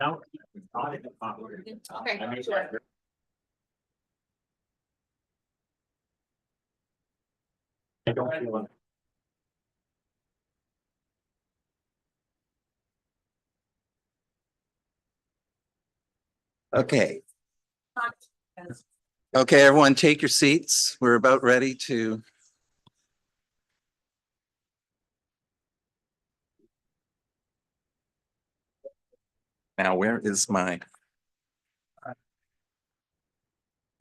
No, not in the popular. Okay, I mean, sure. I don't feel it. Okay. Okay, everyone, take your seats. We're about ready to. Now, where is my?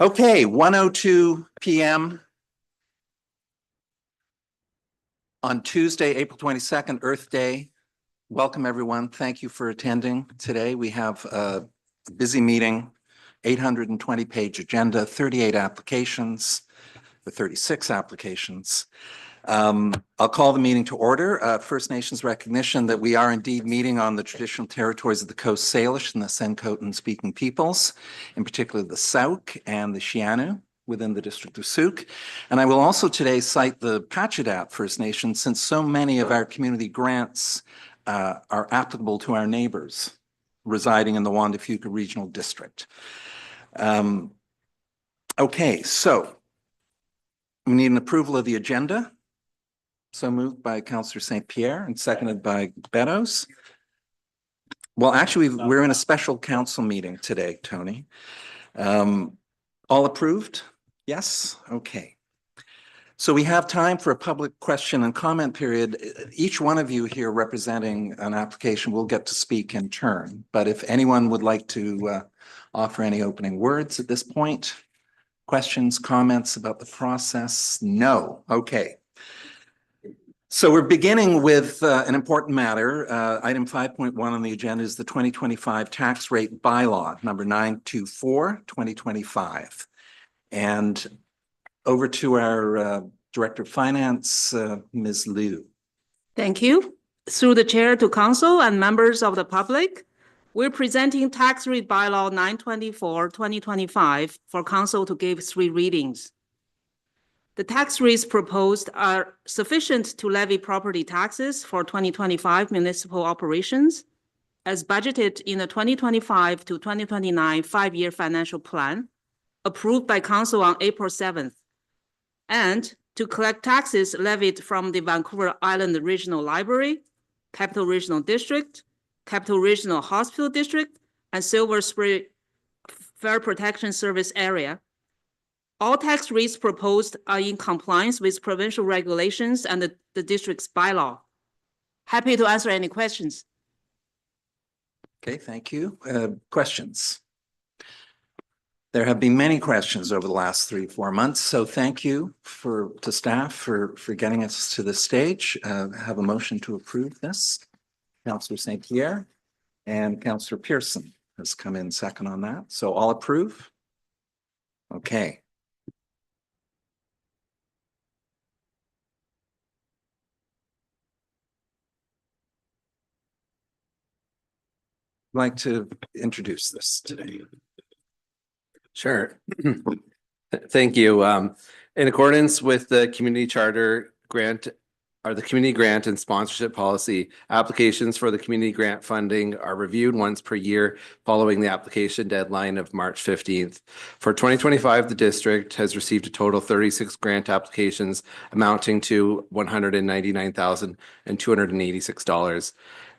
Okay, 1:02 p.m. on Tuesday, April 22nd, Earth Day. Welcome, everyone. Thank you for attending today. We have a busy meeting, 820-page agenda, 38 applications, or 36 applications. I'll call the meeting to order. First Nations recognition that we are indeed meeting on the traditional territories of the Coast Salish and the Senkotan speaking peoples, in particular the Sooke and the Shianu within the district of Sooke. And I will also today cite the Pachadat First Nation, since so many of our community grants are applicable to our neighbors residing in the Juan de Fuca Regional District. Okay, so we need an approval of the agenda. So moved by Councillor St. Pierre and seconded by Beddoes. Well, actually, we're in a special council meeting today, Tony. All approved? Yes? Okay. So we have time for a public question and comment period. Each one of you here representing an application will get to speak in turn. But if anyone would like to offer any opening words at this point, questions, comments about the process? No. Okay. So we're beginning with an important matter. Item 5.1 on the agenda is the 2025 tax rate bylaw, number 924, 2025. And over to our Director of Finance, Ms. Liu. Thank you. Through the chair to council and members of the public, we're presenting tax rate bylaw 924, 2025 for council to give 3 readings. The tax rates proposed are sufficient to levy property taxes for 2025 municipal operations as budgeted in the 2025 to 2029 5-year financial plan approved by council on April 7th, and to collect taxes levied from the Vancouver Island Regional Library, Capital Regional District, Capital Regional Hospital District, and Silver Spring Fire Protection Service area. All tax rates proposed are in compliance with provincial regulations and the district's bylaw. Happy to answer any questions. Okay, thank you. Questions? There have been many questions over the last 3-4 months, so thank you to staff for getting us to this stage. Have a motion to approve this. Councillor St. Pierre and Councillor Pearson has come in second on that. So all approve? Okay. I'd like to introduce this today. Sure. Thank you. In accordance with the community charter grant or the community grant and sponsorship policy, applications for the community grant funding are reviewed once per year following the application deadline of March 15th. For 2025, the district has received a total 36 grant applications amounting to $199,286.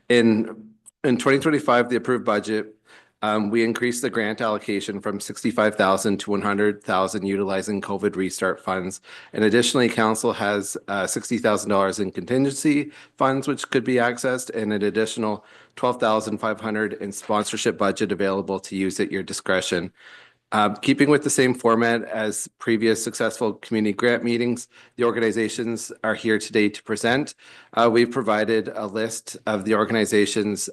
In 2025, the approved budget, we increased the grant allocation from $65,000 to $100,000 utilizing COVID restart funds. And additionally, council has $60,000 in contingency funds, which could be accessed, and an additional $12,500 in sponsorship budget available to use at your discretion. Keeping with the same format as previous successful community grant meetings, the organizations are here today to present. We've provided a list of the organizations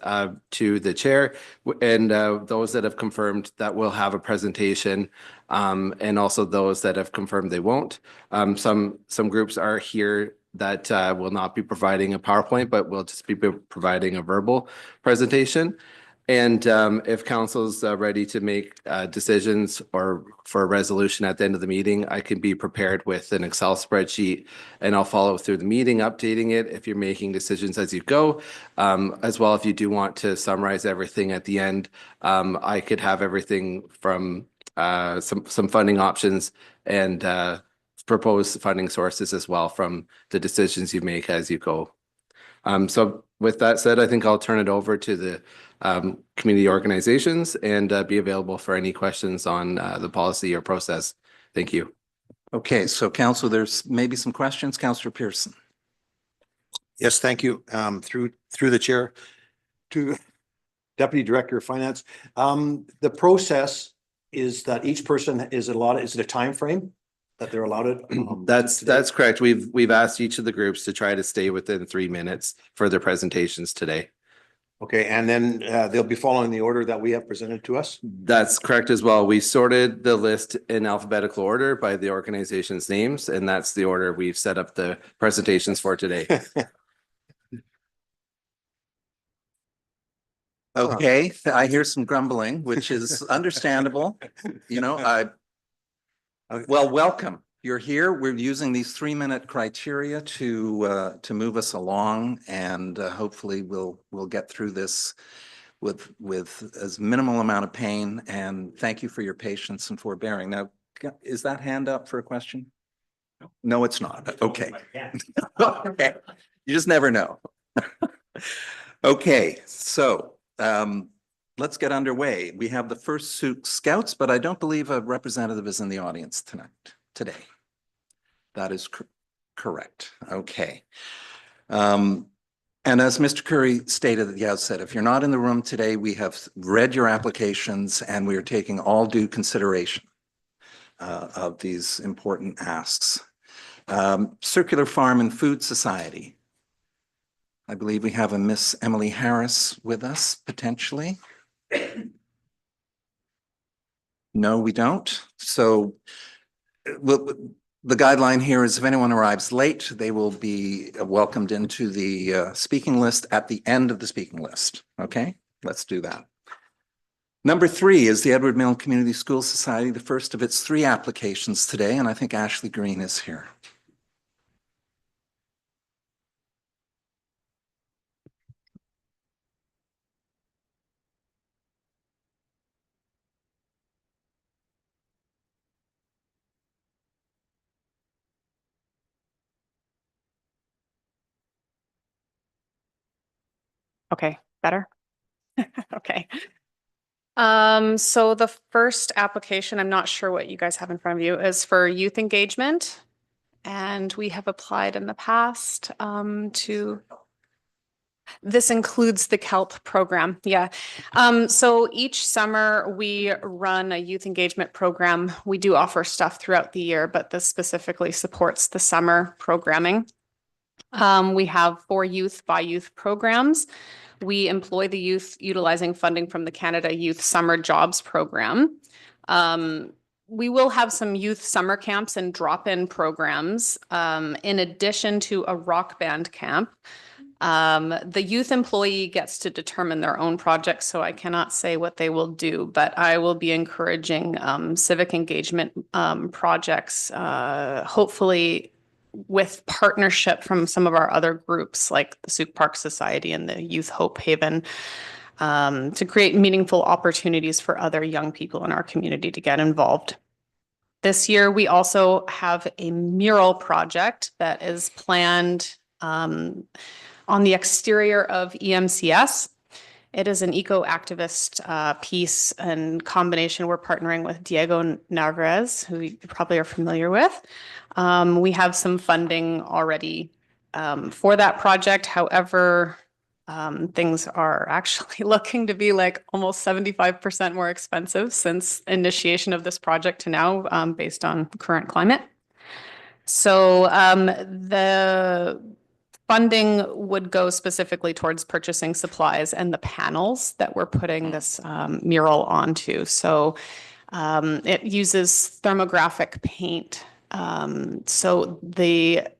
to the chair and those that have confirmed that will have a presentation, and also those that have confirmed they won't. Some groups are here that will not be providing a PowerPoint, but will just be providing a verbal presentation. And if council's ready to make decisions or for a resolution at the end of the meeting, I can be prepared with an Excel spreadsheet and I'll follow through the meeting, updating it if you're making decisions as you go. As well, if you do want to summarize everything at the end, I could have everything from some funding options and proposed funding sources as well from the decisions you make as you go. So with that said, I think I'll turn it over to the community organizations and be available for any questions on the policy or process. Thank you. Okay, so council, there's maybe some questions. Councillor Pearson. Yes, thank you. Through the chair to Deputy Director of Finance. The process is that each person is allotted, is it a time frame that they're allotted? That's correct. We've asked each of the groups to try to stay within 3 minutes for their presentations today. Okay, and then they'll be following the order that we have presented to us? That's correct as well. We sorted the list in alphabetical order by the organization's names, and that's the order we've set up the presentations for today. Okay, I hear some grumbling, which is understandable. You know, well, welcome. You're here. We're using these 3-minute criteria to move us along, and hopefully we'll get through this with as minimal amount of pain. And thank you for your patience and forbearing. Now, is that hand up for a question? No, it's not. Okay. Okay. You just never know. Okay, so let's get underway. We have the first Sooke Scouts, but I don't believe a representative is in the audience today. That is correct. Okay. And as Mr. Curry stated at the outset, if you're not in the room today, we have read your applications and we are taking all due consideration of these important asks. Circular Farm and Food Society. I believe we have a Miss Emily Harris with us, potentially. No, we don't. So the guideline here is if anyone arrives late, they will be welcomed into the speaking list at the end of the speaking list. Okay, let's do that. Number 3 is the Edward Milne Community School Society, the first of its 3 applications today, and I think Ashley Green is here. Okay, better? Okay. So the first application, I'm not sure what you guys have in front of you, is for youth engagement. And we have applied in the past this includes the KELP program. Yeah. So each summer we run a youth engagement program. We do offer stuff throughout the year, but this specifically supports the summer programming. We have 4 youth by youth programs. We employ the youth utilizing funding from the Canada Youth Summer Jobs Program. We will have some youth summer camps and drop-in programs, in addition to a rock band camp. The youth employee gets to determine their own projects, so I cannot say what they will do, but I will be encouraging civic engagement projects, hopefully with partnership from some of our other groups like the Sooke Park Society and the Youth Hope Haven, to create meaningful opportunities for other young people in our community to get involved. This year, we also have a mural project that is planned on the exterior of EMCS. It is an eco-activist piece and combination. We're partnering with Diego Narvaez, who you probably are familiar with. We have some funding already for that project. However, things are actually looking to be like almost 75% more expensive since initiation of this project to now, based on current climate. So the funding would go specifically towards purchasing supplies and the panels that we're putting this mural onto. So it uses thermographic paint So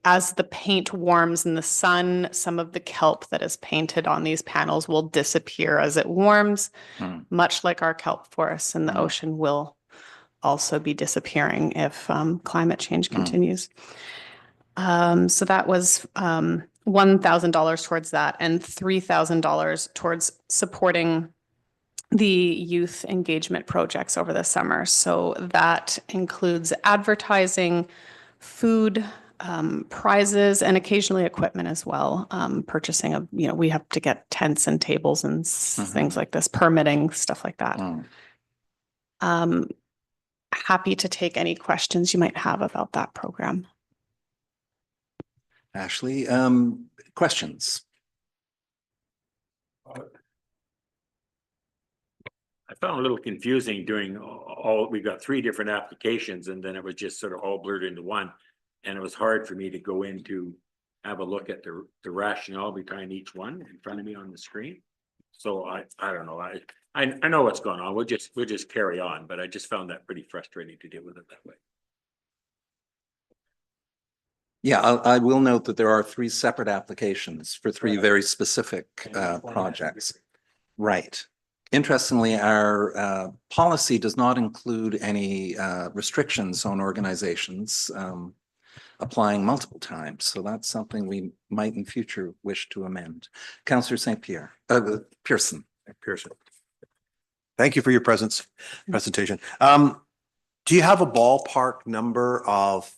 as the paint warms in the sun, some of the kelp that is painted on these panels will disappear as it warms, Hmm. much like our kelp forests in the Hmm. ocean will also be disappearing if climate change Hmm. continues. So that was $1,000 towards that and $3,000 towards supporting the youth engagement projects over the summer. So that includes advertising, food, prizes, and occasionally equipment as well. Purchasing of, we have to get tents and tables and things like this, permitting, stuff like that. Hmm. Happy to take any questions you might have about that program. Ashley, questions? I found it a little confusing doing all, we got 3 different applications and then it was just sort of all blurred into one. And it was hard for me to go in to have a look at the rationale behind each one in front of me on the screen. So I don't know, I know what's going on. We'll just carry on, but I just found that pretty frustrating to deal with it that way. Yeah, I will note that there are 3 separate applications for 3 very specific projects. Right. Interestingly, our policy does not include any restrictions on organizations applying multiple times. So that's something we might in future wish to amend. Councillor St. Pierre, Pearson. Pearson. Thank you for your presentation. Do you have a ballpark number of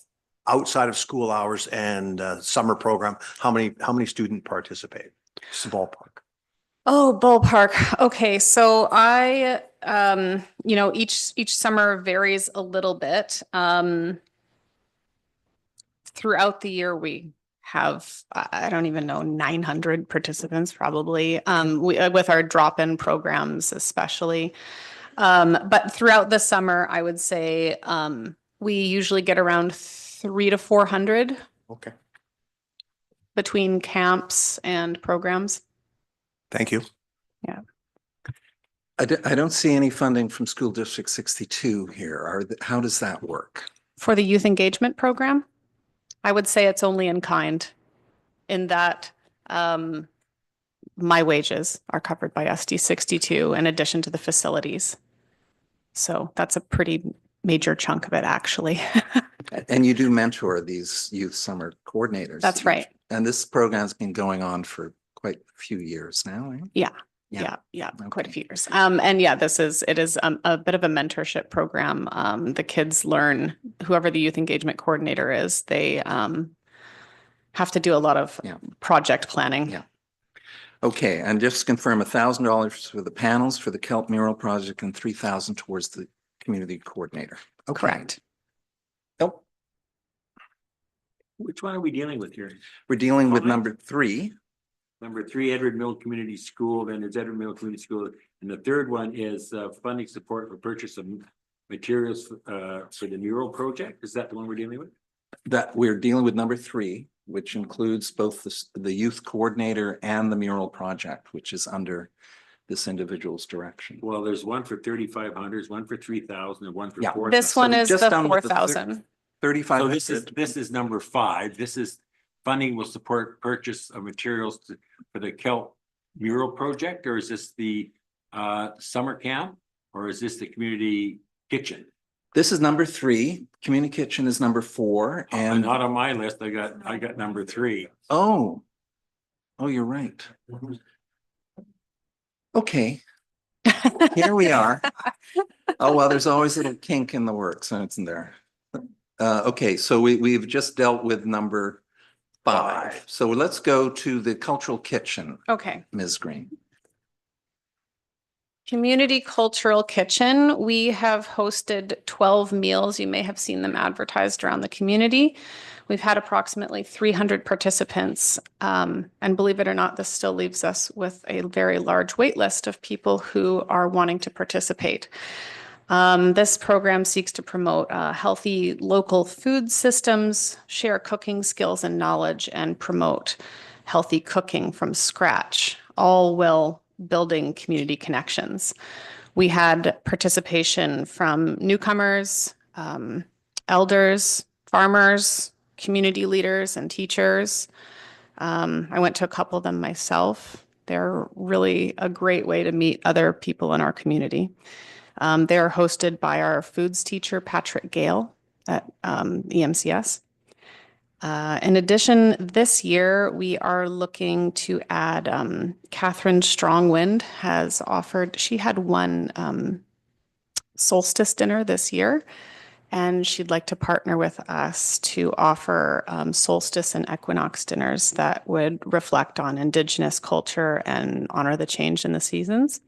outside of school hours and summer program? How many students participate? Just a ballpark. Oh, ballpark. Okay, so each summer varies a little bit. Throughout the year, we have, I don't even know, 900 participants probably, with our drop-in programs especially. But throughout the summer, I would say we usually get around 300 to 400. Okay. Between camps and programs. Thank you. Yeah. I don't see any funding from School District 62 here. How does that work? For the youth engagement program, I would say it's only in kind in that my wages are covered by SD 62 in addition to the facilities. So that's a pretty major chunk of it, actually. And you do mentor these youth summer coordinators. That's right. And this program's been going on for quite a few years now. Eh? Yeah. Yeah. Yeah, quite a Okay. few years. And yeah, it is a bit of a mentorship program. The kids learn, whoever the youth engagement coordinator is, they have to do a lot of Yeah. project planning. Yeah. Okay, and just to confirm $1,000 for the panels for the Kelp mural project and $3,000 towards the community coordinator. Okay. Correct. Oh, Which one are we dealing with here? we're dealing with Fine. number 3. Number 3, Edward Mill Community School, then there's Edward Mill Community School. And the third one is funding support for purchase of materials for the mural project. Is that the one we're dealing with? That we're dealing with number 3, which includes both the youth coordinator and the mural project, which is under this individual's direction. Well, there's one for 3,500, one for 3,000, and one for Yeah. 4,000. This one So is just the done with the 4,000. 3,500. So this is number 5. This is funding will support purchase of materials for the Kelp mural project, or is this the summer camp, or is this the community kitchen? This is number 3. Community kitchen is number 4, And and not on my list. I got number 3. oh, you're right. Okay, here we are. Oh, well, there's always a little kink in the works, and it's in there. Okay, so we've just dealt with number 5. So let's go to the cultural kitchen, Okay. Ms. Green. Community Cultural Kitchen. We have hosted 12 meals. You may have seen them advertised around the community. We've had approximately 300 participants. And believe it or not, this still leaves us with a very large wait list of people who are wanting to participate. This program seeks to promote healthy local food systems, share cooking skills and knowledge, and promote healthy cooking from scratch, all while building community connections. We had participation from newcomers, elders, farmers, community leaders, and teachers. I went to a couple of them myself. They're really a great way to meet other people in our community. They are hosted by our foods teacher, Patrick Gale at EMCS. In addition, this year we are looking to add Catherine Strongwind has offered, she had one solstice dinner this year, and she'd like to partner with us to offer solstice and equinox dinners that would reflect on Indigenous culture and honor the change in the seasons.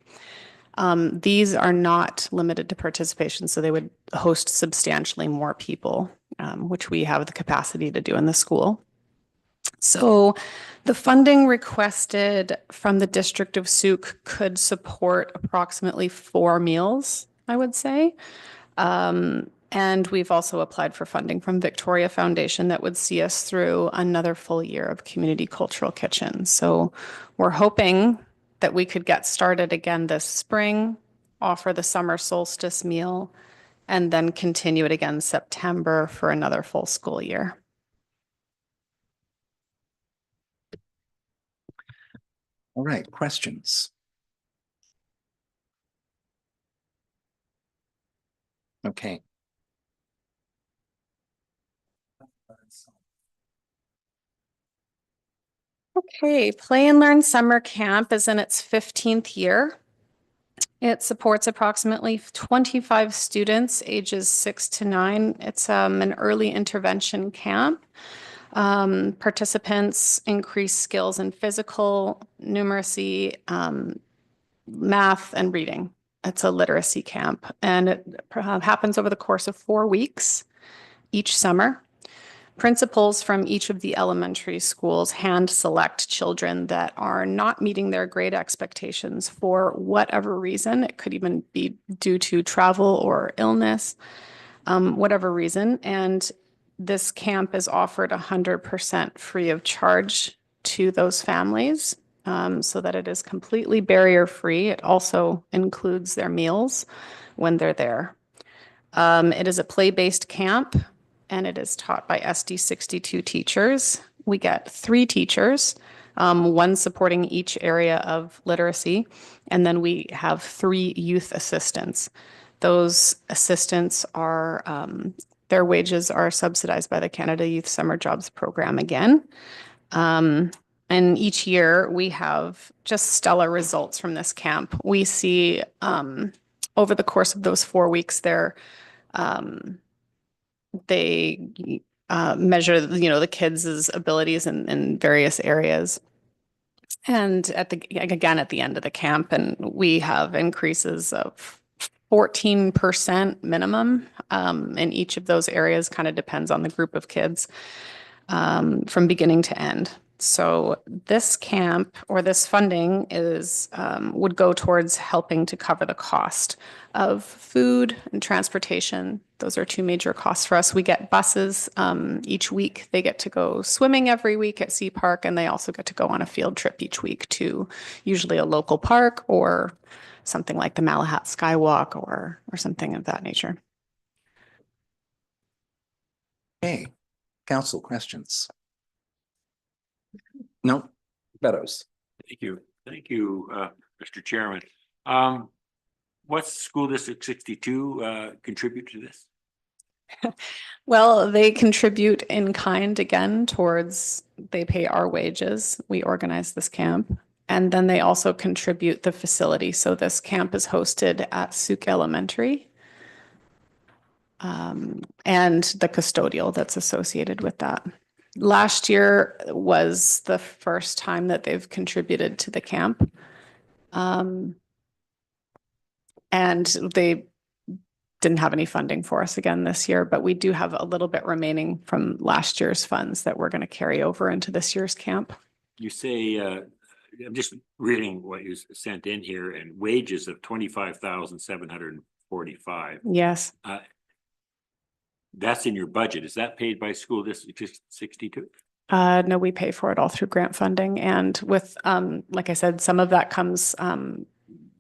These are not limited to participation, so they would host substantially more people, which we have the capacity to do in the school. So the funding requested from the District of Sooke could support approximately 4 meals, I would say. And we've also applied for funding from Victoria Foundation that would see us through another full year of community cultural kitchen. So we're hoping that we could get started again this spring, offer the summer solstice meal, and then continue it again September for another full school year. All right, questions? Okay. Okay, Play and Learn Summer Camp is in its 15th year. It supports approximately 25 students ages 6 to 9. It's an early intervention camp. Participants increase skills in physical, numeracy, math, and reading. It's a literacy camp, and it happens over the course of 4 weeks each summer. Principals from each of the elementary schools hand select children that are not meeting their grade expectations for whatever reason. It could even be due to travel or illness, whatever reason. And this camp is offered 100% free of charge to those families, so that it is completely barrier-free. It also includes their meals when they're there. It is a play-based camp, and it is taught by SD 62 teachers. We get 3 teachers, one supporting each area of literacy, and then we have 3 youth assistants. Those assistants are, their wages are subsidized by the Canada Youth Summer Jobs Program again. And each year we have just stellar results from this camp. We see over the course of those 4 weeks they measure, the kids' abilities in various areas. And at the end of the camp, and we have increases of 14% minimum in each of those areas, kind of depends on the group of kids, from beginning to end. So this camp or this funding is would go towards helping to cover the cost of food and transportation. Those are 2 major costs for us. We get buses each week. They get to go swimming every week at Sea Park, and they also get to go on a field trip each week to usually a local park or something like the Malahat Skywalk or something of that nature. Okay, council questions? No, Beddoes. Thank you, Mr. Chairman. What's School District 62 contribute to this? Well, they contribute in kind again towards, they pay our wages. We organize this camp. And then they also contribute the facility. So this camp is hosted at Sooke Elementary. And the custodial that's associated with that. Last year was the first time that they've contributed to the camp. And they didn't have any funding for us again this year, but we do have a little bit remaining from last year's funds that we're going to carry over into this year's camp. You say, I'm just reading what you sent in here, and wages of 25,745. Yes. That's in your budget. Is that paid by School District 62? No, we pay for it all through grant funding. And with, like I said, some of that comes,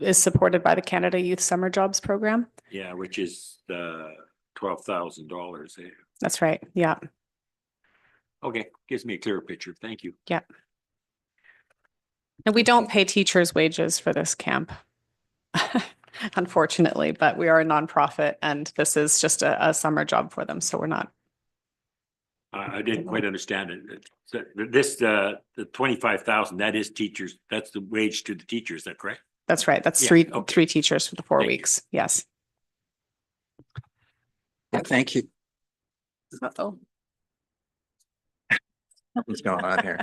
is supported by the Canada Youth Summer Jobs Program. Yeah, which is $12,000. That's right. Yeah. Okay, gives me a clearer picture. Thank you. Yeah. And we don't pay teachers' wages for this camp, unfortunately, but we are a nonprofit and this is just a summer job for them. So we're not. I didn't quite understand it. This, the 25,000, that is teachers, that's the wage to the teachers, is that correct? That's right. That's Yeah, three okay. teachers for the 4 Thank you. weeks. Yes. Yeah, thank you. Uh-oh. What's going on here?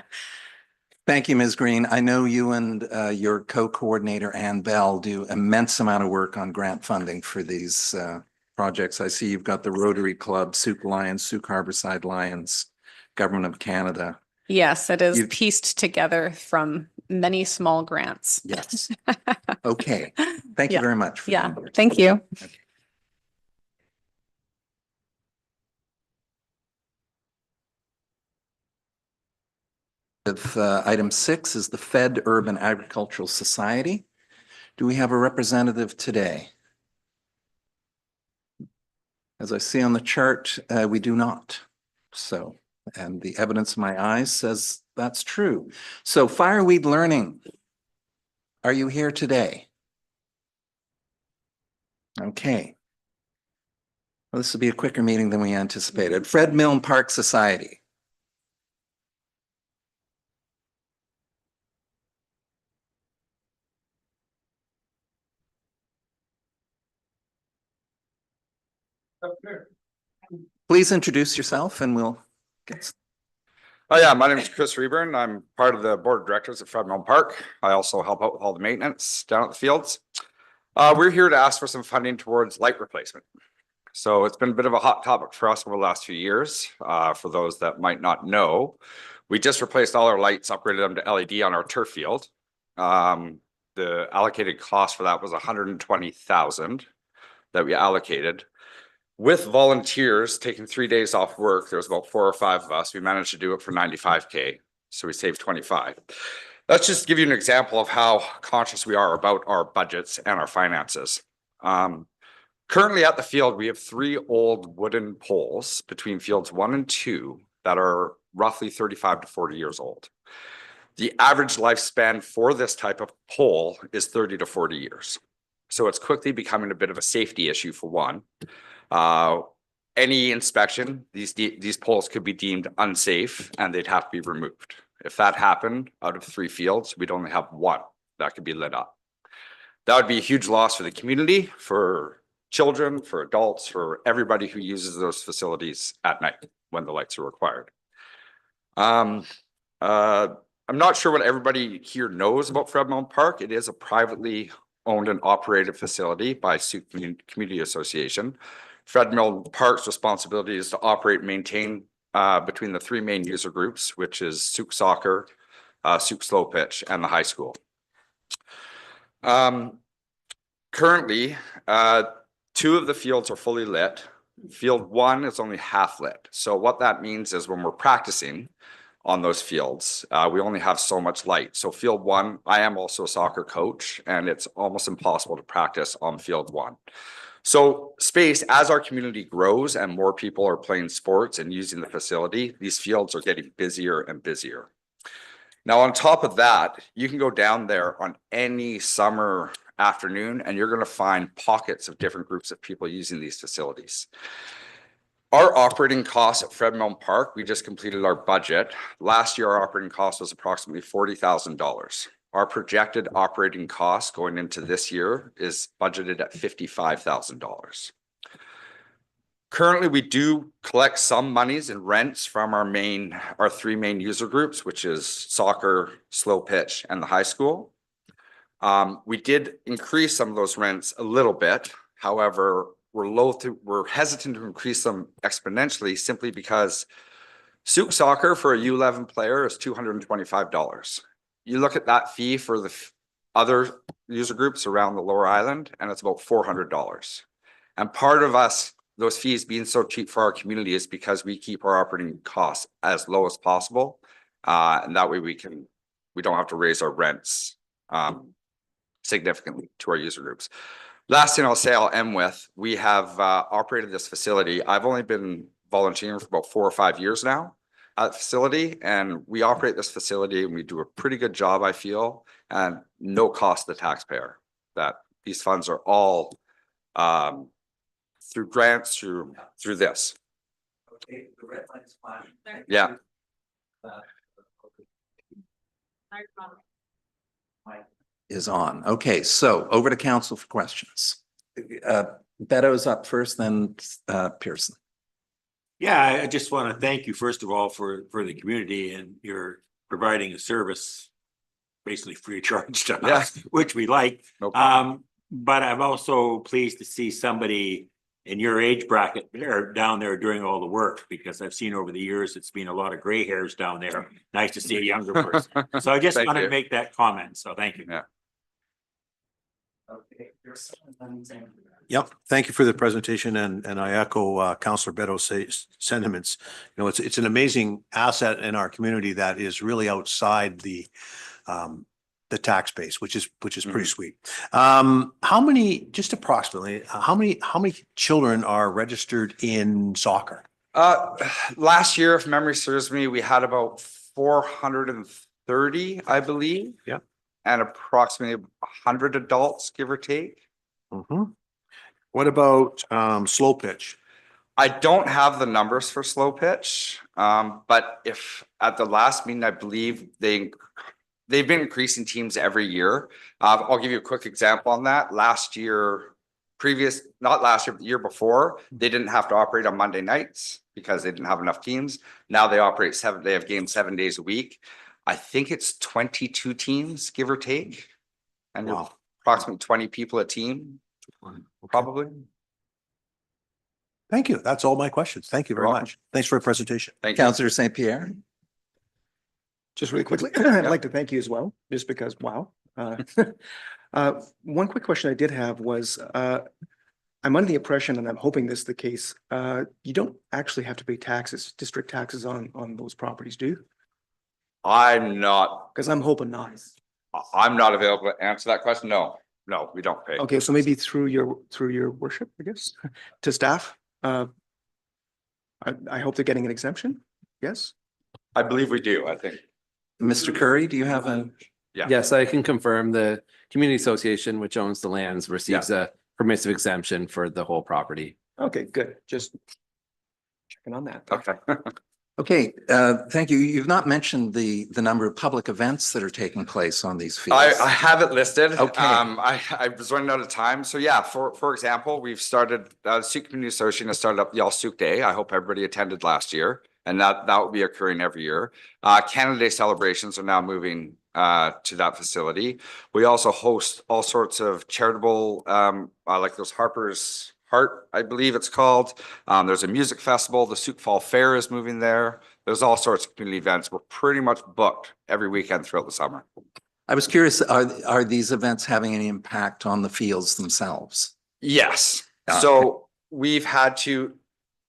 Thank you, Ms. Green. I know you and your co-coordinator, Ann Bell, do immense amount of work on grant funding for these projects. I see you've got the Rotary Club, Sooke Lions, Sooke Harborside Lions, Government of Canada. Yes, it is You- pieced together from many small grants. Yes. Okay. Thank you Yeah. very much. for Yeah, being here. thank you. With item 6 is the Fed Urban Agricultural Society. Do we have a representative today? As I see on the chart, we do not. So, and the evidence in my eyes says that's true. So Fireweed Learning, are you here today? Okay. Well, this will be a quicker meeting than we anticipated. Fred Milne Park Society. Please introduce yourself and we'll get. Oh yeah, my name is Chris Reburn. I'm part of the board of directors at Fred Milne Park. I also help out with all the maintenance down at the fields. We're here to ask for some funding towards light replacement. So it's been a bit of a hot topic for us over the last few years. For those that might not know, we just replaced all our lights, upgraded them to LED on our turf field. The allocated cost for that was $120,000 that we allocated. With volunteers taking 3 days off work, there was about 4 or 5 of us. We managed to do it for 95K. So we saved 25. Let's just give you an example of how conscious we are about our budgets and our finances. Currently at the field, we have 3 old wooden poles between fields 1 and 2 that are roughly 35 to 40 years old. The average lifespan for this type of pole is 30 to 40 years. So it's quickly becoming a bit of a safety issue for one. Any inspection, these poles could be deemed unsafe and they'd have to be removed. If that happened out of 3 fields, we'd only have 1 that could be lit up. That would be a huge loss for the community, for children, for adults, for everybody who uses those facilities at night when the lights are required. I'm not sure what everybody here knows about Fred Milne Park. It is a privately owned and operated facility by Sooke Community Association. Fred Milne Park's responsibility is to operate and maintain between the 3 main user groups, which is Sooke Soccer, Sooke Slow Pitch, and the high school. Currently, 2 of the fields are fully lit. Field 1 is only half lit. So what that means is when we're practicing on those fields, we only have so much light. So field 1, I am also a soccer coach, and it's almost impossible to practice on field 1. So space, as our community grows and more people are playing sports and using the facility, these fields are getting busier and busier. Now, on top of that, you can go down there on any summer afternoon and you're going to find pockets of different groups of people using these facilities. Our operating costs at Fred Milne Park, we just completed our budget. Last year, our operating cost was approximately $40,000. Our projected operating cost going into this year is budgeted at $55,000. Currently, we do collect some monies and rents from our 3 main user groups, which is soccer, slow pitch, and the high school. We did increase some of those rents a little bit. However, we're hesitant to increase them exponentially simply because Sooke Soccer for a U11 player is $225. You look at that fee for the other user groups around the Lower Island, and it's about $400. And part of those fees being so cheap for our community is because we keep our operating costs as low as possible. And that way we don't have to raise our rents significantly to our user groups. Last thing I'll say, I'll end with, we have operated this facility. I've only been volunteering for about 4 or 5 years now at the facility, and we operate this facility and we do a pretty good job, I feel, and no cost to the taxpayer. That these funds are all through grants, through this. Yeah. Is on. Okay, so over to council for questions. Beto's up first, then Pearson. Yeah, I just want to thank you, first of all, for the community, and you're providing a service basically free of charge to Yeah. us, which we like. No problem. But I'm also pleased to see somebody in your age bracket there down there doing all the work, because I've seen over the years, it's been a lot of gray hairs down there. Nice to see a younger person. So I just Thank wanted you. to make that comment. So thank you. Yeah. Yep, thank you for the presentation, and I echo Councillor Beto's sentiments. You know, it's an amazing asset in our community that is really outside the tax base, which is pretty sweet. How many, just approximately, how many children are registered in soccer? Last year, if memory serves me, we had about 430, I believe. Yeah. And approximately 100 adults, give or take. Mhm. What about slow pitch? I don't have the numbers for slow pitch, but if at the last meeting, I believe they've been increasing teams every year. I'll give you a quick example on that. Last year, not last year, but the year before, they didn't have to operate on Monday nights because they didn't have enough teams. Now they operate they have games 7 days a week. I think it's 22 teams, give or take. And Wow. approximately 20 people a team, probably. Thank you. That's all my questions. Thank you You're very welcome. much. Thanks for the presentation. Thank you. Councillor St. Pierre. Just really quickly, I'd like to thank you as well, just because, wow. One quick question I did have was, I'm under the impression, and I'm hoping this is the case, you don't actually have to pay taxes, district taxes on those properties, do you? I'm not Because I'm hoping not. available to answer that question. No, we don't pay. Okay, so maybe through your worship, I guess, to staff. I hope they're getting an exemption. Yes? I believe we do, I think. Mr. Curry, do you have a? Yeah. Yes, I can confirm the community association, which owns the lands, receives a permissive exemption for the whole property. Okay, good. Just checking on that. Okay. Okay, thank you. You've not mentioned the number of public events that are taking place on these fields. I have it listed. Okay. I was running out of time. So yeah, for example, we've started, Sooke Community Association has started up the All Sooke Day. I hope everybody attended last year, and that will be occurring every year. Canada Day celebrations are now moving to that facility. We also host all sorts of charitable, like those Harper's Heart, I believe it's called. There's a music festival. The Sooke Fall Fair is moving there. There's all sorts of community events. We're pretty much booked every weekend throughout the summer. I was curious, are these events having any impact on the fields themselves? Yes. Okay. So we've had to,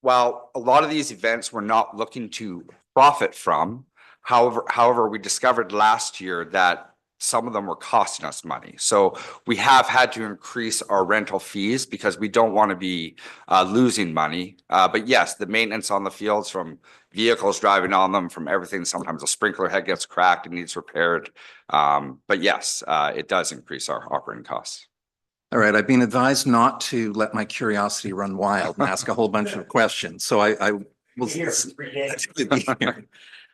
while a lot of these events we're not looking to profit from, however, we discovered last year that some of them were costing us money. So we have had to increase our rental fees because we don't want to be losing money. But yes, the maintenance on the fields, from vehicles driving on them, from everything, sometimes a sprinkler head gets cracked and needs repaired. But yes, it does increase our operating costs. All right, I've been advised not to let my curiosity run wild and ask a whole bunch of questions. So I will.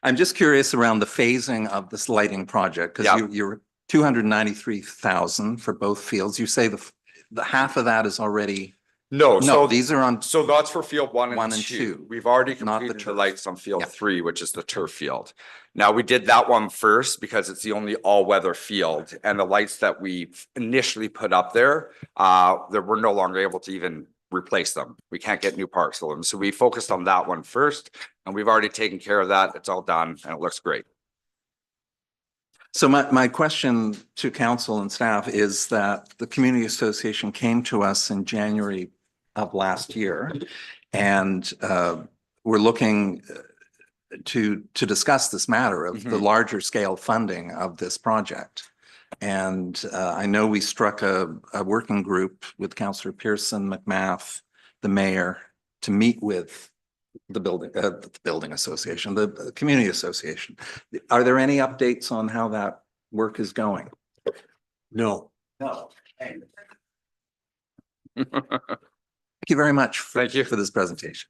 I'm just curious around the phasing of this lighting project, because you're 293,000 for both fields. You say the half of that is already. No, so These are on. So that's for field one and 2. two. We've already Not the completed the turf. lights on field Yeah. 3, which is the turf field. Now, we did that one first because it's the only all-weather field, and the lights that we initially put up there, we're no longer able to even replace them. We can't get new parts for them. So we focused on that one first, and we've already taken care of that. It's all done and it looks great. So my question to council and staff is that the community association came to us in January of last year, and we're looking to discuss this matter of the larger scale funding of this project. And I know we struck a working group with Councillor Pearson, McMath, the mayor, to meet with the building association, the community association. Are there any updates on how that work is going? No. No. Thank you very much. Thank you. For this presentation.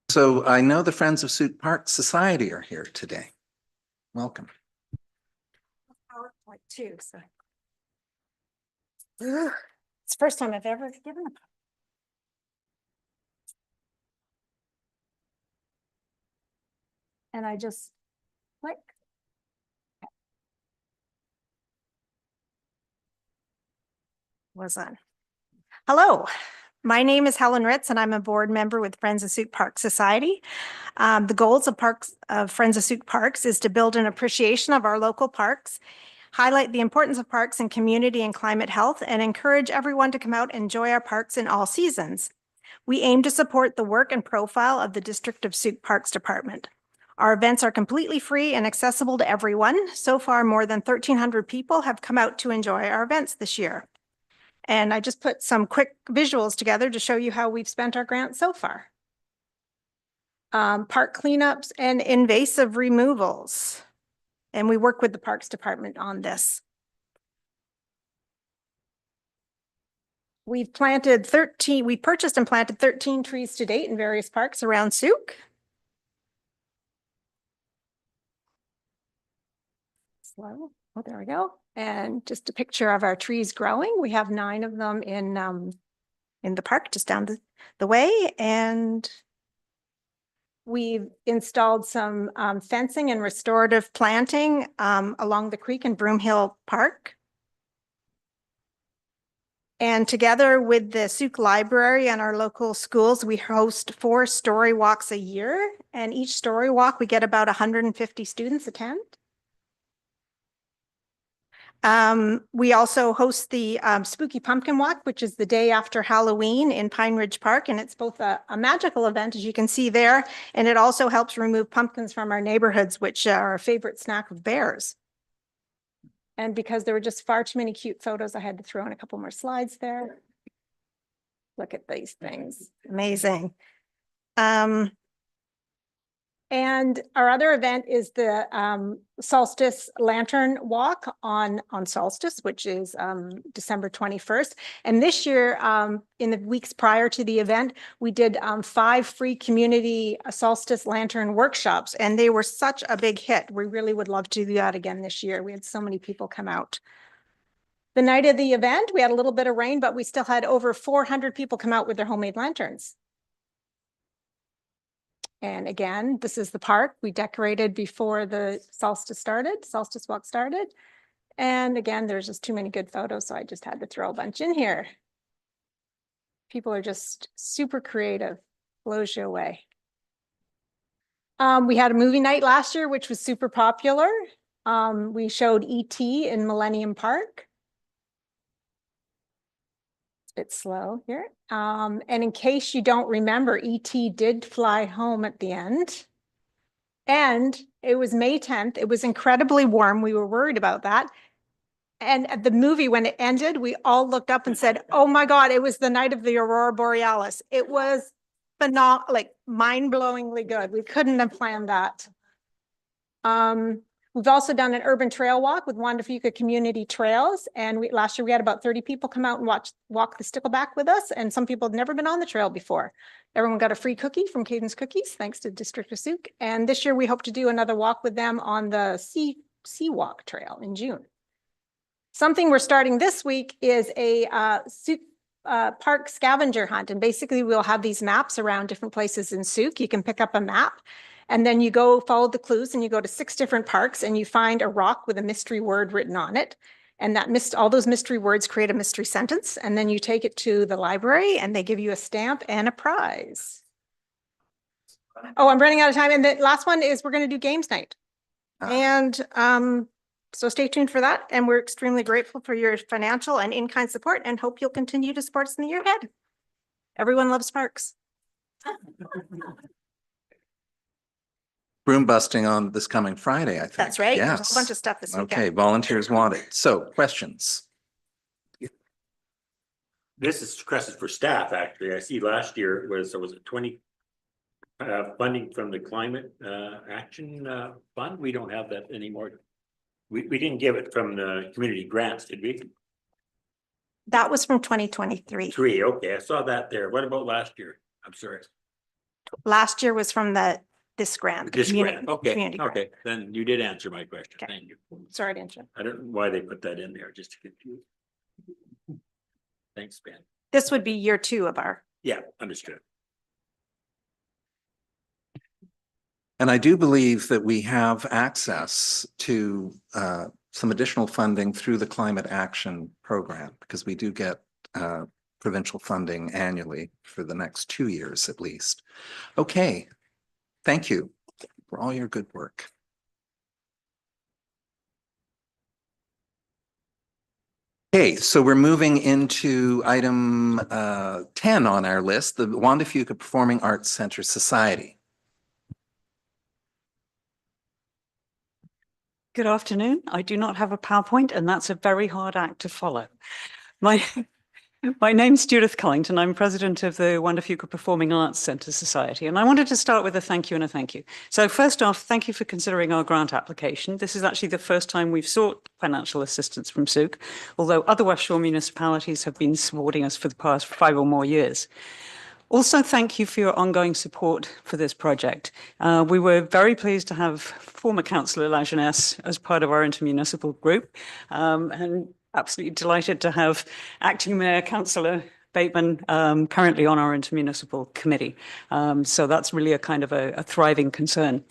So I know the Friends of Sooke Park Society are here today. Welcome. PowerPoint too, so. Ugh, it's the first time I've ever given a. And I just click. Was on. Hello, my name is Helen Ritz and I'm a board member with Friends of Sooke Park Society. The goals of Friends of Sooke Parks is to build an appreciation of our local parks, highlight the importance of parks in community and climate health, and encourage everyone to come out and enjoy our parks in all seasons. We aim to support the work and profile of the District of Sooke Parks Department. Our events are completely free and accessible to everyone. So far, more than 1,300 people have come out to enjoy our events this year. And I just put some quick visuals together to show you how we've spent our grant so far. Park cleanups and invasive removals. And we work with the Parks Department on this. We purchased and planted 13 trees to date in various parks around Sooke. Slow. Oh, there we go. And just a picture of our trees growing. We have 9 of them in the park just down the way. And we've installed some fencing and restorative planting along the creek in Broomhill Park. And together with the Sooke Library and our local schools, we host 4 story walks a year. And each story walk, we get about 150 students attend. We also host the Spooky Pumpkin Walk, which is the day after Halloween in Pine Ridge Park. And it's both a magical event, as you can see there, and it also helps remove pumpkins from our neighborhoods, which are a favorite snack of bears. And because there were just far too many cute photos, I had to throw in a couple more slides there. Look at these things. Amazing. And our other event is the Solstice Lantern Walk on Solstice, which is December 21st. And this year, in the weeks prior to the event, we did 5 free community Solstice Lantern workshops, and they were such a big hit. We really would love to do that again this year. We had so many people come out. The night of the event, we had a little bit of rain, but we still had over 400 people come out with their homemade lanterns. And again, this is the park. We decorated before the solstice walk started. And again, there's just too many good photos, so I just had to throw a bunch in here. People are just super creative, blows you away. We had a movie night last year, which was super popular. We showed E.T. in Millennium Park. Bit slow here. And in case you don't remember, E.T. did fly home at the end. And it was May 10th. It was incredibly warm. We were worried about that. And at the movie, when it ended, we all looked up and said, oh my God, it was the night of the Aurora Borealis. It was phenomenal, like mind-blowingly good. We couldn't have planned that. We've also done an urban trail walk with Wandafuka Community Trails. And last year we had about 30 people come out and walk the Stickleback with us. And some people had never been on the trail before. Everyone got a free cookie from Cadence Cookies, thanks to District of Sooke. And this year we hope to do another walk with them on the Sea Walk Trail in June. Something we're starting this week is a Sooke Park scavenger hunt. And basically we'll have these maps around different places in Sooke. You can pick up a map. And then you go follow the clues and you go to 6 different parks and you find a rock with a mystery word written on it. And all those mystery words create a mystery sentence. And then you take it to the library and they give you a stamp and a prize. Oh, I'm running out of time. And the last one is we're going to do games night. And so stay tuned for that. And we're extremely grateful for your financial and in-kind support and hope you'll continue to support us in the year ahead. Everyone loves parks. Broom busting on this coming Friday, I think. That's right. There's a Yes. whole bunch of stuff this weekend. Okay, volunteers wanted. So questions? this is requested for staff, actually. I see last year was it 20 funding from the climate action fund? We don't have that anymore. We didn't give it from the community grants, did we? That was from 2023. 3, okay, I saw that there. What about last year? I'm sorry. Last year was from this grant. the This community- grant, okay, community grant. okay, then you did answer my question. Okay. Thank you. Sorry to interrupt. I don't know why they put that in there, just to confuse. Thanks, Ben. This would be year 2 of our, Yeah, understood. And I do believe that we have access to some additional funding through the Climate Action Program, because we do get provincial funding annually for the next 2 years at least. Okay, thank you for all your good work. Okay, so we're moving into item 10 on our list, the Juan de Fuca Performing Arts Center Society. Good afternoon. I do not have a PowerPoint, and that's a very hard act to follow. My name's Judith Cullington. I'm president of the Juan de Fuca Performing Arts Centre Society, and I wanted to start with a thank you and a thank you. So first off, thank you for considering our grant application. This is actually the first time we've sought financial assistance from Sooke, although other West Shore municipalities have been supporting us for the past 5 or more years. Also, thank you for your ongoing support for this project. We were very pleased to have former Councillor Lajeunesse as part of our intermunicipal group, and absolutely delighted to have Acting Mayor Councillor Bateman currently on our intermunicipal committee. So that's really a kind of a thriving concern.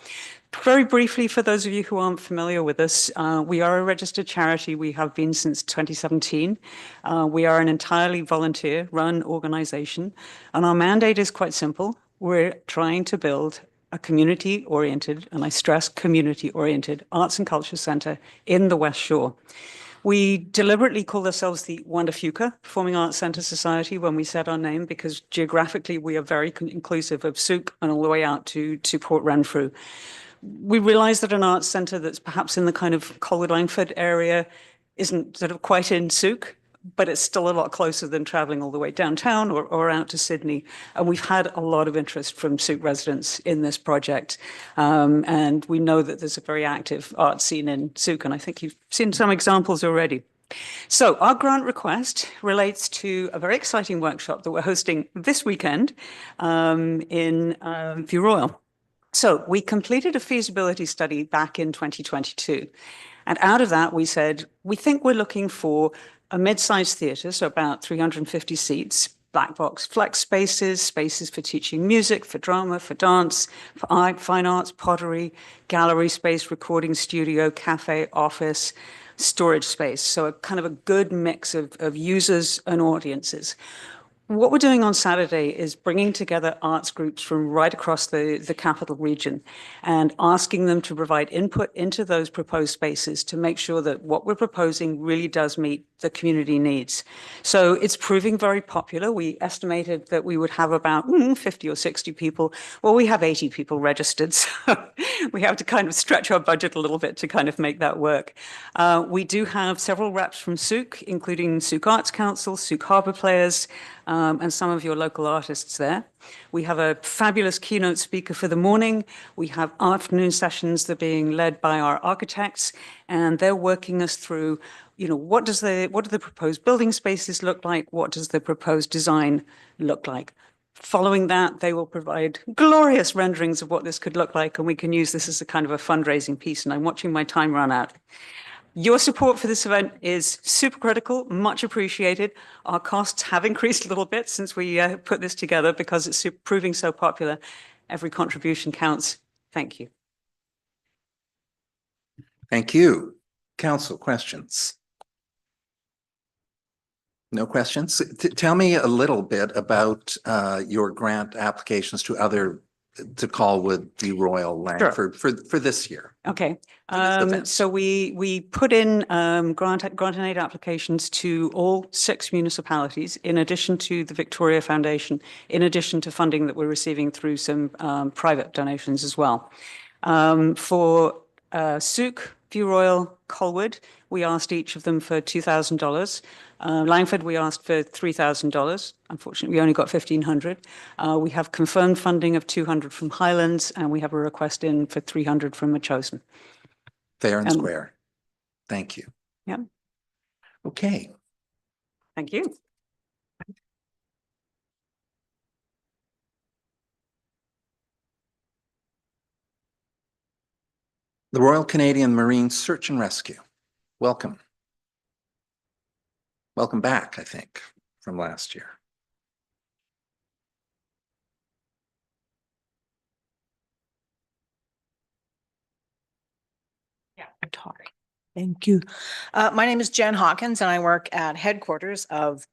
Very briefly, for those of you who aren't familiar with us, we are a registered charity. We have been since 2017. We are an entirely volunteer-run organization, and our mandate is quite simple. We're trying to build a community-oriented, and I stress community-oriented, arts and culture centre in the West Shore. We deliberately call ourselves the Juan de Fuca Performing Arts Centre Society when we said our name, because geographically we are very inclusive of Sooke and all the way out to Port Renfrew. We realise that an arts centre that's perhaps in the kind of Colwood-Langford area isn't sort of quite in Sooke, but it's still a lot closer than travelling all the way downtown or out to Sydney. And we've had a lot of interest from Sooke residents in this project. And we know that there's a very active art scene in Sooke, and I think you've seen some examples already. So our grant request relates to a very exciting workshop that we're hosting this weekend in View Royal. So we completed a feasibility study back in 2022. And out of that, we said, we think we're looking for a mid-sized theatre, so about 350 seats, black box flex spaces, spaces for teaching music, for drama, for dance, for art, fine arts, pottery, gallery space, recording studio, cafe, office, storage space. So a kind of a good mix of users and audiences. What we're doing on Saturday is bringing together arts groups from right across the capital region and asking them to provide input into those proposed spaces to make sure that what we're proposing really does meet the community needs. So it's proving very popular. We estimated that we would have about 50 or 60 people. Well, we have 80 people registered, so we have to kind of stretch our budget a little bit to kind of make that work. We do have several reps from Sooke, including Sooke Arts Council, Sooke Harbour Players, and some of your local artists there. We have a fabulous keynote speaker for the morning. We have afternoon sessions that are being led by our architects, and they're working us through, what do the proposed building spaces look like? What does the proposed design look like? Following that, they will provide glorious renderings of what this could look like, and we can use this as a kind of a fundraising piece, and I'm watching my time run out. Your support for this event is super critical, much appreciated. Our costs have increased a little bit since we put this together because it's proving so popular. Every contribution counts. Thank you. Thank you. Council, questions? No questions? Tell me a little bit about your grant applications to Colwood, the Royal Langford for this year. Okay. event. So we put in grant and aid applications to all 6 municipalities, in addition to the Victoria Foundation, in addition to funding that we're receiving through some private donations as well. For Sooke, View Royal, Colwood, we asked each of them for $2,000. Langford, we asked for $3,000. Unfortunately, we only got 1,500. We have confirmed funding of 200 from Highlands, and we have a request in for 300 from Machosen. Fair and Um, square. Thank you. Yeah. Okay. Thank you. The Royal Canadian Marine Search and Rescue. Welcome. Welcome back, I think, from last year. Sorry. Thank you. My name is Jen Hawkins and I work at headquarters of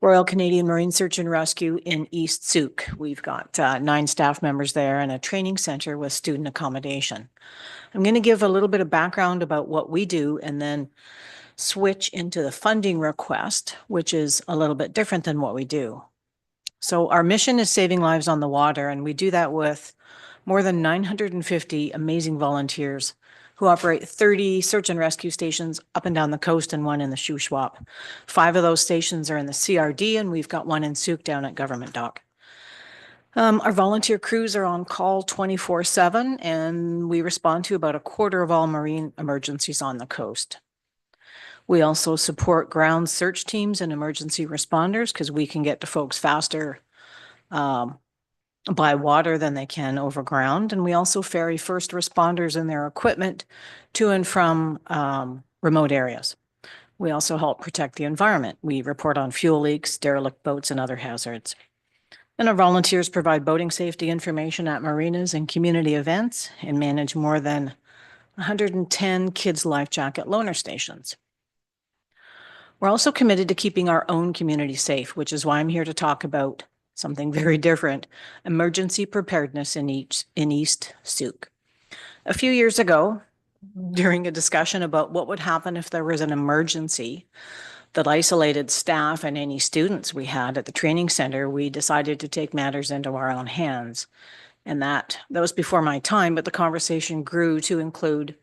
Royal Canadian Marine Search and Rescue in East Sooke. We've got 9 staff members there and a training center with student accommodation. I'm going to give a little bit of background about what we do and then switch into the funding request, which is a little bit different than what we do. So our mission is saving lives on the water, and we do that with more than 950 amazing volunteers who operate 30 search and rescue stations up and down the coast and 1 in the Shuswap. 5 of those stations are in the CRD, and we've got 1 in Sooke down at Government Dock. Our volunteer crews are on call 24/7, and we respond to about a quarter of all marine emergencies on the coast. We also support ground search teams and emergency responders because we can get to folks faster by water than they can over ground. And we also ferry first responders and their equipment to and from remote areas. We also help protect the environment. We report on fuel leaks, derelict boats, and other hazards. And our volunteers provide boating safety information at marinas and community events and manage more than 110 kids' life jacket loaner stations. We're also committed to keeping our own community safe, which is why I'm here to talk about something very different, emergency preparedness in East Sooke. A few years ago, during a discussion about what would happen if there was an emergency that isolated staff and any students we had at the training center, we decided to take matters into our own hands. And that was before my time, but the conversation grew to include,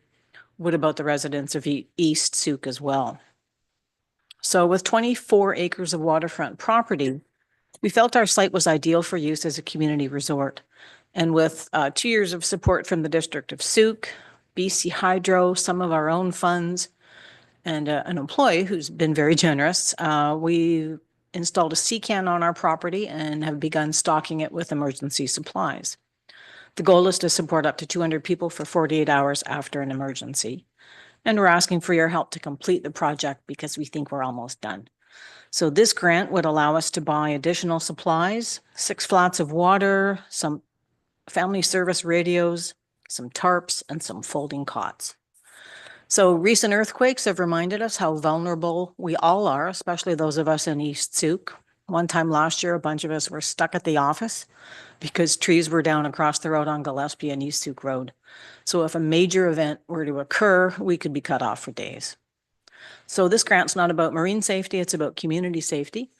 what about the residents of East Sooke as well? So with 24 acres of waterfront property, we felt our site was ideal for use as a community resort. And with 2 years of support from the District of Sooke, BC Hydro, some of our own funds, and an employee who's been very generous, we installed a CCAN on our property and have begun stocking it with emergency supplies. The goal is to support up to 200 people for 48 hours after an emergency. And we're asking for your help to complete the project because we think we're almost done. So this grant would allow us to buy additional supplies, 6 flats of water, some family service radios, some tarps, and some folding cots. So recent earthquakes have reminded us how vulnerable we all are, especially those of us in East Sooke. One time last year, a bunch of us were stuck at the office because trees were down across the road on Gillespie and East Sooke Road. So if a major event were to occur, we could be cut off for days. So this grant's not about marine safety, it's about community safety.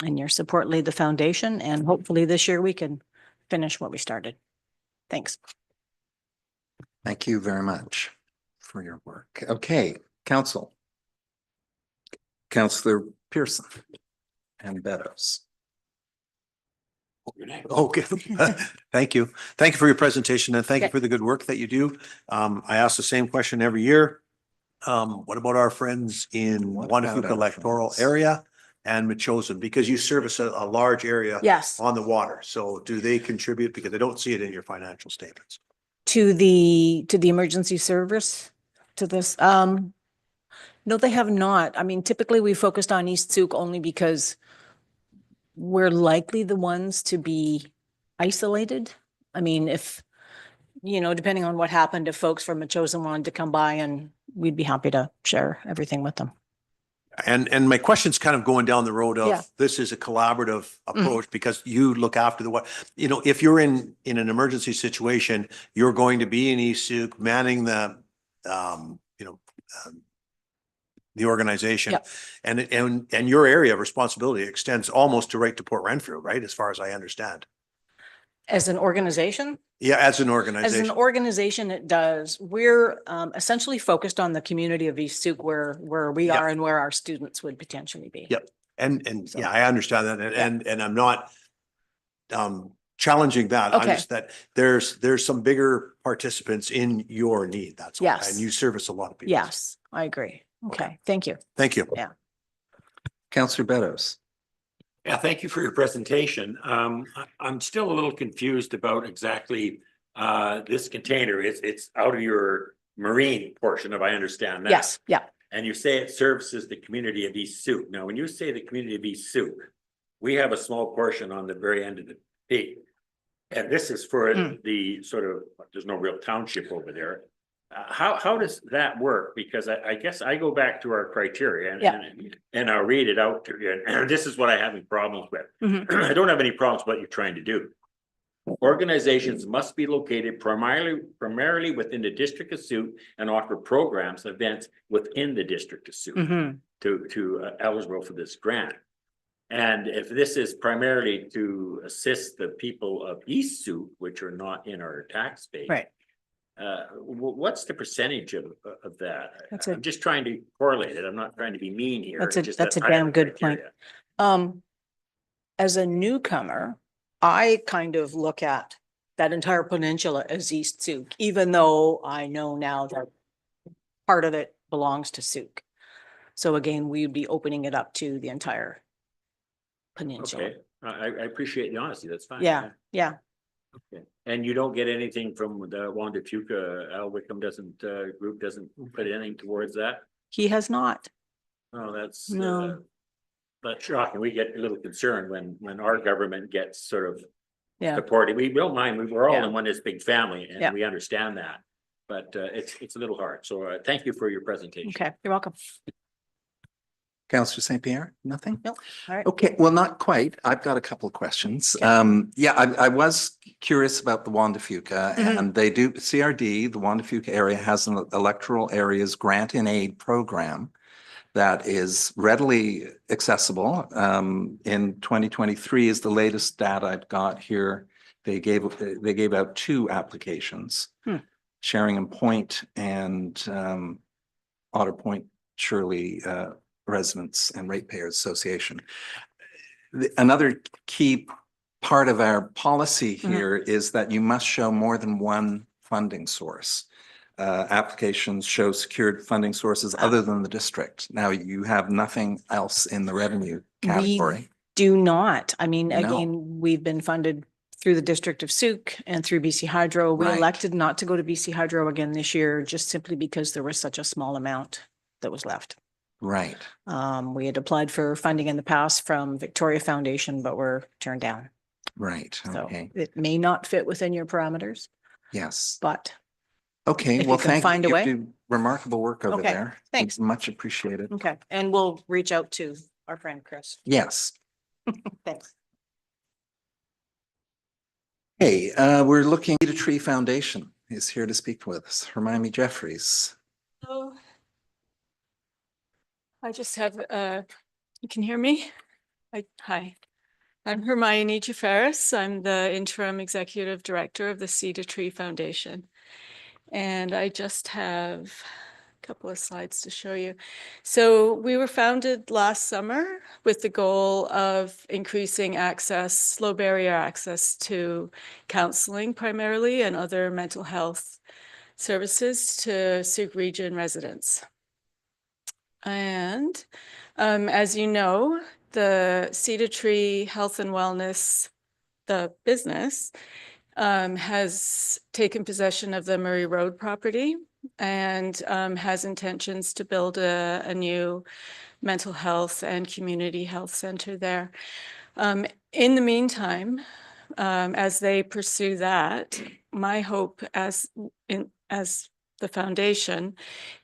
And your support laid the foundation, and hopefully this year we can finish what we started. Thanks. Thank you very much for your work. Okay, Council. Councillor Pearson and Beddoes. Okay, thank you. Thank you for your presentation and thank you Okay. for the good work that you do. I ask the same question every year. What about our friends in What Wanda about Fuca our electoral friends? area and Machosen? Because you service a large area Yes, on the water. So do they contribute? Because I don't see it in your financial statements. to the emergency service, to this. No, they have not. I mean, typically we focused on East Sooke only because we're likely the ones to be isolated. I mean, if, depending on what happened, if folks from Machosen wanted to come by, and we'd be happy to share everything with them. And my question's kind of going down the road Yeah. of, this is a collaborative approach because you look after the, if you're in an emergency situation, you're going to be in East Sooke manning the, the organization. Yeah. And your area of responsibility extends almost to right to Port Renfrew, right? As far as I understand. As an organization? Yeah, as an As an organization. organization, it does. We're essentially focused on the community of East Sooke where we Yep. are and where our students would potentially be. Yep. And So- yeah, I understand that. Yeah. And I'm not challenging that. I'm Okay. just that there's some bigger participants in your need. That's all. Yes. And you service a lot of people. Yes, I agree. Okay, thank you. Thank you. Counselor Beddoes. Yeah, thank you for your presentation. I'm still a little confused about exactly this container. It's out of your marine portion, if I understand that. Yes, yeah. And you say it services the community of East Sooke. Now, when you say the community of East Sooke, we have a small portion on the very end of the peak. And this is for the sort of, there's no real township over there. How does that work? Because I guess I go back to our criteria and I'll read it out to you. And this is what I have any problems with. I don't have any problems with what you're trying to do. Organizations must be located primarily within the district of Sooke and offer programs, events within the district of Sooke Mhm. to eligible for this grant. And if this is primarily to assist the people of East Sooke, which are not in our tax base. Right. What's the percentage of that? That's I'm just trying to correlate it. I'm not trying to be mean here. That's It's a- just that's that a I have damn good point. criteria. As a newcomer, I kind of look at that entire peninsula as East Sooke, even though I know now that part of it belongs to Sooke. So again, we'd be opening it up to the entire peninsula. Okay, I appreciate the honesty. That's fine. Yeah, yeah. Okay. And you don't get anything from the Wanda Fuca, Al Wickham group doesn't put anything towards that? He has not. Oh, that's No. that's shocking. We get a little concerned when our government gets sort of Yeah. supported. We don't mind. We're all Yeah. in one this big family Yeah. and we understand that. But it's a little hard. So thank you for your presentation. Okay, you're welcome. Counselor St. Pierre, nothing? Nope. All right. Okay, well, not quite. I've got a couple of questions. Yeah, I was curious about the Wanda Fuca and they do, CRD, the Wanda Fuca area has an electoral areas grant in aid program that is readily accessible. In 2023 is the latest data I've got here. They gave out 2 applications. Sheringham Point and Otter Point Shirley Residents and Ratepayers Association. Another key part of our policy here is that you must show more than one funding source. Applications show secured funding sources other than the district. Now you have nothing else in the revenue category. Do not. I mean, No. again, we've been funded through the District of Sooke and through BC Hydro. We Right. elected not to go to BC Hydro again this year, just simply because there was such a small amount that was left. Right. We had applied for funding in the past from Victoria Foundation, but were turned down. Right. So Okay. it may not fit within your parameters, Yes. but Okay. If Well, you can thank find a you. way. You do remarkable work over Okay, there. thanks. Much appreciated. okay. And we'll reach out to our friend Chris. Yes. Thanks. Hey, we're looking at a Tree Foundation is here to speak with us. Hermione Jeffries. Hello. I just have, you can hear me? Hi, I'm Hermione Jeffries. I'm the interim executive director of the Cedar Tree Foundation. And I just have a couple of slides to show you. So we were founded last summer with the goal of increasing access, low barrier access to counseling primarily and other mental health services to Sooke region residents. And as you know, the Cedar Tree Health and Wellness, the business, has taken possession of the Murray Road property and has intentions to build a new mental health and community health center there. In the meantime, as they pursue that, my hope as the foundation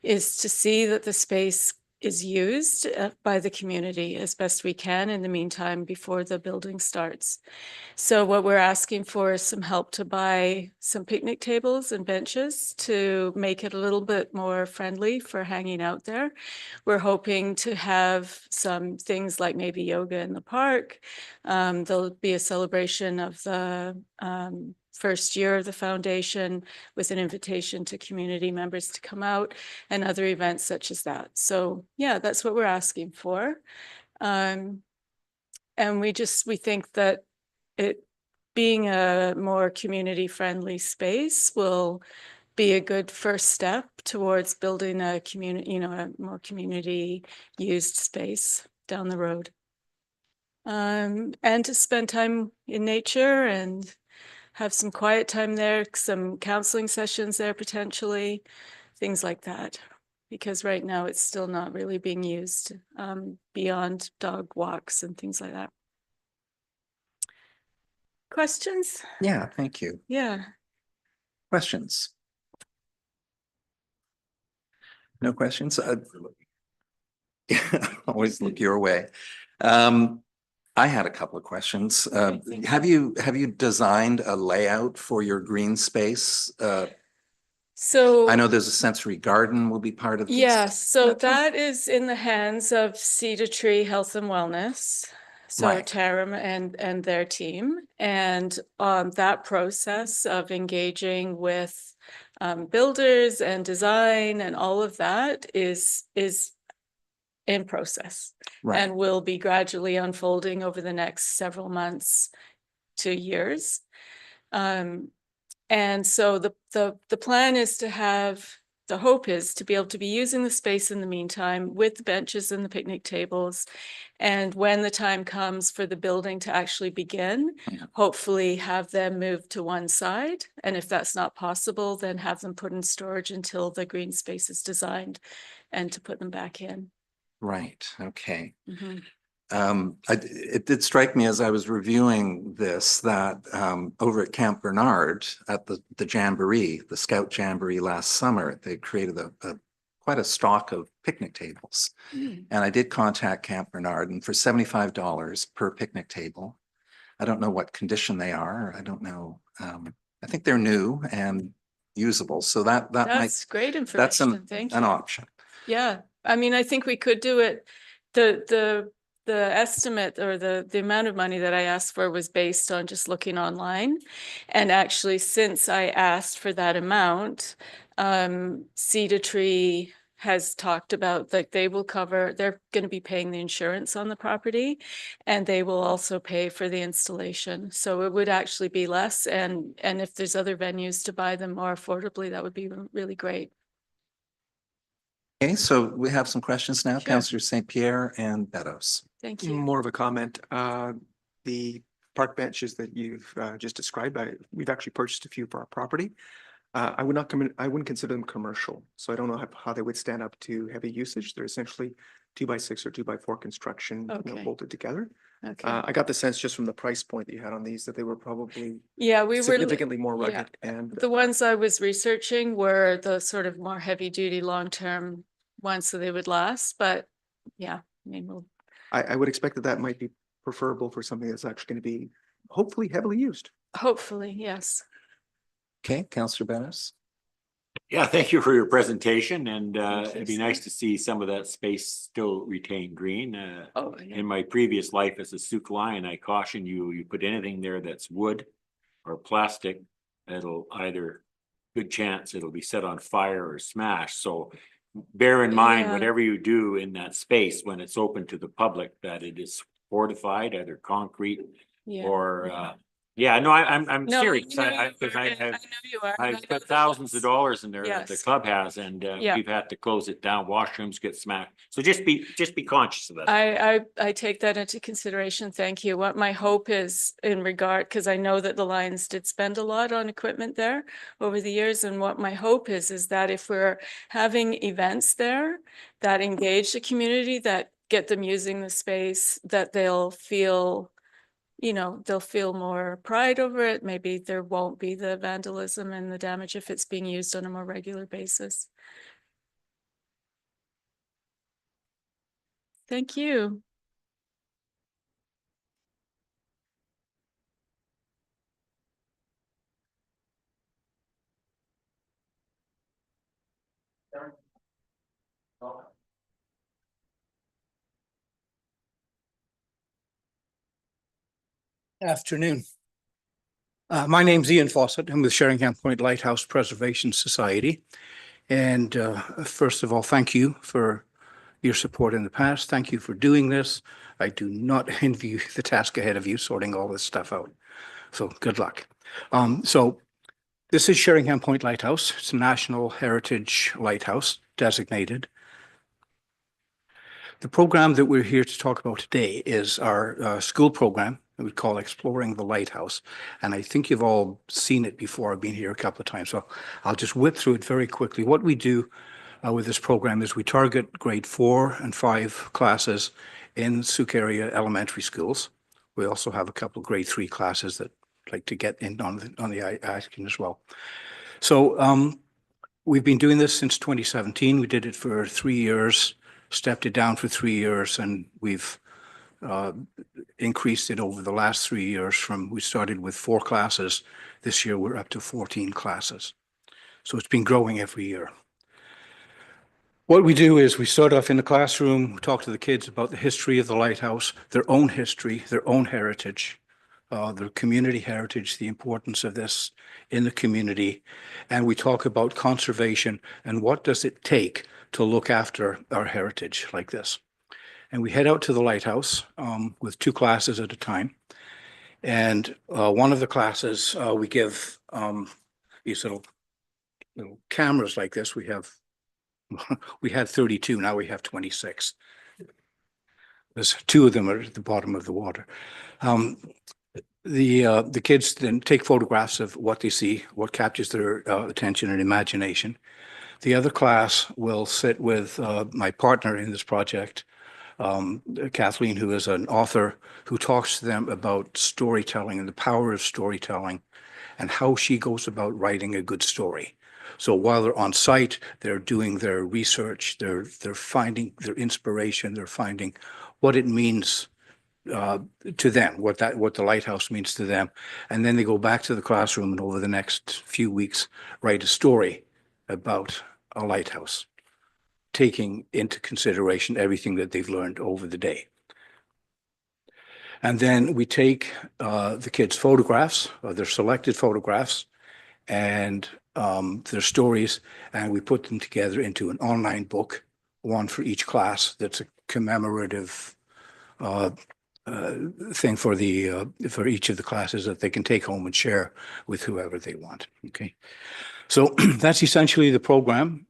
is to see that the space is used by the community as best we can in the meantime before the building starts. So what we're asking for is some help to buy some picnic tables and benches to make it a little bit more friendly for hanging out there. We're hoping to have some things like maybe yoga in the park. There'll be a celebration of the first year of the foundation with an invitation to community members to come out and other events such as that. So yeah, that's what we're asking for. And we think that it being a more community friendly space will be a good first step towards building a community, a more community used space down the road. And to spend time in nature and have some quiet time there, some counseling sessions there potentially, things like that. Because right now it's still not really being used beyond dog walks and things like that. Questions? Yeah, thank you. Yeah. Questions? No questions? Always look your way. I had a couple of questions. Have you designed a layout for your green space? So I know there's a sensory garden will be part of this. yeah, so that is in the hands of Cedar Tree Health and Wellness. So Right. Taram and their team, and that process of engaging with builders and design and all of that is in process, Right. and will be gradually unfolding over the next several months to years. And so the plan is to have, the hope is to be able to be using the space in the meantime with the benches and the picnic tables. And when the time comes for the building to actually begin, hopefully have them move to one side. And if that's not possible, then have them put in storage until the green space is designed and to put them back in. Right, okay. Mhm. It did strike me as I was reviewing this that over at Camp Bernard at the Jamboree, the Scout Jamboree last summer, they created quite a stock of picnic tables. Mm. And I did contact Camp Bernard, and for $75 per picnic table, I don't know what condition they are. I don't know. I think they're new and usable. So that might, That's great that's information. Thank you. an option. Yeah, I mean, I think we could do it. The estimate or the amount of money that I asked for was based on just looking online. And actually, since I asked for that amount, Cedar Tree has talked about that they will cover, they're going to be paying the insurance on the property, and they will also pay for the installation. So it would actually be less. And if there's other venues to buy them more affordably, that would be really great. Okay, so we have some questions now, Sure. Councillor St. Pierre and Beddoes. Thank you. More of a comment. The park benches that you've just described, we've actually purchased a few for our property. I wouldn't consider them commercial, so I don't know how they would stand up to heavy usage. They're essentially 2x6 or 2x4 construction, Okay. bolted together. Okay. I got the sense just from the price point that you had on these that they were probably Yeah, we were significantly more yeah. rugged and the ones I was researching were the sort of more heavy duty, long-term ones, so they would last. But yeah, I mean, we'll, I would expect that might be preferable for something that's actually going to be hopefully heavily used. hopefully, yes. Okay, Councillor Beddoes. Yeah, thank you for your presentation, and Thank you, it'd be sir. nice to see some of that space still retain green. Oh, yeah. In my previous life as a Sooke Lion, I caution you, you put anything there that's wood or plastic, it'll either, good chance it'll be set on fire or smashed. So bear in mind, Yeah. whatever you do in that space, when it's open to the public, that it is fortified, either concrete Yeah. or, yeah, no, I'm No, serious. I know I, you because are, I and I have, know you are. and I I've know put that thousands of that's- dollars in there that the Yes. club has, and Yeah. we've had to close it down. Washrooms get smacked. So just be conscious of that. I take that into consideration. Thank you. What my hope is in regard, because I know that the Lions did spend a lot on equipment there over the years. And what my hope is that if we're having events there that engage the community, that get them using the space, that they'll feel, they'll feel more pride over it. Maybe there won't be the vandalism and the damage if it's being used on a more regular basis. Thank you. Afternoon. My name's Ian Fawcett. I'm with Sheringham Point Lighthouse Preservation Society. And first of all, thank you for your support in the past. Thank you for doing this. I do not envy you the task ahead of you sorting all this stuff out. So good luck. So this is Sheringham Point Lighthouse. It's a National Heritage Lighthouse designated. The program that we're here to talk about today is our school program that we call Exploring the Lighthouse. And I think you've all seen it before. I've been here a couple of times, so I'll just whip through it very quickly. What we do with this program is we target grade 4 and 5 classes in Sooke area elementary schools. We also have a couple of grade 3 classes that like to get in on the asking as well. So we've been doing this since 2017. We did it for 3 years, stepped it down for 3 years, and we've increased it over the last 3 years. We started with 4 classes. This year we're up to 14 classes. So it's been growing every year. What we do is we start off in the classroom, we talk to the kids about the history of the lighthouse, their own history, their own heritage, their community heritage, the importance of this in the community. And we talk about conservation and what does it take to look after our heritage like this. And we head out to the lighthouse with 2 classes at a time. And one of the classes, we give these little cameras like this. We had 32, now we have 26. There's 2 of them are at the bottom of the water. The kids then take photographs of what they see, what captures their attention and imagination. The other class will sit with my partner in this project, Kathleen, who is an author, who talks to them about storytelling and the power of storytelling and how she goes about writing a good story. So while they're on site, they're doing their research, they're finding their inspiration, they're finding what it means to them, what the lighthouse means to them. And then they go back to the classroom and over the next few weeks, write a story about a lighthouse, taking into consideration everything that they've learned over the day. And then we take the kids' photographs, their selected photographs, and their stories, and we put them together into an online book, one for each class. That's a commemorative thing for each of the classes that they can take home and share with whoever they want. Okay, so that's essentially the program.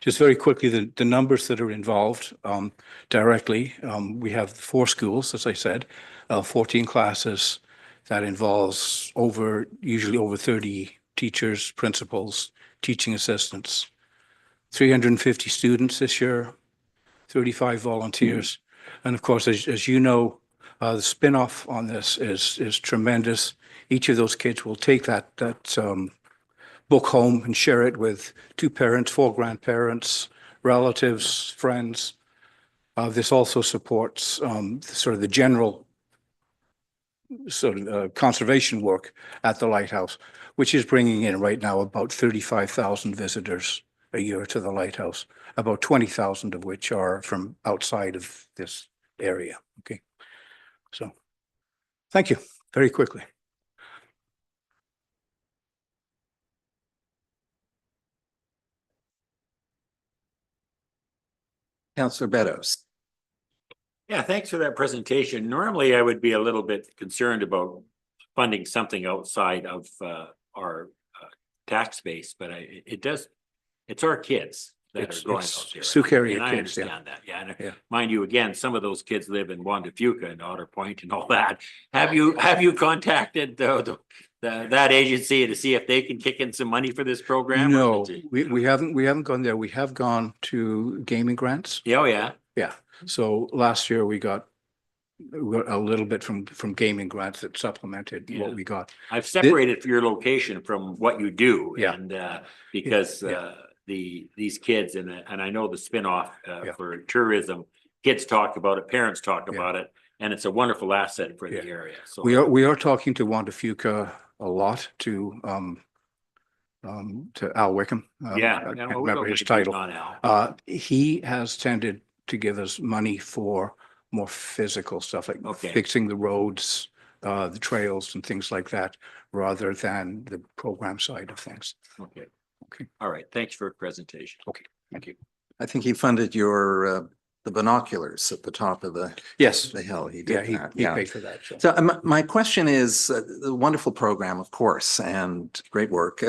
Just very quickly, the numbers that are involved directly. We have 4 schools, as I said, 14 classes. That involves usually over 30 teachers, principals, teaching assistants, 350 students this year, 35 volunteers. And of course, as you know, the spin-off on this is tremendous. Each of those kids will take that book home and share it with 2 parents, 4 grandparents, relatives, friends. This also supports sort of the general conservation work at the lighthouse, which is bringing in right now about 35,000 visitors a year to the lighthouse, about 20,000 of which are from outside of this area. Okay, so thank you very quickly. Councillor Beddoes. Yeah, thanks for that presentation. Normally, I would be a little bit concerned about funding something outside of our tax base, but it's our kids that are going out there. Sooke area And I kids, yeah. understand that, yeah. And Yeah. mind you, again, some of those kids live in Juan de Fuca and Otter Point and all that. Have you contacted that agency to see if they can kick in some money for this program? No, we haven't gone there. We have gone to gaming grants. Yeah, oh, yeah. Yeah. So last year we got a little bit from gaming grants that supplemented what we got. I've separated your location from what you do. Yeah. And because Yeah. these kids and I know the spinoff Yeah. for tourism kids talk about it, parents talk Yeah. about it, and it's a wonderful asset for the Yeah. area. So We are talking to Wanda Fuca a lot to Al Wickham. yeah. I no, can't we remember don't his like beating title. on Al. He has tended to give us money for more physical stuff like Okay. fixing the roads, the trails and things like that, rather than the program side of things. Okay. Okay. All right. Thanks for your presentation. Okay, thank you. I think he funded your, the binoculars at the top of Yes, the hill. He yeah, did he that. paid for that. So my question is, the wonderful program, of course, and great work.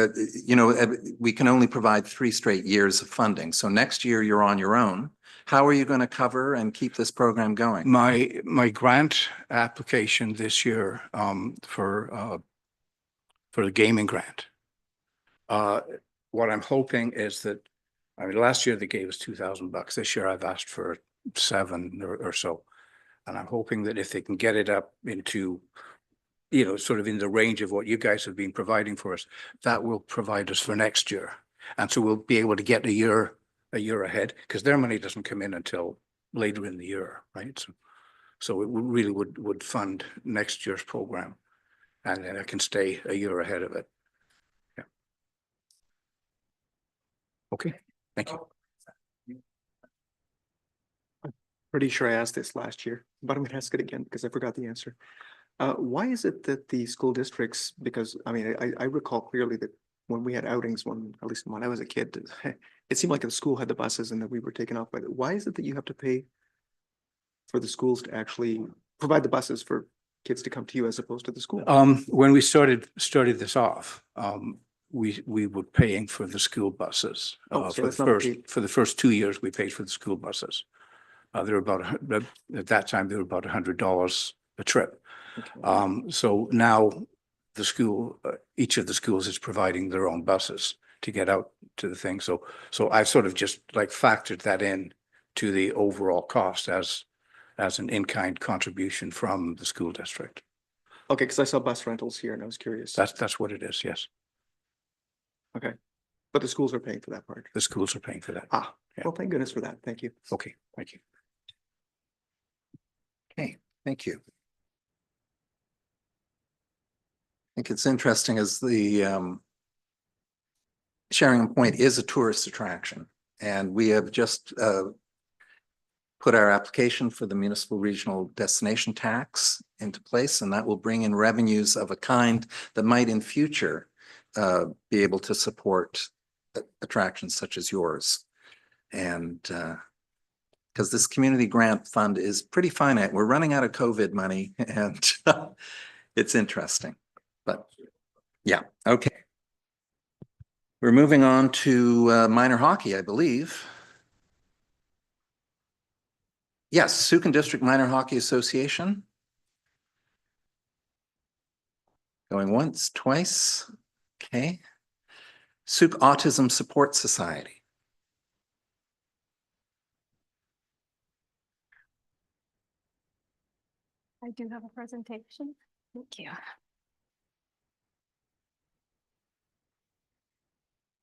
We can only provide 3 straight years of funding. So next year you're on your own. How are you going to cover and keep this program going? My grant application this year for the gaming grant. What I'm hoping is that, I mean, last year they gave us $2,000. This year I've asked for 7 or so. And I'm hoping that if they can get it up into, sort of in the range of what you guys have been providing for us, that will provide us for next year. And so we'll be able to get a year ahead, because their money doesn't come in until later in the year, right? So it really would fund next year's program, and then I can stay a year ahead of it. Yeah. Okay, thank you. Pretty sure I asked this last year, but I'm gonna ask it again because I forgot the answer. Why is it that the school districts, because I mean, I recall clearly that when we had outings, at least when I was a kid, it seemed like the school had the buses and that we were taken off by it. Why is it that you have to pay for the schools to actually provide the buses for kids to come to you as opposed to the school? When we started this off, we were paying for the school buses. Oh, so For it's not the first 2 years, we paid for the school buses. They were about, at that time, they were about $100 a trip. Okay. So now the school, each of the schools is providing their own buses to get out to the thing. So I've sort of just like factored that in to the overall cost as an in-kind contribution from the school district. Okay, because I saw bus rentals here and I was curious. That's what it is, yes. Okay, but the schools are paying for that part. The schools are paying for that. Ah, Yeah. well, thank goodness for that. Thank you. Okay, thank you. Okay, thank you. I think it's interesting as the Sharing Point is a tourist attraction, and we have just put our application for the municipal regional destination tax into place, and that will bring in revenues of a kind that might in future be able to support attractions such as yours. And because this community grant fund is pretty finite, we're running out of COVID money, and it's interesting. But yeah, okay. We're moving on to minor hockey, I believe. Yes, Sooke District Minor Hockey Association. Going once, twice. Okay. Sooke Autism Support Society. I do have a presentation. Thank you.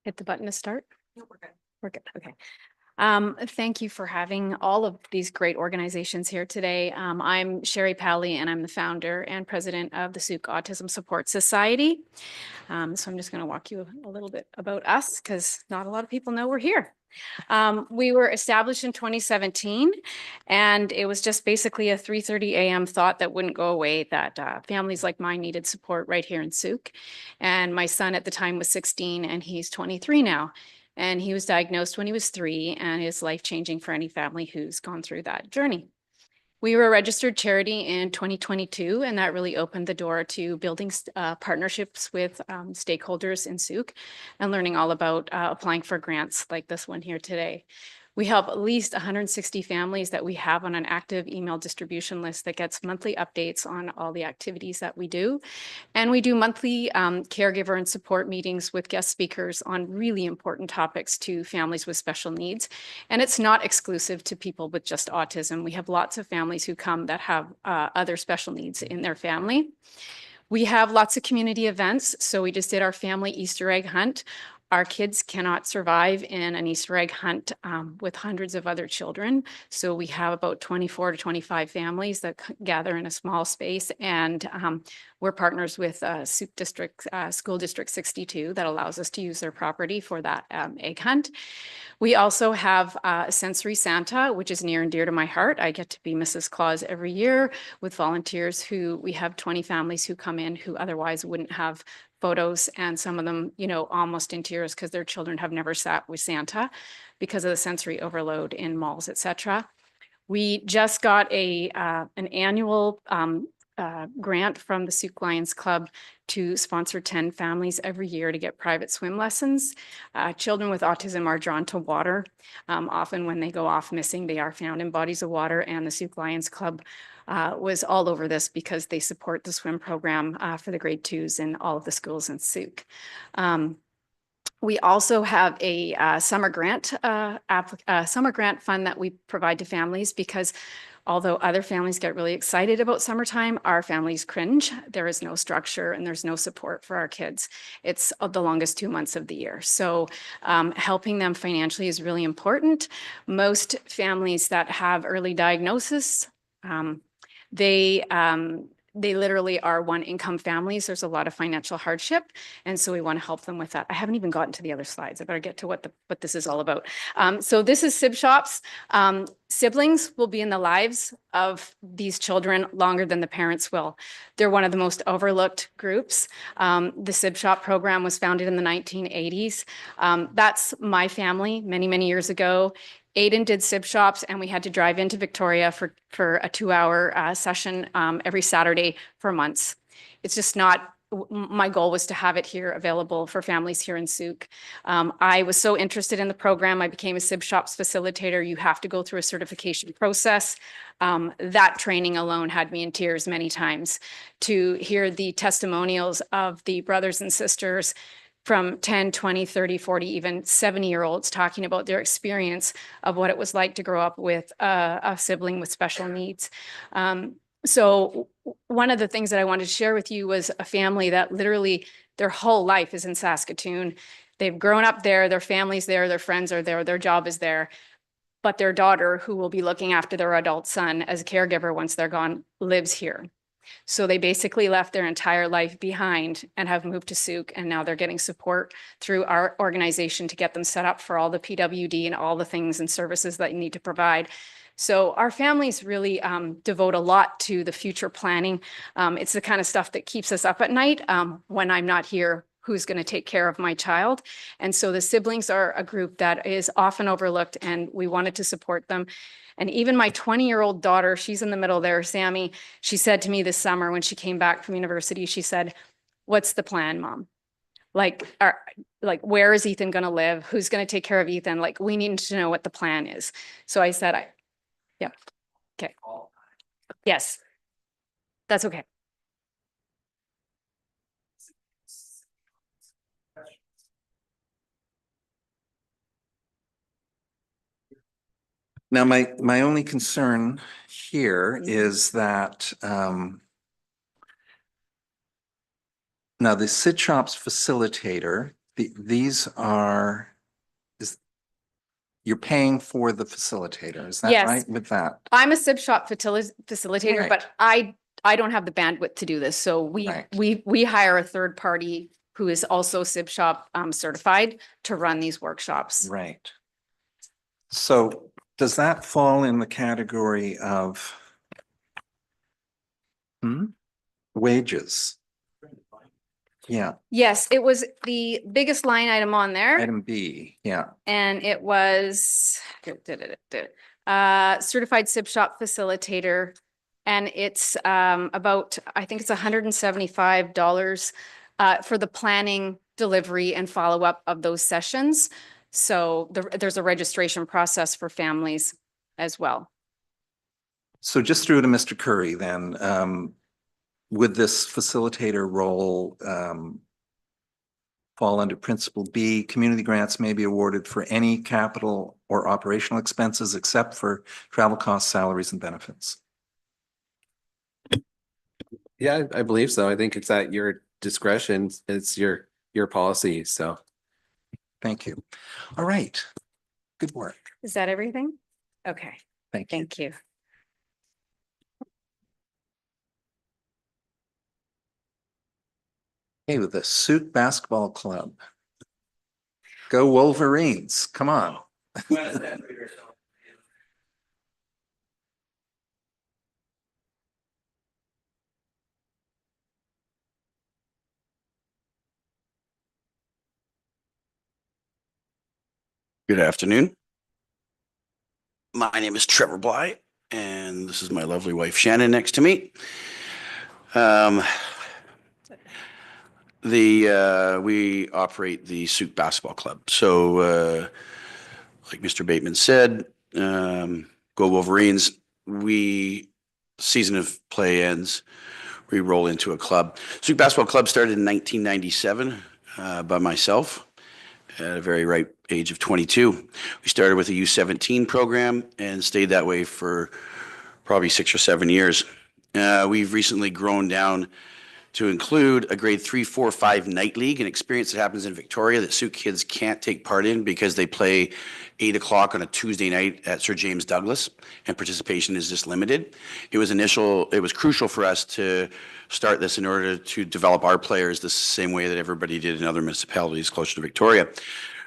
Hit the button to start. No, we're good. We're good. Okay. Thank you for having all of these great organizations here today. I'm Sherry Pally, and I'm the founder and president of the Sooke Autism Support Society. So I'm just going to walk you a little bit about us because not a lot of people know we're here. We were established in 2017, and it was just basically a 3:30 a.m. thought that wouldn't go away, that families like mine needed support right here in Sooke. And my son at the time was 16 and he's 23 now. And he was diagnosed when he was 3, and is life-changing for any family who's gone through that journey. We were a registered charity in 2022, and that really opened the door to building partnerships with stakeholders in Sooke and learning all about applying for grants like this one here today. We help at least 160 families that we have on an active email distribution list that gets monthly updates on all the activities that we do. And we do monthly caregiver and support meetings with guest speakers on really important topics to families with special needs. And it's not exclusive to people with just autism. We have lots of families who come that have other special needs in their family. We have lots of community events. So we just did our family Easter egg hunt Our kids cannot survive in an Easter egg hunt with hundreds of other children. So we have about 24 to 25 families that gather in a small space, and we're partners with Sooke District, School District 62, that allows us to use their property for that egg hunt. We also have Sensory Santa, which is near and dear to my heart. I get to be Mrs. Claus every year with volunteers who, we have 20 families who come in who otherwise wouldn't have photos, and some of them, you know, almost in tears because their children have never sat with Santa because of the sensory overload in malls, etc. We just got an annual grant from the Sooke Lions Club to sponsor 10 families every year to get private swim lessons. Children with autism are drawn to water. Often when they go off missing, they are found in bodies of water, and the Sooke Lions Club was all over this because they support the swim program for the grade 2s in all of the schools in Sooke. We also have a summer grant fund that we provide to families, because although other families get really excited about summertime, our families cringe. There is no structure and there's no support for our kids. It's the longest 2 months of the year. So helping them financially is really important. Most families that have early diagnosis, they literally are one income families. There's a lot of financial hardship. And so we want to help them with that. I haven't even gotten to the other slides. I better get to what this is all about. So this is SIB shops. Siblings will be in the lives of these children longer than the parents will. They're one of the most overlooked groups. The SIB shop program was founded in the 1980s. That's my family many, many years ago. Aiden did SIB shops, and we had to drive into Victoria for a 2-hour session every Saturday for months. It's just not, my goal was to have it here available for families here in Sooke. I was so interested in the program, I became a SIB shops facilitator. You have to go through a certification process. That training alone had me in tears many times, to hear the testimonials of the brothers and sisters from 10, 20, 30, 40, even 70-year-olds talking about their experience of what it was like to grow up with a sibling with special needs. So one of the things that I wanted to share with you was a family that literally their whole life is in Saskatoon. They've grown up there, their family's there, their friends are there, their job is there. But their daughter, who will be looking after their adult son as a caregiver once they're gone, lives here. So they basically left their entire life behind and have moved to Sooke, and now they're getting support through our organization to get them set up for all the PWD and all the things and services that you need to provide. So our families really devote a lot to the future planning. It's the kind of stuff that keeps us up at night when I'm not here. Who's going to take care of my child? And so the siblings are a group that is often overlooked, and we wanted to support them. And even my 20-year-old daughter, she's in the middle there, Sammy, she said to me this summer when she came back from university, she said, "What's the plan, Mom? Like, where is Ethan going to live? Who's going to take care of Ethan? Like, we need to know what the plan is." So I said, yeah, okay. Yes, that's okay. Now, my only concern here is that now the SID shops facilitator, these are, you're paying for the facilitator, is that Yes. right with that? I'm a SIB shop facilitator, Right. but I don't have the bandwidth to do this. So we hire a third party who is also SIB shop certified to run these workshops. Right. So does that fall in the category of wages? Yeah, Yes, it was the biggest line item on there, item B, yeah. and it was certified SIB shop facilitator, and it's about, I think it's $175 for the planning, delivery, and follow-up of those sessions. So there's a registration process for families as well. So just through to Mr. Curry then, would this facilitator role fall under principle B? Community grants may be awarded for any capital or operational expenses except for travel costs, salaries, and benefits. Yeah, I believe so. I think it's at your discretion. It's your policy, so. Thank you. All right. Good work. Is that everything? Okay, Thank you. thank you. Okay, with the Sooke Basketball Club. Go Wolverines. Come on. Good afternoon. My name is Trevor Bly, and this is my lovely wife Shannon next to me. We operate the Sooke Basketball Club. So, like Mr. Bateman said, go Wolverines. Season of play ends, we roll into a club. Sooke Basketball Club started in 1997 by myself at a very ripe age of 22. We started with a U17 program and stayed that way for probably 6 or 7 years. We've recently grown down to include a grade 3, 4, 5 night league, an experience that happens in Victoria that Sooke kids can't take part in because they play 8 o'clock on a Tuesday night at Sir James Douglas, and participation is just limited. It was crucial for us to start this in order to develop our players the same way that everybody did in other municipalities closer to Victoria.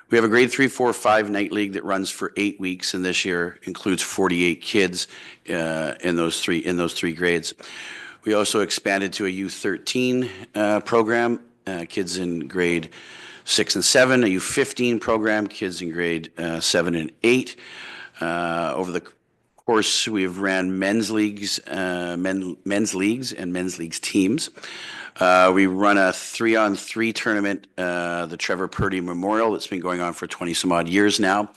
We have a grade 3, 4, 5 night league that runs for 8 weeks, and this year includes 48 kids in those three grades. We also expanded to a U13 program, kids in grade 6 and 7, a U15 program, kids in grade 7 and 8. Over the course, we've ran men's leagues and men's leagues teams. We run a 3-on-3 tournament, the Trevor Purdy Memorial, that's been going on for 20 some odd years now.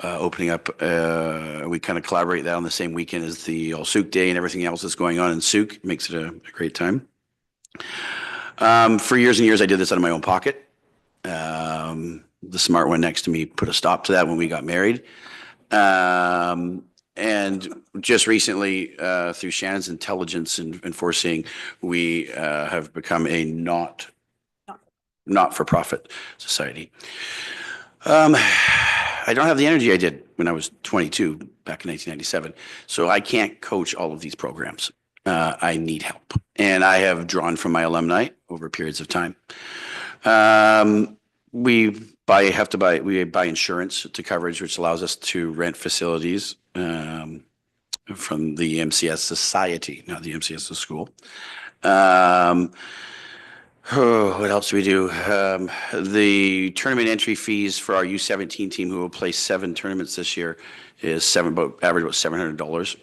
Opening up, we kind of collaborate that on the same weekend as the All Sooke Day and everything else that's going on in Sooke. Makes it a great time. For years and years, I did this out of my own pocket. The smart one next to me put a stop to that when we got married. And just recently, through Shannon's intelligence and foreseeing, we have become a not-for-profit society. I don't have the energy I did when I was 22 back in 1997, so I can't coach all of these programs. I need help, and I have drawn from my alumni over periods of time. We buy insurance to coverage, which allows us to rent facilities from the MCS Society, not the MCS the school. What else do we do? The tournament entry fees for our U17 team, who will play 7 tournaments this year, is average about $700.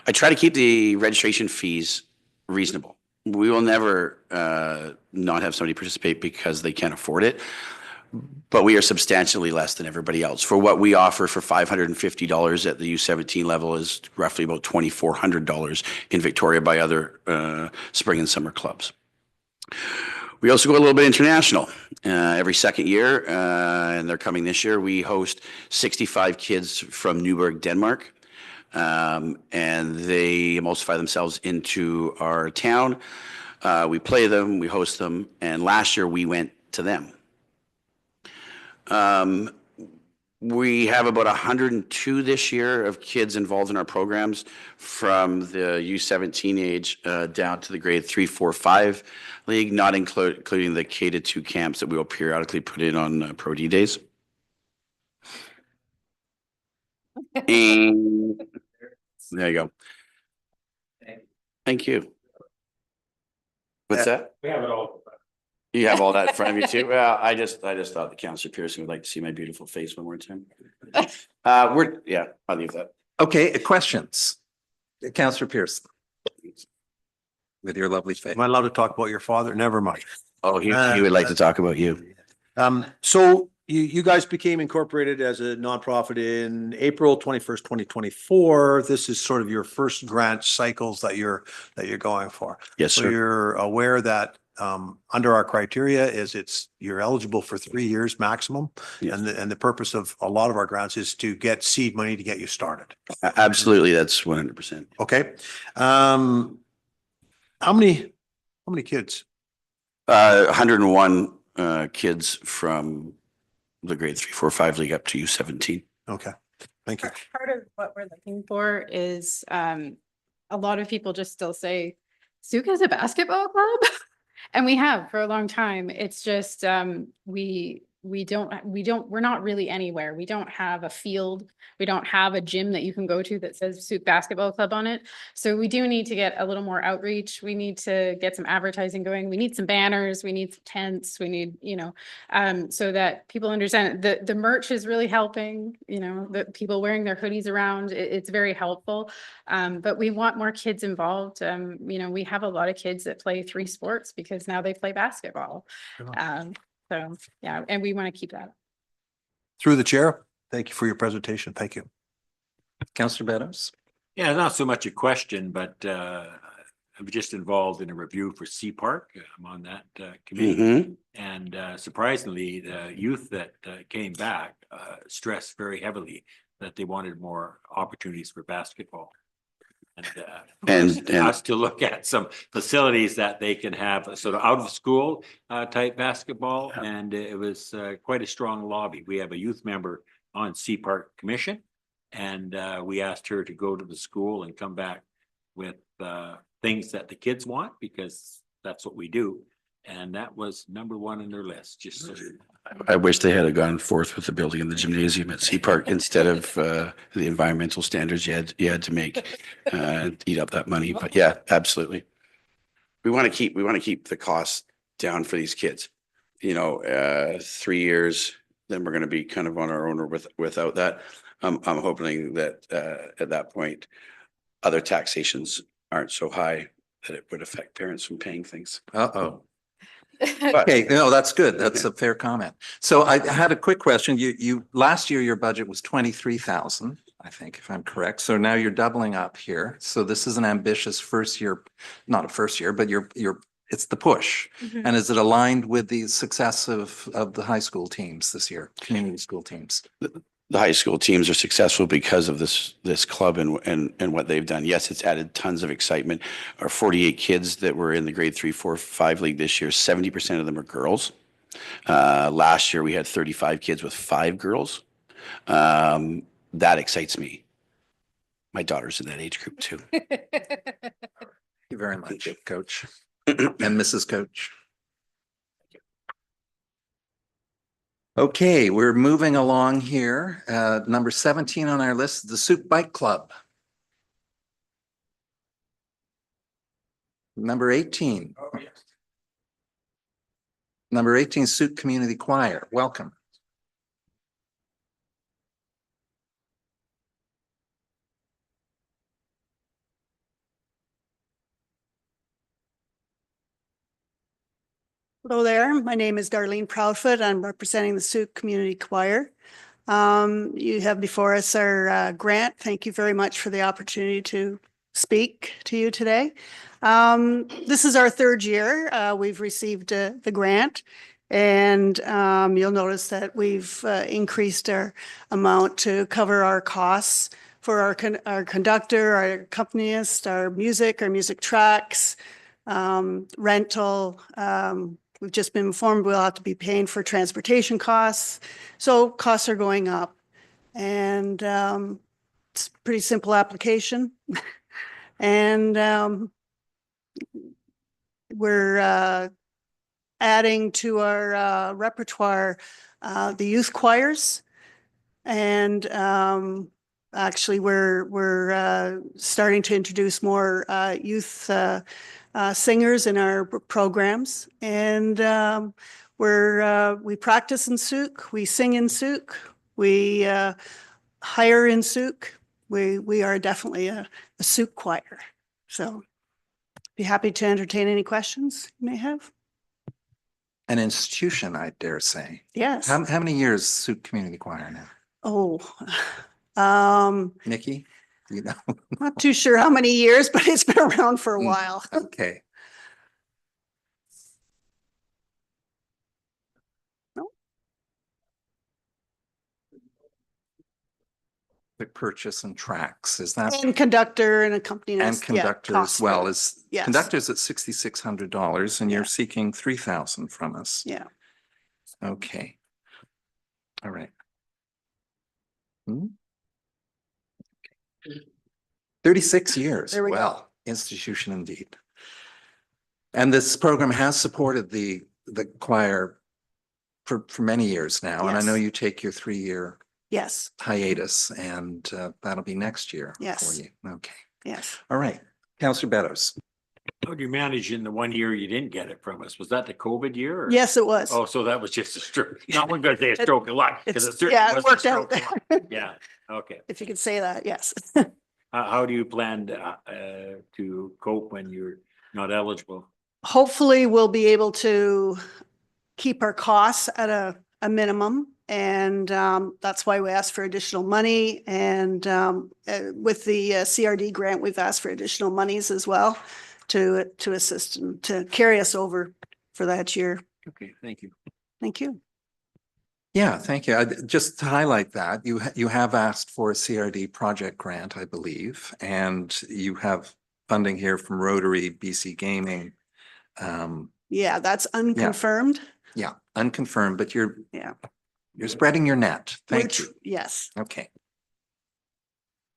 I try to keep the registration fees reasonable. We will never not have somebody participate because they can't afford it, but we are substantially less than everybody else. For what we offer for $550 at the U17 level is roughly about $2,400 in Victoria by other spring and summer clubs. We also go a little bit international. Every second year, and they're coming this year, we host 65 kids from Newburgh, Denmark. And they emulsify themselves into our town. We play them, we host them, and last year we went to them. We have about 102 this year of kids involved in our programs from the U17 age down to the grade 3, 4, 5 league, not including the K-2 camps that we will periodically put in on Pro D days. And there you go. Thank you. What's that? We have it all. You have all that in front of you too? Well, I just thought that Councillor Pearson would like to see my beautiful face one more time. I'll leave that. Okay, questions? Councillor Pearson. With your lovely face. Am I allowed to talk about your father? Never mind. Oh, he would like to talk about you. So you guys became incorporated as a nonprofit in April 21st, 2024. This is sort of your first grant cycles that you're going for. Yes, So sir. you're aware that under our criteria you're eligible for 3 years maximum. Yes. And the purpose of a lot of our grants is to get seed money to get you started. Absolutely. That's 100%. Okay. How many kids? 101 kids from the grade 3, 4, 5 league up to U17. Okay, thank you. Part of what we're looking for is, a lot of people just still say, Sooke has a basketball club. And we have for a long time. It's just, we're not really anywhere. We don't have a field. We don't have a gym that you can go to that says Sooke Basketball Club on it. So we do need to get a little more outreach. We need to get some advertising going. We need some banners. We need some tents. We need, so that people understand the merch is really helping, the people wearing their hoodies around. It's very helpful. But we want more kids involved. We have a lot of kids that play 3 sports because now they play basketball. So, yeah, and we want to keep that. Through the chair, thank you for your presentation. Thank you. Councillor Beddoes? Yeah, not so much a question, but I'm just involved in a review for Sea Park. I'm on that committee. And surprisingly, the youth that came back stressed very heavily that they wanted more opportunities for basketball. And us to look at some facilities that they can have sort of out of school type basketball. And it was quite a strong lobby. We have a youth member on Sea Park Commission. And we asked her to go to the school and come back with things that the kids want, because that's what we do. And that was number 1 on their list. Just so I wish they had gone forth with the building in the gymnasium at Sea Park instead of the environmental standards you had to make eat up that money. But yeah, absolutely. We want to keep the costs down for these kids. 3 years, then we're going to be kind of on our own or without that. I'm hoping that at that point, other taxations aren't so high that it would affect parents from paying things. Uh-oh. Okay, no, that's good. That's a fair comment. So I had a quick question. You last year, your budget was 23,000, I think, if I'm correct. So now you're doubling up here. So this is an ambitious first year, not a first year, but it's the push. And is it aligned with the success of the high school teams this year, community school teams? The high school teams are successful because of this club and what they've done. Yes, it's added tons of excitement. Our 48 kids that were in the grade 3, 4, 5 league this year, 70% of them are girls. Last year we had 35 kids with 5 girls. That excites me. My daughter's in that age group too. Thank you very much, Coach and Mrs. Coach. Okay, we're moving along here. Number 17 on our list, the Sooke Bike Club. Number 18. Number 18, Sooke Community Choir. Welcome. Hello there. My name is Darlene Proudfoot. I'm representing the Sooke Community Choir. You have before us our grant. Thank you very much for the opportunity to speak to you today. This is our 3rd year. We've received the grant, and you'll notice that we've increased our amount to cover our costs for our conductor, our accompanist, our music tracks, rental. We've just been informed we'll have to be paying for transportation costs. So costs are going up, and it's a pretty simple application. And we're adding to our repertoire the youth choirs, and actually we're starting to introduce more youth singers in our programs, and we practice in Sooke, we sing in Sooke, we hire in Sooke. We are definitely a Sooke choir. So be happy to entertain any questions you may have. An institution, I dare say. Yes. How many years Sooke Community Choir now? Oh, Nikki, you know? not too sure how many years, but it's been around for a while. Okay. The purchase and tracks, is that? And conductor and accompanist. And conductor as well. Is yes. Conductor's at $6,600 and Yeah. you're seeking 3,000 from us. Yeah. Okay. All right. 36 years. There we go. Well, institution indeed. And this program has supported the choir for many years now. And I know Yes. you take your 3-year Yes, hiatus, and that'll be next year for Yes. you. Okay. yes. All right. Councillor Beddoes. How do you manage in the 1 year you didn't get it from us? Was that the COVID year? Or? Yes, it was. Oh, so that was just a stroke. Not one gonna say a stroke of luck, because it certainly Yeah, it was a worked out. stroke of luck. Yeah, okay. If you could say that, yes. How do you plan to cope when you're not eligible? Hopefully, we'll be able to keep our costs at a minimum. And that's why we asked for additional money. And with the CRD grant, we've asked for additional monies as well to assist and to carry us over for that year. Okay, thank you. Thank you. Yeah, thank you. Just to highlight that, you have asked for a CRD project grant, I believe, and you have funding here from Rotary, BC Gaming. Yeah, that's unconfirmed. Yeah, unconfirmed, but you're Yeah. spreading your net. Thank you. Yes, Okay.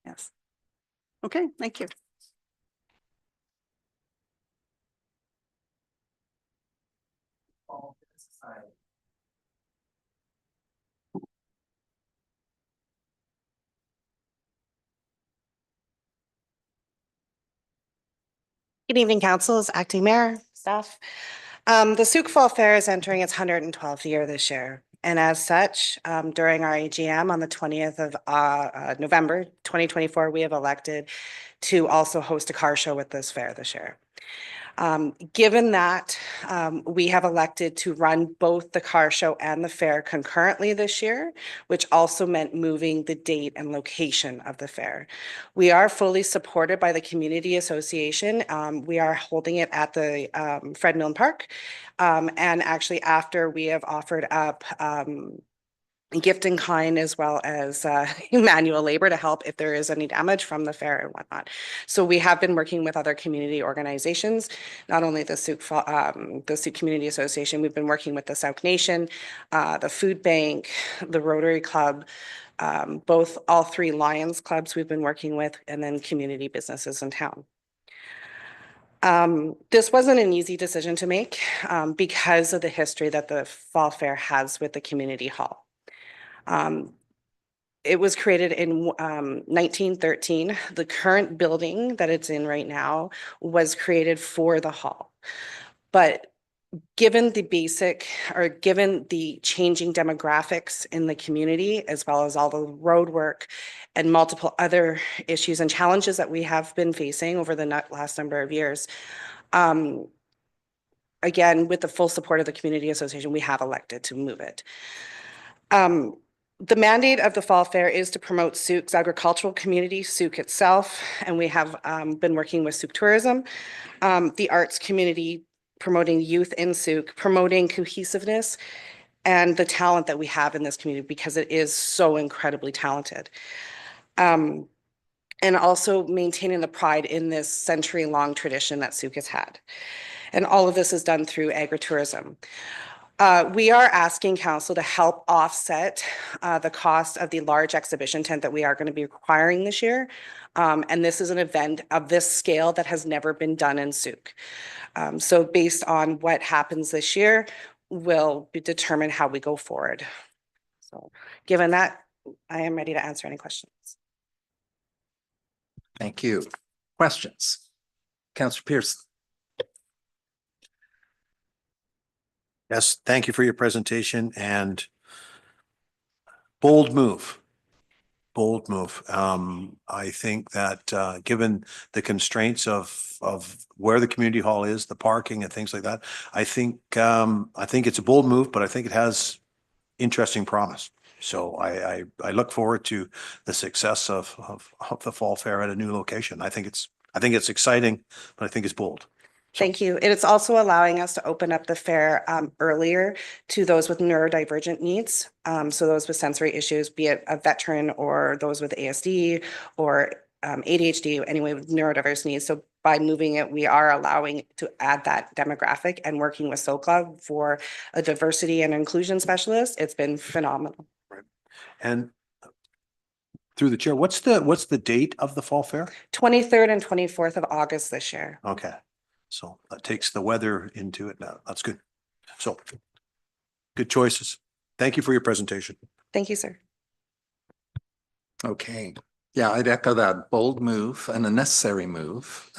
yes. Okay, thank you. Good evening, councils, acting mayor, staff. The Sooke Fall Fair is entering its 112th year this year. And as such, during our AGM on the 20th of November, 2024, we have elected to also host a car show with this fair this year. Given that we have elected to run both the car show and the fair concurrently this year, which also meant moving the date and location of the fair. We are fully supported by the Community Association. We are holding it at the Fred Milne Park. And actually after we have offered up gift in kind as well as manual labor to help if there is any damage from the fair and whatnot. So we have been working with other community organizations, not only the Sooke Community Association, we've been working with the Sooke Nation, the Food Bank, the Rotary Club, all three Lions clubs we've been working with, and then community businesses in town. This wasn't an easy decision to make because of the history that the Fall Fair has with the community hall. It was created in 1913. The current building that it's in right now was created for the hall. But given the changing demographics in the community, as well as all the road work and multiple other issues and challenges that we have been facing over the last number of years, again, with the full support of the Community Association, we have elected to move it. The mandate of the Fall Fair is to promote Sooke's agricultural community, Sooke itself, and we have been working with Sooke Tourism, the arts community, promoting youth in Sooke, promoting cohesiveness and the talent that we have in this community because it is so incredibly talented. And also maintaining the pride in this century-long tradition that Sooke has had. And all of this is done through agritourism. We are asking council to help offset the cost of the large exhibition tent that we are going to be requiring this year. And this is an event of this scale that has never been done in Sooke. So based on what happens this year, will determine how we go forward. So given that, I am ready to answer any questions. Thank you. Questions? Councillor Pearson. Yes, thank you for your presentation and bold move. Bold move. I think that given the constraints of where the community hall is, the parking and things like that, I think it's a bold move, but I think it has interesting promise. So I look forward to the success of the Fall Fair at a new location. I think it's exciting, but I think it's bold. Thank you. It is also allowing us to open up the fair earlier to those with neurodivergent needs. So those with sensory issues, be it a veteran or those with ASD or ADHD, anyway, with neurodiverse needs. So by moving it, we are allowing to add that demographic and working with Sooke for a diversity and inclusion specialist. It's been phenomenal. Right. And through the chair, what's the date of the fall fair? 23rd and 24th of August this year. Okay, so that takes the weather into it now. That's good. So good choices. Thank you for your presentation. Thank you, sir. Okay. Yeah, I'd echo that bold move and a necessary move.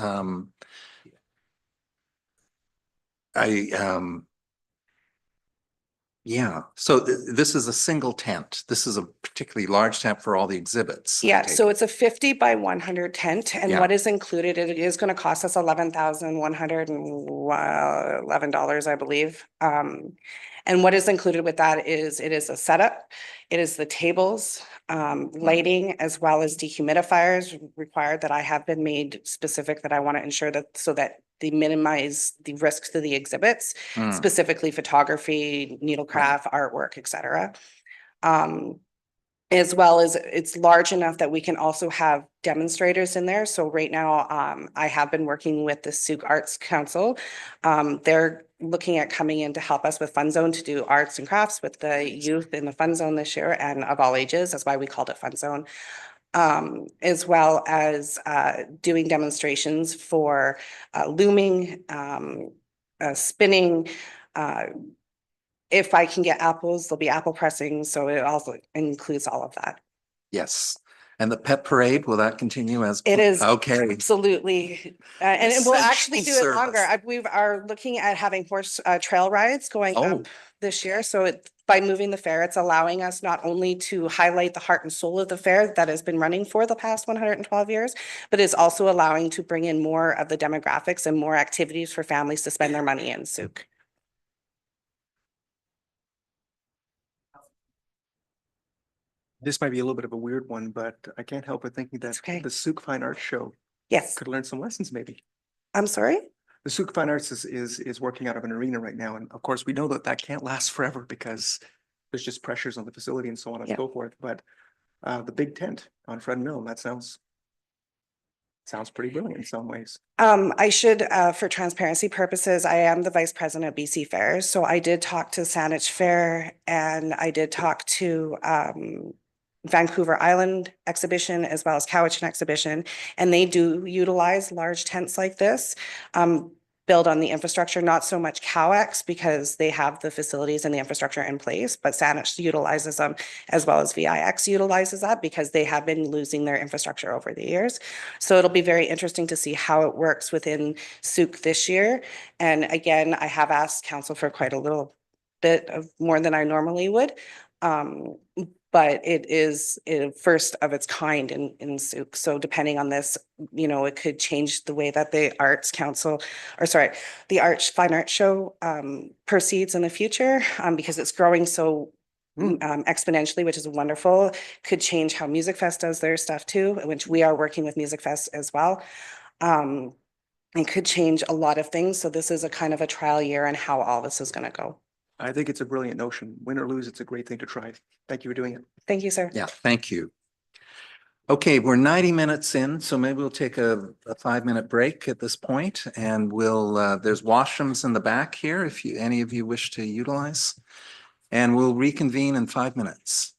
Yeah, so this is a single tent. This is a particularly large tent for all the exhibits. I Yeah, take so it. it's a 50 by 100 tent, and Yeah. what is included, it is going to cost us $11,111, I believe. And what is included with that is it is a setup, it is the tables, lighting, as well as dehumidifiers required that I have been made specific that I want to ensure that so that they minimize the risks to the exhibits, specifically photography, needlecraft, artwork, etc. As well as it's large enough that we can also have demonstrators in there. So right now, I have been working with the Sooke Arts Council. They're looking at coming in to help us with Fun Zone to do arts and crafts with the youth in the Fun Zone this year and of all ages. That's why we called it Fun Zone. As well as doing demonstrations for looming, spinning. If I can get apples, there'll be apple pressing. So it also includes all of that. Yes. And the pet parade, will that continue as? It is Okay. absolutely, and we'll actually do Essential it longer. service. We are looking at having horse trail rides going Oh. up this year. So by moving the fair, it's allowing us not only to highlight the heart and soul of the fair that has been running for the past 112 years, but it's also allowing to bring in more of the demographics and more activities for families to spend their money in Sooke. This might be a little bit of a weird one, but I can't help but thinking that okay. the Sooke Fine Arts Show Yes. could learn some lessons maybe. I'm sorry? The Sooke Fine Arts is working out of an arena right now. And of course, we know that that can't last forever because there's just pressures on the facility and so on and Yeah. so forth. But the big tent on Fred Mill, that sounds pretty brilliant in some ways. I should, for transparency purposes, I am the vice president of BC Fairs. So I did talk to Saanich Fair and I did talk to Vancouver Island exhibition as well as Cowichan exhibition. And they do utilize large tents like this. Build on the infrastructure, not so much Cowex because they have the facilities and the infrastructure in place, but Saanich utilizes them as well as VIX utilizes that because they have been losing their infrastructure over the years. So it'll be very interesting to see how it works within Sooke this year. And again, I have asked council for quite a little bit of more than I normally would. But it is a first of its kind in Sooke. So depending on this, you know, it could change the way that the Arts Council, or sorry, the Fine Arts Show proceeds in the future because it's growing so exponentially, which is wonderful. Could change how Music Fest does their stuff too, which we are working with Music Fest as well. It could change a lot of things. So this is a kind of a trial year on how all this is going to go. I think it's a brilliant notion. Win or lose, it's a great thing to try. Thank you for doing it. Thank you, sir. Yeah, thank you. Okay, we're 90 minutes in, so maybe we'll take a 5-minute break at this point, and we'll, there's washrooms in the back here if any of you wish to utilize, and we'll reconvene in 5 minutes.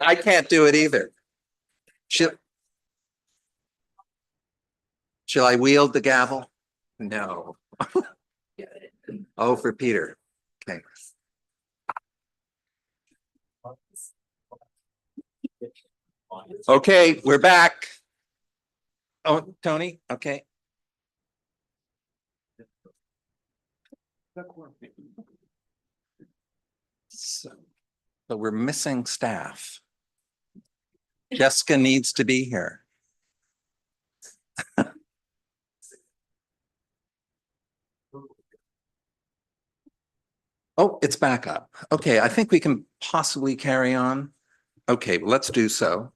I can't do it either. Shall I wield the gavel? No. Oh, for Peter. Okay. Okay, we're back. Oh, Tony, okay. So we're missing staff. Jessica needs to be here. Oh, it's back up. Okay, I think we can possibly carry on. Okay, let's do so.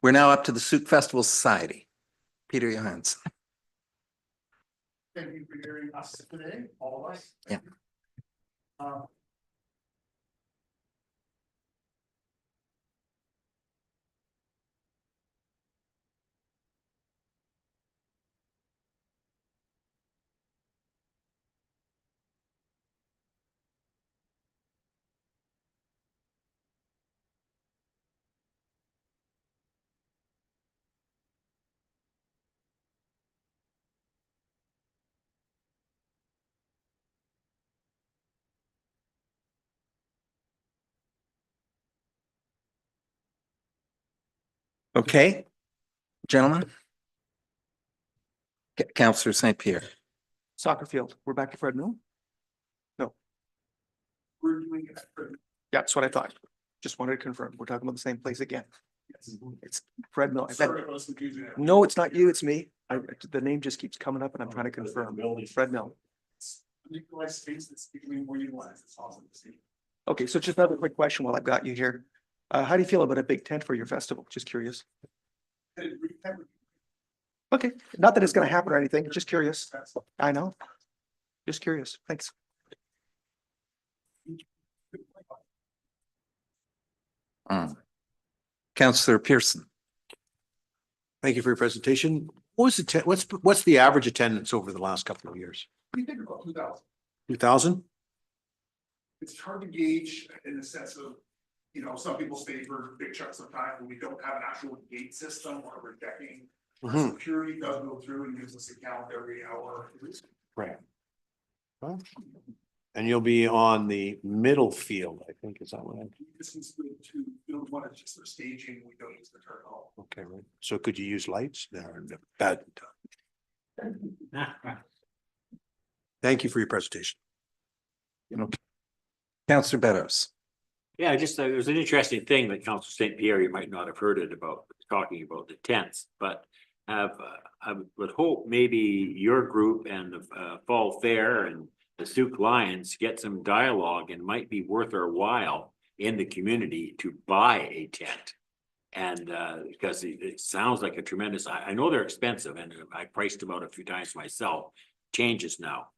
We're now up to the Sooke Festival Society. Peter Johannes. Thank you for hearing us today, all of us. Yeah. Okay, gentlemen. Councillor St. Pierre. Soccer field, we're back to Fred Mill? No. We're doing it. Yeah, that's what I thought. Just wanted to confirm. We're talking about the same place again. It's Fred Mill. Sorry if I was confusing it. No, it's not you, it's me. The name just keeps coming up and I'm trying to confirm. Fred Mill. Utilized space that's becoming more utilized. It's awesome to see. Okay, so just another quick question while I've got you here. How do you feel about a big tent for your festival? Just curious. Okay, not that it's gonna happen or anything, just curious. I know. Just curious. Thanks. Councillor Pearson. Thank you for your presentation. What's the average attendance over the last couple of years? We think about 2,000. 2,000? It's hard to gauge in the sense of, you know, some people stay for big chunks of time when we don't have an actual gate system or we're checking. Security does go through and gives us a count every hour. Right. Well, and you'll be on the middle field, I think, is that what I'm? This is good to build one, it's just for staging, we don't use the turn hall. Okay, right. So could you use lights there? Bad. Thank you for your presentation. Councillor Beddoes. Yeah, just, it was an interesting thing that Council St. Pierre, you might not have heard it about, talking about the tents, but I would hope maybe your group and the Fall Fair and the Sooke Lions get some dialogue and might be worth our while in the community to buy a tent. And because it sounds like a tremendous, I know they're expensive and I priced them out a few times myself, changes now.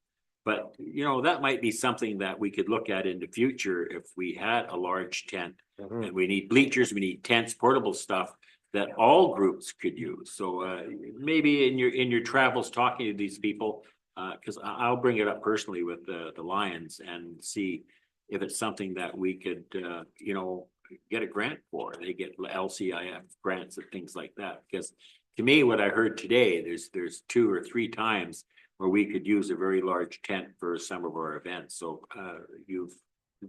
But, you know, that might be something that we could look at in the future if we had a large tent. And we need bleachers, we need tents, portable stuff that all groups could use. So maybe in your travels talking to these people, because I'll bring it up personally with the Lions and see if it's something that we could, you know, get a grant for. They get LCIF grants and things like that. Because to me, what I heard today, there's 2 or 3 times where we could use a very large tent for some of our events. So you've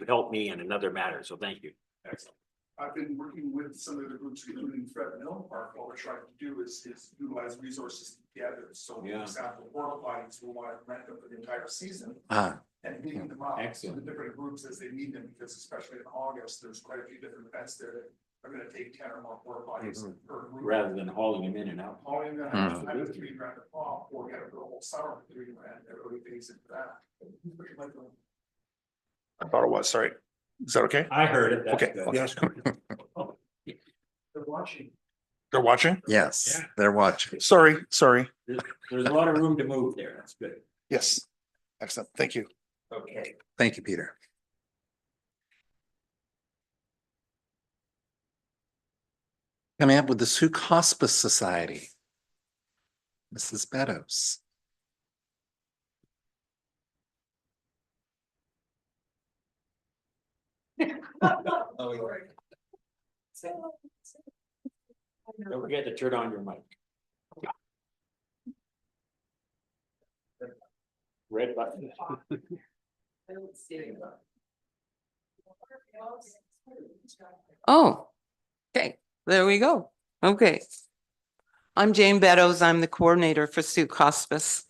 helped me in another matter. So thank you. Excellent. I've been working with some of the groups, including Fred Mill Park. What we're trying to do is utilize resources together. So for example, porta potties, we want to rent them for the entire season. And meeting them up to the different groups as they need them, because especially in August, there's quite a few different events there that are going to take 10 or more porta potties per group. Rather than hauling them in and out. Hauling them out, either $3 grand a pop, or get it for the whole summer for $3 grand. Everybody pays into that. I thought it was, sorry. Is that okay? I heard it. Okay. Yes. They're watching. They're watching? Yes, Yeah. they're watching. Sorry. There's a lot of room to move there. That's good. Yes. Excellent. Thank you. Okay. Thank you, Peter. Coming up with the Sooke Hospice Society. Mrs. Beddoes. Don't forget to turn on your mic. Red button. Oh, okay, there we go. Okay. I'm Jane Beddoes. I'm the coordinator for Sooke Hospice.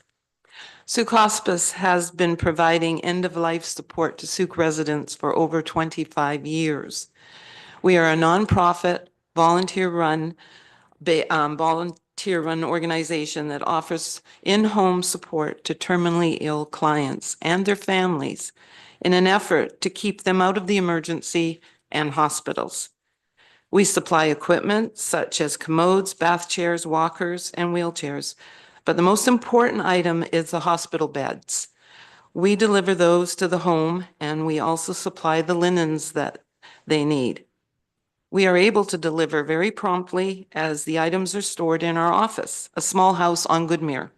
Sooke Hospice has been providing end-of-life support to Sooke residents for over 25 years. We are a nonprofit, volunteer-run organization that offers in-home support to terminally ill clients and their families in an effort to keep them out of the emergency and hospitals. We supply equipment such as commodes, bath chairs, walkers, and wheelchairs. But the most important item is the hospital beds. We deliver those to the home, and we also supply the linens that they need. We are able to deliver very promptly as the items are stored in our office, a small house on Goodmere.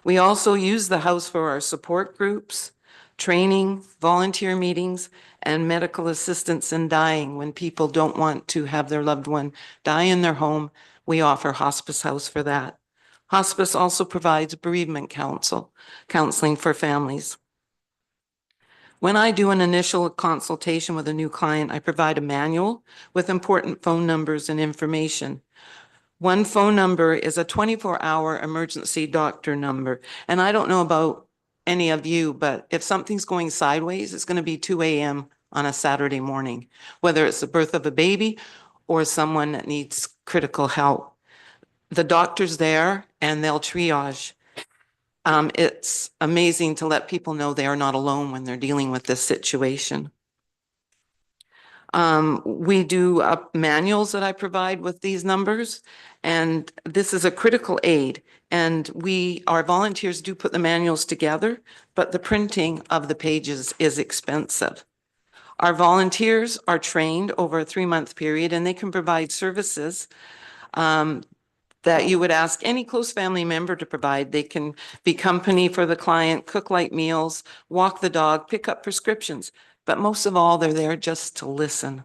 We also use the house for our support groups, training, volunteer meetings, and medical assistance in dying. When people don't want to have their loved one die in their home, we offer hospice house for that. Hospice also provides bereavement counseling for families. When I do an initial consultation with a new client, I provide a manual with important phone numbers and information. One phone number is a 24-hour emergency doctor number. And I don't know about any of you, but if something's going sideways, it's going to be 2 a.m. on a Saturday morning, whether it's the birth of a baby or someone that needs critical help. The doctor's there and they'll triage. It's amazing to let people know they are not alone when they're dealing with this situation. We do manuals that I provide with these numbers, and this is a critical aid. And our volunteers do put the manuals together, but the printing of the pages is expensive. Our volunteers are trained over a 3-month period, and they can provide services that you would ask any close family member to provide. They can be company for the client, cook light meals, walk the dog, pick up prescriptions. But most of all, they're there just to listen.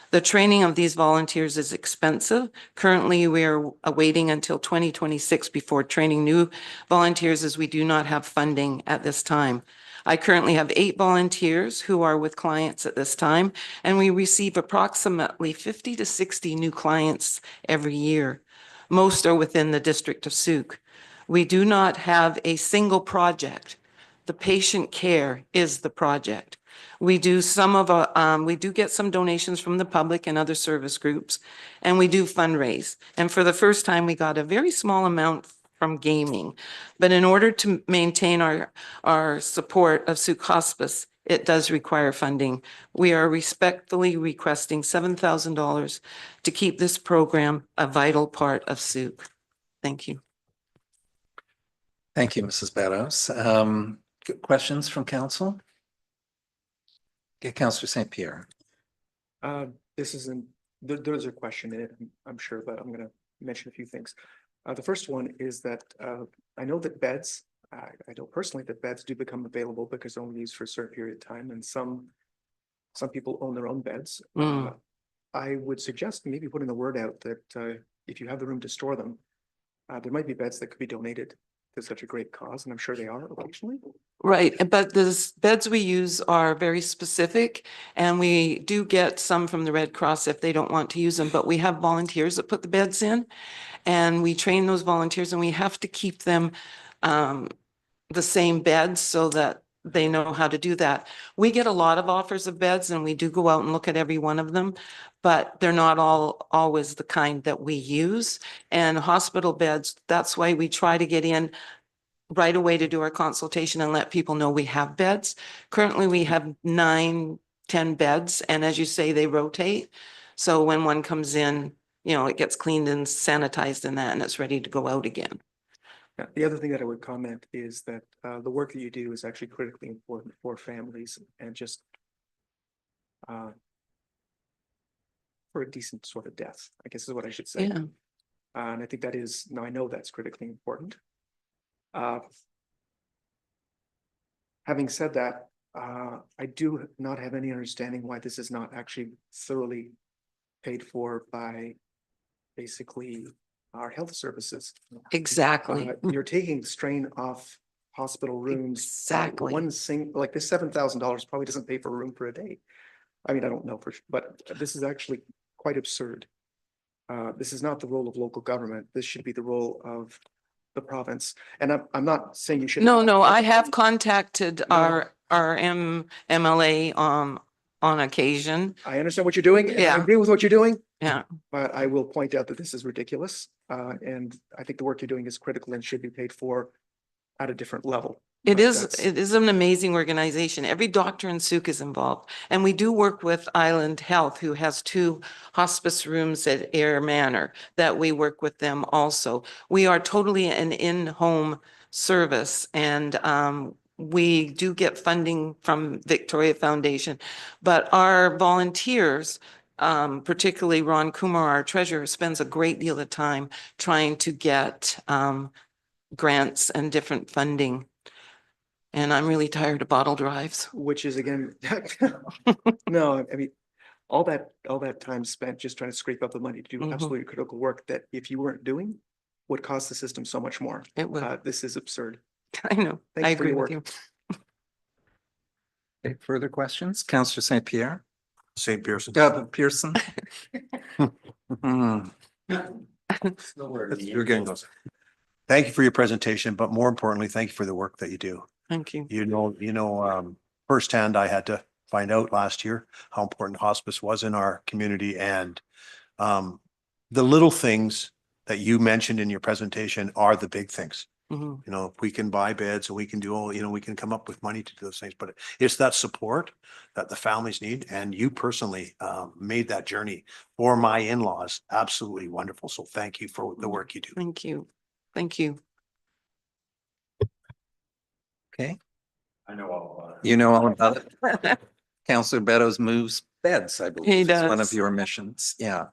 The training of these volunteers is expensive. Currently, we are awaiting until 2026 before training new volunteers, as we do not have funding at this time. I currently have 8 volunteers who are with clients at this time, and we receive approximately 50 to 60 new clients every year. Most are within the district of Sooke. We do not have a single project. The patient care is the project. We do get some donations from the public and other service groups, and we do fundraise. And for the first time, we got a very small amount from gaming. But in order to maintain our support of Sooke Hospice, it does require funding. We are respectfully requesting $7,000 to keep this program a vital part of Sooke. Thank you. Thank you, Mrs. Beddoes. Questions from council? Okay, Councillor St. Pierre. This isn't, there's a question in it, I'm sure, but I'm going to mention a few things. The first one is that I know that beds, I know personally that beds do become available because they're only used for a certain period of time, and some people own their own beds. I would suggest maybe putting the word out that if you have the room to store them, there might be beds that could be donated to such a great cause, and I'm sure they are occasionally. Right, but the beds we use are very specific, and we do get some from the Red Cross if they don't want to use them, but we have volunteers that put the beds in, and we train those volunteers, and we have to keep them the same beds so that they know how to do that. We get a lot of offers of beds, and we do go out and look at every one of them, but they're not always the kind that we use. And hospital beds, that's why we try to get in right away to do our consultation and let people know we have beds. Currently, we have 9-10 beds, and as you say, they rotate. So when one comes in, it gets cleaned and sanitized in that, and it's ready to go out again. Yeah, the other thing that I would comment is that the work that you do is actually critically important for families and just for a decent sort of death, I guess is what I should say. Yeah. And I think that is, now I know that's critically important. Having said that, I do not have any understanding why this is not actually thoroughly paid for by basically our health services. Exactly. You're taking strain off hospital rooms. Exactly. Like this $7,000 probably doesn't pay for a room for a day. I mean, I don't know for sure, but this is actually quite absurd. This is not the role of local government. This should be the role of the province. And I'm not saying you should. No, I have contacted No. our MLA on occasion. I understand what you're doing. And I Yeah. agree with what you're doing. Yeah. But I will point out that this is ridiculous. And I think the work you're doing is critical and should be paid for at a different level. It But is, that's- it is an amazing organization. Every doctor in Sooke is involved. And we do work with Island Health, who has 2 hospice rooms at Air Manor, that we work with them also. We are totally an in-home service, and we do get funding from Victoria Foundation. But our volunteers, particularly Ron Kumar, our treasurer, spends a great deal of time trying to get grants and different funding. And I'm really tired of bottle drives. Which is again, no, I mean, all that time spent just trying to scrape up the money to do Mhm. absolutely critical work that if you weren't doing, would cost the system so much more. It would. This is absurd. I know. Thank I you for your agree with work. you. Okay, further questions? Counselor St. Pierre? St. Pearson. Pearson? Hmm. You're getting those. Thank you for your presentation, but more importantly, thank you for the work that you do. Thank you. Firsthand, I had to find out last year how important hospice was in our community, and the little things that you mentioned in your presentation are the big things. Mhm. You know, we can buy beds and we can do all, we can come up with money to do those things, but it's that support that the families need. And you personally made that journey for my in-laws absolutely wonderful. So thank you for the work you do. Thank you. Thank you. Okay, I know all about it. you know all about it. Counselor Beddoes moves beds, I believe. He It's one does. of your missions. Yeah.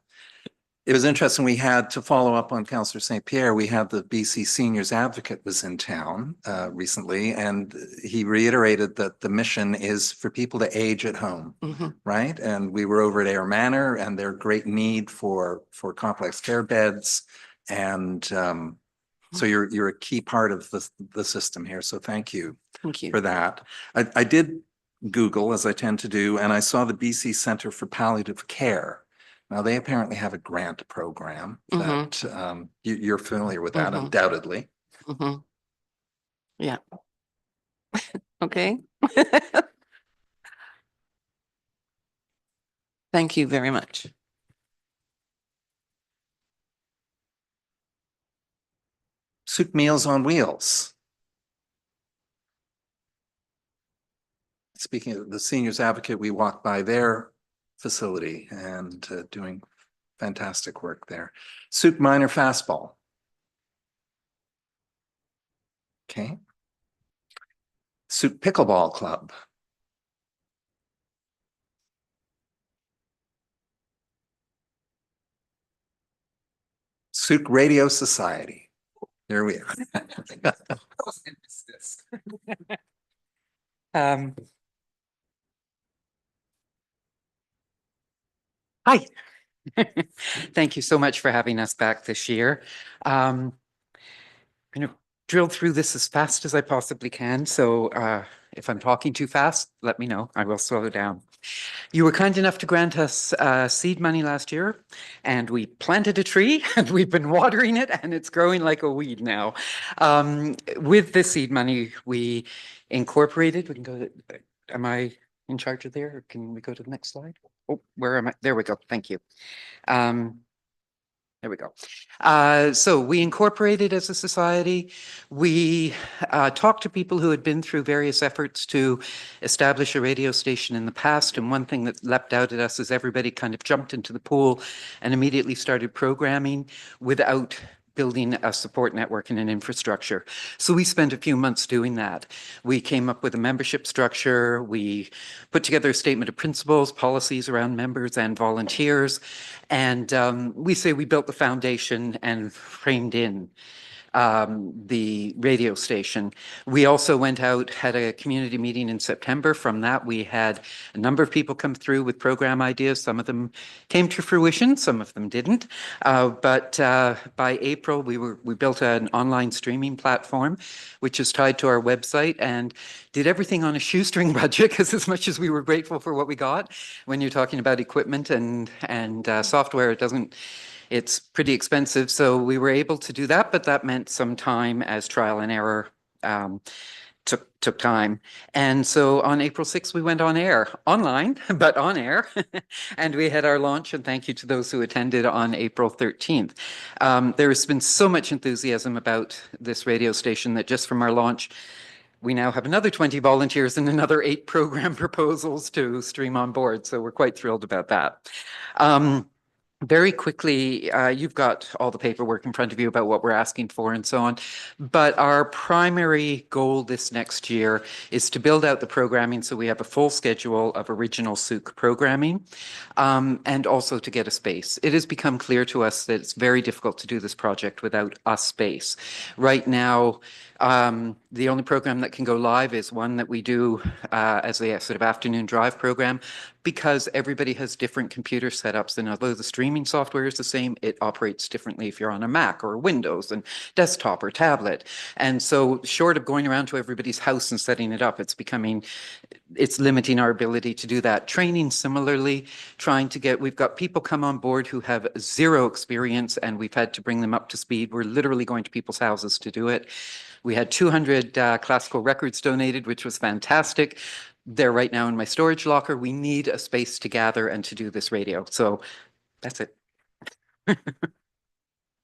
It was interesting. We had to follow up on Counselor St. Pierre. We had the BC Seniors Advocate was in town recently, and he reiterated that the mission is for people to age at home, Mhm. right? And we were over at Air Manor, and their great need for complex care beds. And so you're a key part of the system here. So thank you Thank you. for that. I did Google, as I tend to do, and I saw the BC Center for Palliative Care. Now, they apparently have a grant program Mhm. that you're familiar with that Mhm. undoubtedly. Mhm. Yeah. Okay. Thank you very much. Sooke Meals on Wheels. Speaking of the Seniors Advocate, we walked by their facility and doing fantastic work there. Sooke Minor Fastball. Okay. Sooke Pickleball Club. Sooke Radio Society. There we are. Hi. Thank you so much for having us back this year. I'm going to drill through this as fast as I possibly can. So if I'm talking too fast, let me know. I will slow down. You were kind enough to grant us seed money last year, and we planted a tree and we've been watering it, and it's growing like a weed now. With the seed money, we incorporated, we can go, am I in charge of there? Or can we go to the next slide? Oh, where am I? There we go. Thank you. There we go. So we incorporated as a society. We talked to people who had been through various efforts to establish a radio station in the past. And one thing that leapt out at us is everybody kind of jumped into the pool and immediately started programming without building a support network and an infrastructure. So we spent a few months doing that. We came up with a membership structure. We put together a statement of principles, policies around members and volunteers. And we say we built the foundation and framed in. the radio station. We also went out, had a community meeting in September. From that, we had a number of people come through with program ideas. Some of them came to fruition, some of them didn't. But by April, we built an online streaming platform, which is tied to our website, and did everything on a shoestring budget, because as much as we were grateful for what we got, when you're talking about equipment and software, it's pretty expensive. So we were able to do that, but that meant some time as trial and error took time. And so on April 6th, we went on air, online, but on air. And we had our launch, and thank you to those who attended on April 13th. There has been so much enthusiasm about this radio station that just from our launch, we now have another 20 volunteers and another 8 program proposals to stream on board. So we're quite thrilled about that. Very quickly, you've got all the paperwork in front of you about what we're asking for and so on. But our primary goal this next year is to build out the programming so we have a full schedule of original Sooke programming, and also to get a space. It has become clear to us that it's very difficult to do this project without a space. Right now, the only program that can go live is one that we do as a sort of afternoon drive program, because everybody has different computer setups. And although the streaming software is the same, it operates differently if you're on a Mac or Windows and desktop or tablet. And so short of going around to everybody's house and setting it up, it's limiting our ability to do that. Training similarly, we've got people come on board who have zero experience, and we've had to bring them up to speed. We're literally going to people's houses to do it. We had 200 classical records donated, which was fantastic. They're right now in my storage locker. We need a space to gather and to do this radio. So that's it.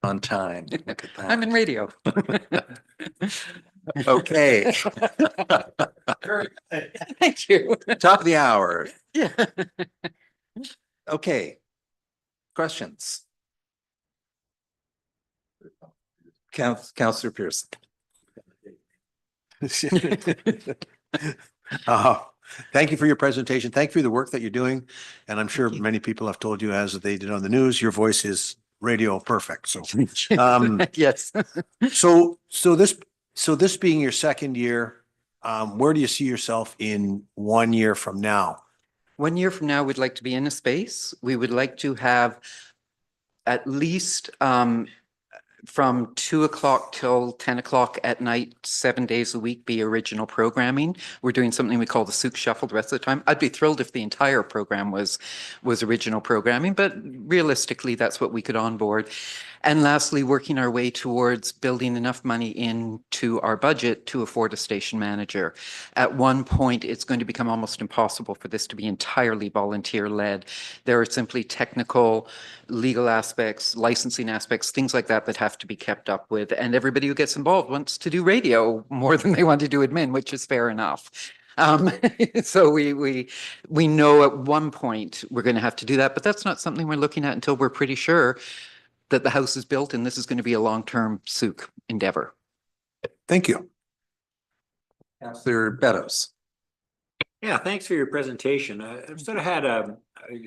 On time. Look at that. I'm in radio. Okay. Thank you. Top of the hour. Yeah. Okay. Questions? Councillor Pearson. Thank you for your presentation. Thank you for the work that you're doing. And I'm sure many people have told you, as they did on the news, your voice is radio perfect. So, yes. So this being your second year, where do you see yourself in 1 year from now? 1 year from now, we'd like to be in a space. We would like to have at least from 2 o'clock till 10 o'clock at night, 7 days a week, be original programming. We're doing something we call the Sooke Shuffle the rest of the time. I'd be thrilled if the entire program was original programming, but realistically, that's what we could onboard. And lastly, working our way towards building enough money into our budget to afford a station manager. At one point, it's going to become almost impossible for this to be entirely volunteer-led. There are simply technical, legal aspects, licensing aspects, things like that that have to be kept up with. And everybody who gets involved wants to do radio more than they want to do admin, which is fair enough. So we know at one point we're going to have to do that, but that's not something we're looking at until we're pretty sure that the house is built and this is going to be a long-term Sooke endeavor. Thank you. Councillor Beddoes. Yeah, thanks for your presentation. I've sort of had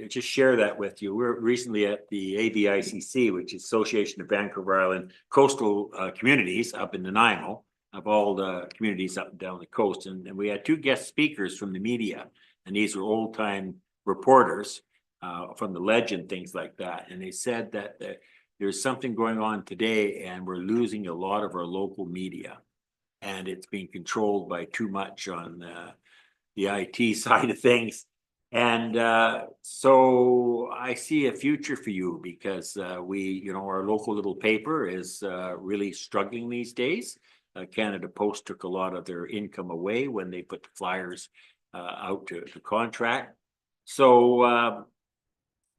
just share that with you. We're recently at the AVICC, which is Association of Vancouver Island Coastal Communities up in Nanaimo, of all the communities up and down the coast. And we had 2 guest speakers from the media, and these were old-time reporters from the Ledge and things like that. And they said that there's something going on today, and we're losing a lot of our local media, and it's being controlled by too much on the IT side of things. And so I see a future for you, because our local little paper is really struggling these days. Canada Post took a lot of their income away when they put the flyers out to contract. So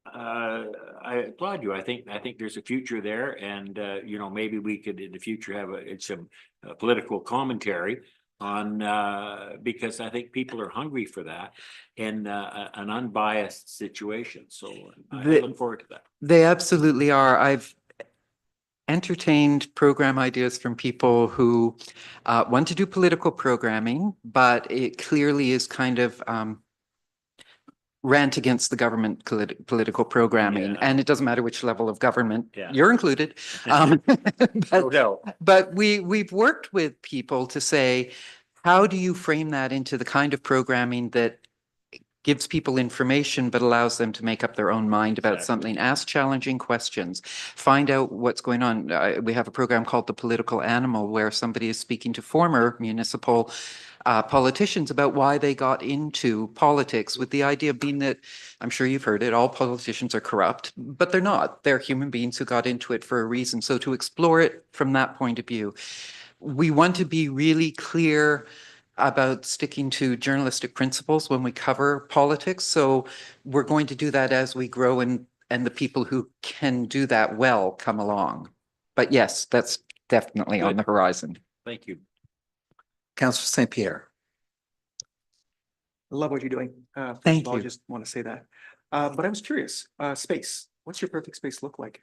I applaud you. I think there's a future there, and maybe we could in the future have some political commentary on because I think people are hungry for that in an unbiased situation. So I look forward to that. They absolutely are. I've entertained program ideas from people who want to do political programming, but it clearly is kind of rant against the government political programming, Yeah. and it doesn't matter which level of government, Yeah. you're included. No But, doubt. but we've worked with people to say, how do you frame that into the kind of programming that gives people information but allows them to make up their own mind about Exactly. something, ask challenging questions, find out what's going on. We have a program called The Political Animal where somebody is speaking to former municipal politicians about why they got into politics, with the idea being that, I'm sure you've heard it, all politicians are corrupt, but they're not. They're human beings who got into it for a reason. So to explore it from that point of view, we want to be really clear about sticking to journalistic principles when we cover politics. So we're going to do that as we grow, and the people who can do that well come along. But yes, that's definitely on the horizon. Thank you. Councillor St. Pierre. I love what you're doing. Thank First of all, I you. just want to say that. But I was curious, space, what's your perfect space look like?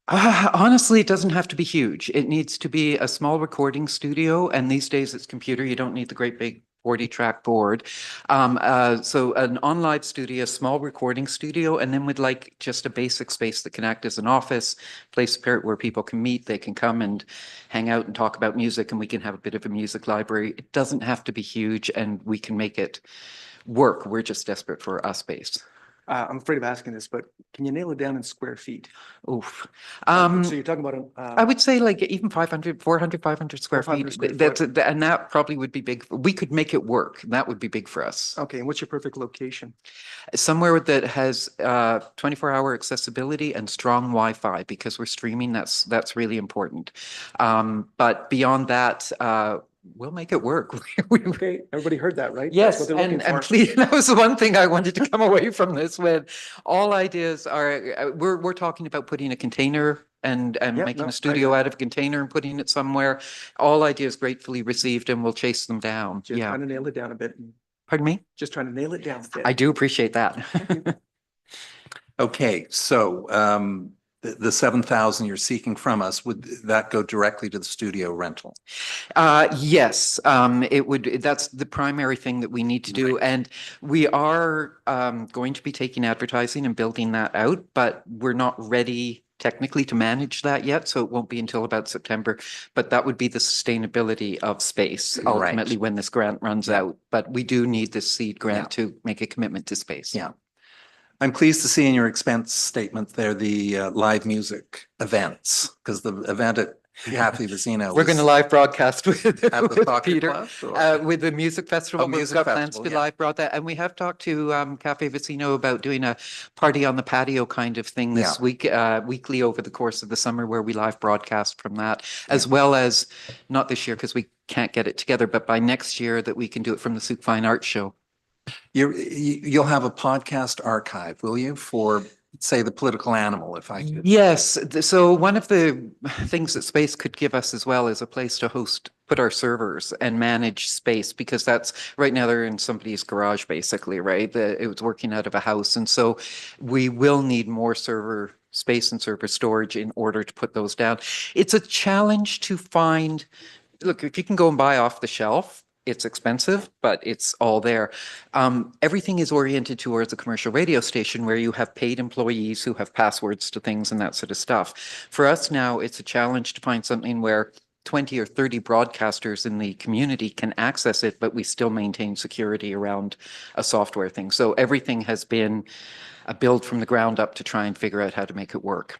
Honestly, it doesn't have to be huge. It needs to be a small recording studio, and these days it's computer. You don't need the great big 40-track board. So an on-live studio, a small recording studio, and then with like just a basic space that can act as an office, place where people can meet. They can come and hang out and talk about music, and we can have a bit of a music library. It doesn't have to be huge, and we can make it work. We're just desperate for a space. I'm afraid of asking this, but can you nail it down in square feet? Oof. So you're talking about, I would say like even 500, 400, 500 square 500 feet. square That's, foot. and that probably would be big. We could make it work. That would be big for us. okay, and what's your perfect location? Somewhere that has 24-hour accessibility and strong Wi-Fi, because we're streaming. That's really important. But beyond that, we'll make it work. Okay, everybody heard that, right? That's Yes, what they're looking and for. please, that was the one thing I wanted to come away from this with. All ideas are, we're talking about putting a container and Yep, making no, a studio out of a container and putting it somewhere. All ideas gratefully received, and we'll chase them down. Just Yeah. trying to nail it down a bit. Pardon me? Just trying to nail it down a bit. I do appreciate that. Okay, so the 7,000 you're seeking from us, would that go directly to the studio rental? Yes, it would. That's the primary thing that we need to do. And we are going to be taking advertising and building that out, but we're not ready technically to manage that yet. So it won't be until about September, but that would be the sustainability of space ultimately when this grant runs out. But we do need this seed grant to make a commitment to space. Yeah. I'm pleased to see in your expense statement there the live music events, because the event at Cafe Vecino. We're going to live broadcast with, At the with soccer Peter, club, or? with the music festival. Oh, We've music got plans festival, to yeah. live broadcast, and we have talked to Cafe Vecino about doing a party on the patio kind of thing this week, weekly over the course of the summer, where we live broadcast from that, as well as, not this year because we can't get it together, but by next year that we can do it from the Sooke Fine Arts Show. You'll have a podcast archive, will you, for, say, The Political Animal, if I could? Yes. So one of the things that space could give us as well is a place to put our servers and manage space, because that's right now they're in somebody's garage, basically, right? It was working out of a house. And so we will need more server space and server storage in order to put those down. It's a challenge to find, look, if you can go and buy off the shelf, it's expensive, but it's all there. Everything is oriented towards a commercial radio station where you have paid employees who have passwords to things and that sort of stuff. For us now, it's a challenge to find something where 20 or 30 broadcasters in the community can access it, but we still maintain security around a software thing. So everything has been a build from the ground up to try and figure out how to make it work.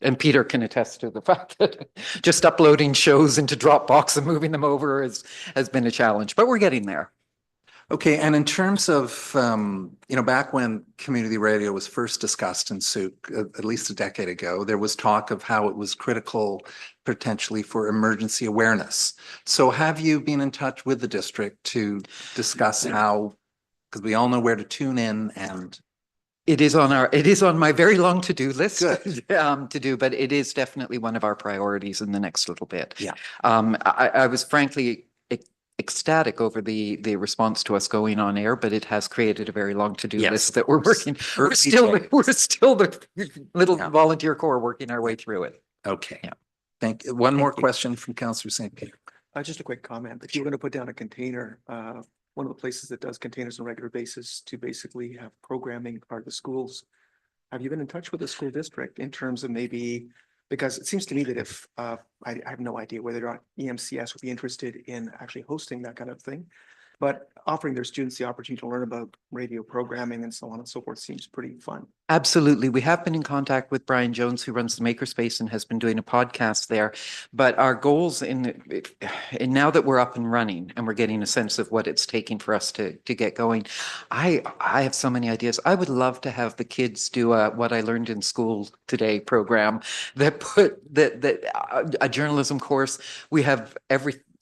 And Peter can attest to the fact that just uploading shows into Dropbox and moving them over has been a challenge, but we're getting there. Okay, and in terms of, back when community radio was first discussed in Sooke, at least a decade ago, there was talk of how it was critical potentially for emergency awareness. So have you been in touch with the district to discuss how, because we all know where to tune in and... It is on my very long to-do list to do, but it is definitely one of our priorities in the next little bit. Yeah. I was frankly ecstatic over the response to us going on air, but it has created a very long to-do list that we're working. We're still the little volunteer corps working our way through it. Okay. Yeah. Thank you. One more question from Councillor St. Pierre. Just a quick comment, that you were going to put down a container one of the places that does containers on a regular basis to basically have programming are the schools. Have you been in touch with the school district in terms of maybe, because it seems to me that if, I have no idea whether or not EMCS would be interested in actually hosting that kind of thing, but offering their students the opportunity to learn about radio programming and so on and so forth seems pretty fun. Absolutely. We have been in contact with Brian Jones, who runs the Makerspace and has been doing a podcast there. But our goals in now that we're up and running and we're getting a sense of what it's taking for us to get going, I have so many ideas. I would love to have the kids do a What I Learned in School Today program that a journalism course. We have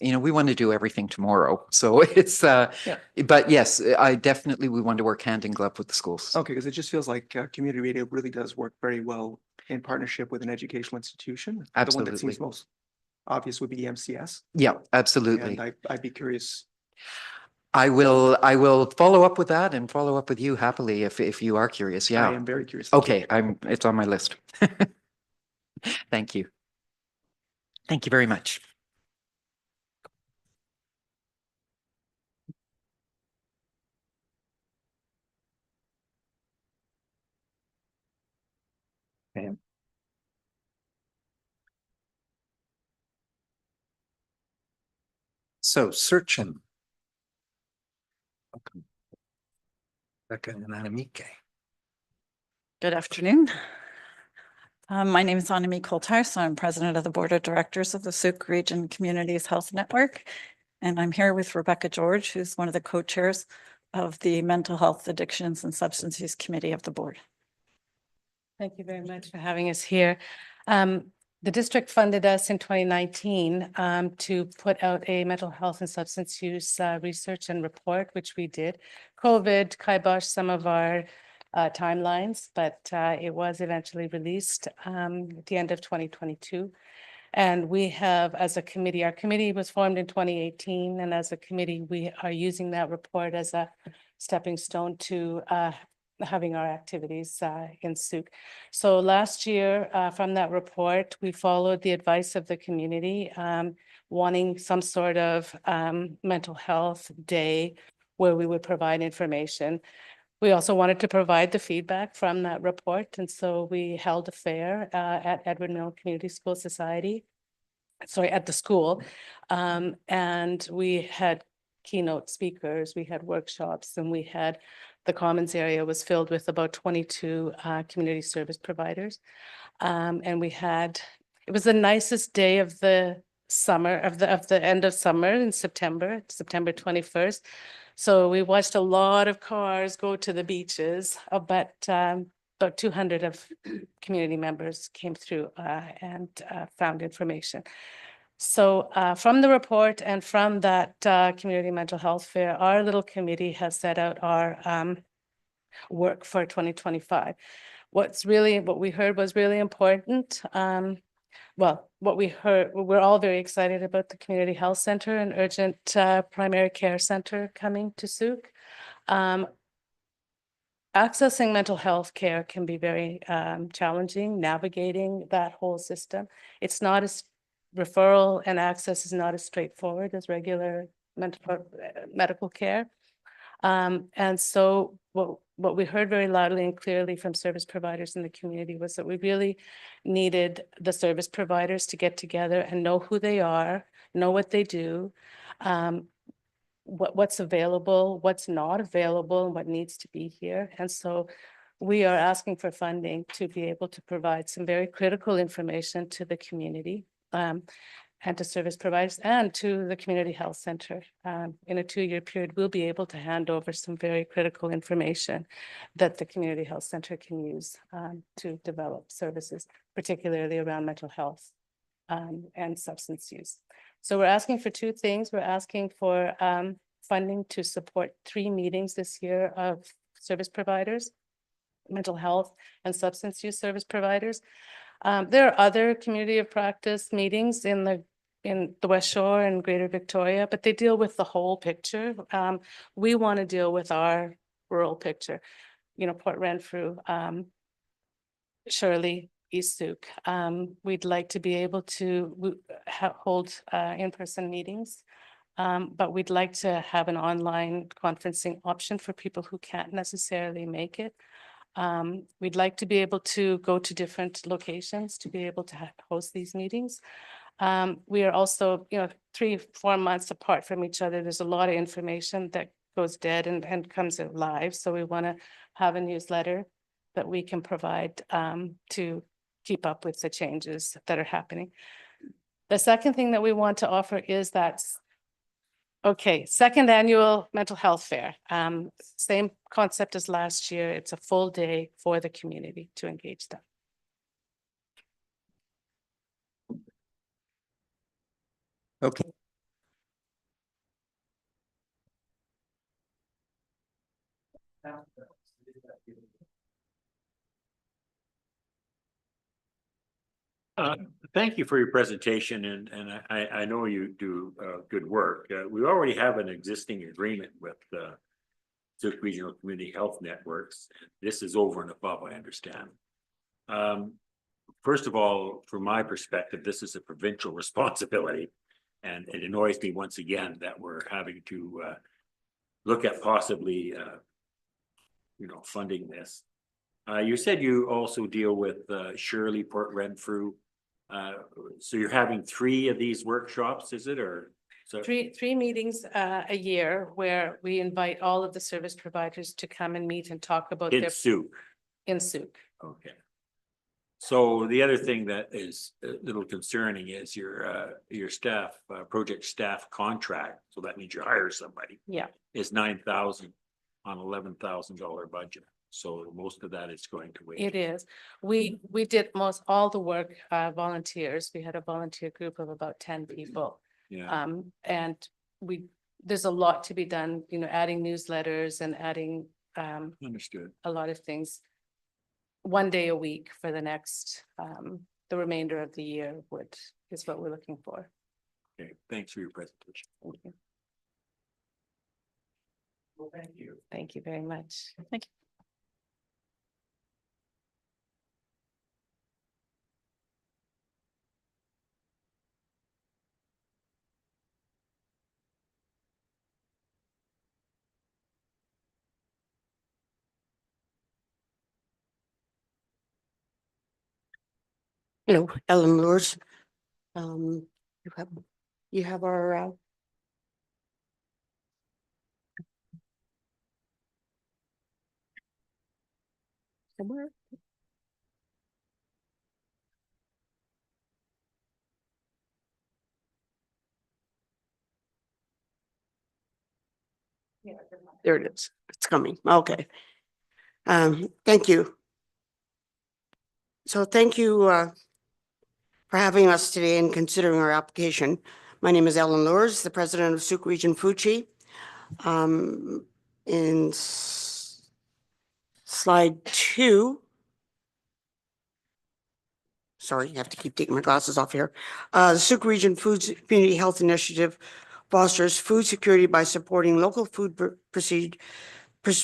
we want to do everything tomorrow. So it's, but yes, we want to work hand in glove with the schools. Okay, because it just feels like community radio really does work very well in partnership with an educational institution. The one that seems Absolutely. most obvious would be EMCS. Yeah, absolutely. And I'd be curious. I will follow up with that and follow up with you happily if you are curious. Yeah. I am very curious. Okay, it's on my list. Thank you. Thank you very much. So searching. Becca and Anamike. Good afternoon. My name is Annemie Coulthard. I'm president of the board of directors of the Sooke Region Communities Health Network. And I'm here with Rebecca George, who's one of the co-chairs of the Mental Health Addictions and Substance Use Committee of the board. Thank you very much for having us here. The district funded us in 2019 to put out a mental health and substance use research and report, which we did. COVID kiboshed some of our timelines, but it was eventually released at the end of 2022. And we have, as a committee, our committee was formed in 2018, and as a committee, we are using that report as a stepping stone to having our activities in Sooke. So last year, from that report, we followed the advice of the community, wanting some sort of mental health day where we would provide information. We also wanted to provide the feedback from that report, and so we held a fair at Edward Milne Community School Society, at the school, and we had keynote speakers, we had workshops, and we had the commons area was filled with about 22 community service providers. And it was the nicest day of the summer, of the end of summer in September 21st. So we watched a lot of cars go to the beaches, but about 200 of community members came through and found information. So from the report and from that community mental health fair, our little committee has set out our work for 2025. What we heard was really important. Well, what we heard, we're all very excited about the community health center and urgent primary care center coming to Sooke. Accessing mental health care can be very challenging, navigating that whole system. It's not as referral and access is not as straightforward as regular medical care. And so what we heard very loudly and clearly from service providers in the community was that we really needed the service providers to get together and know who they are, know what they do, what's available, what's not available, and what needs to be here. And so we are asking for funding to be able to provide some very critical information to the community, and to service providers and to the community health center. In a 2-year period, we'll be able to hand over some very critical information that the community health center can use to develop services, particularly around mental health and substance use. So we're asking for 2 things. We're asking for funding to support 3 meetings this year of service providers, mental health and substance use service providers. There are other community of practice meetings in the West Shore and Greater Victoria, but they deal with the whole picture. We want to deal with our rural picture, Port Renfrew, Shirley, East Sooke. We'd like to be able to hold in-person meetings But we'd like to have an online conferencing option for people who can't necessarily make it. We'd like to be able to go to different locations to be able to host these meetings. We are also, 3-4 months apart from each other. There's a lot of information that goes dead and comes out live. So we want to have a newsletter that we can provide to keep up with the changes that are happening. The second thing that we want to offer is that, second annual mental health fair. Same concept as last year. It's a full day for the community to engage them. Okay. Thank you for your presentation, and I know you do good work. We already have an existing agreement with Sooke Regional Community Health Networks. This is over and above, I understand. First of all, from my perspective, this is a provincial responsibility, and it annoys me once again that we're having to look at possibly, funding this. You said you also deal with Shirley, Port Renfrew. So you're having 3 of these workshops, is it, or? So Three meetings a year where we invite all of the service providers to come and meet and talk about in their. Sooke. In Sooke. Okay. So the other thing that is a little concerning is your staff, project staff contract. So that means you hire somebody. Yeah. Is 9,000 on $11,000 budget. So most of that is going to wait. It is. We did most all the work, volunteers. We had a volunteer group of about 10 people. Yeah. And there's a lot to be done, adding newsletters and adding Understood. a lot of things. 1 day a week for the next, the remainder of the year is what we're looking for. Okay, thanks for your presentation. Thank you. Well, thank you. Thank you very much. Thank you. Hello, Ellen Lures. You have our somewhere. There it is. It's coming. Okay. Thank you. So thank you for having us today and considering our application. My name is Ellen Lures, the president of Sooke Region Fuji. In slide 2. Sorry, I have to keep taking my glasses off here. The Sooke Region Foods Community Health Initiative fosters food security by supporting local food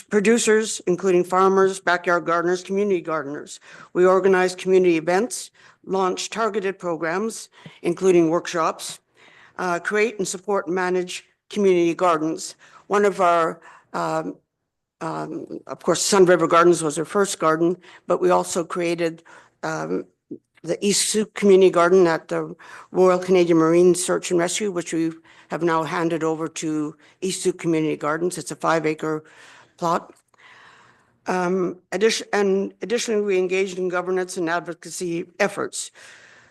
producers, including farmers, backyard gardeners, community gardeners. We organize community events, launch targeted programs, including workshops, create and support and manage community gardens. One of our, of course, Sun River Gardens was our first garden, but we also created the East Sooke Community Garden at the Royal Canadian Marine Search and Rescue, which we have now handed over to East Sooke Community Gardens. It's a 5-acre plot. Additionally, we engaged in governance and advocacy efforts.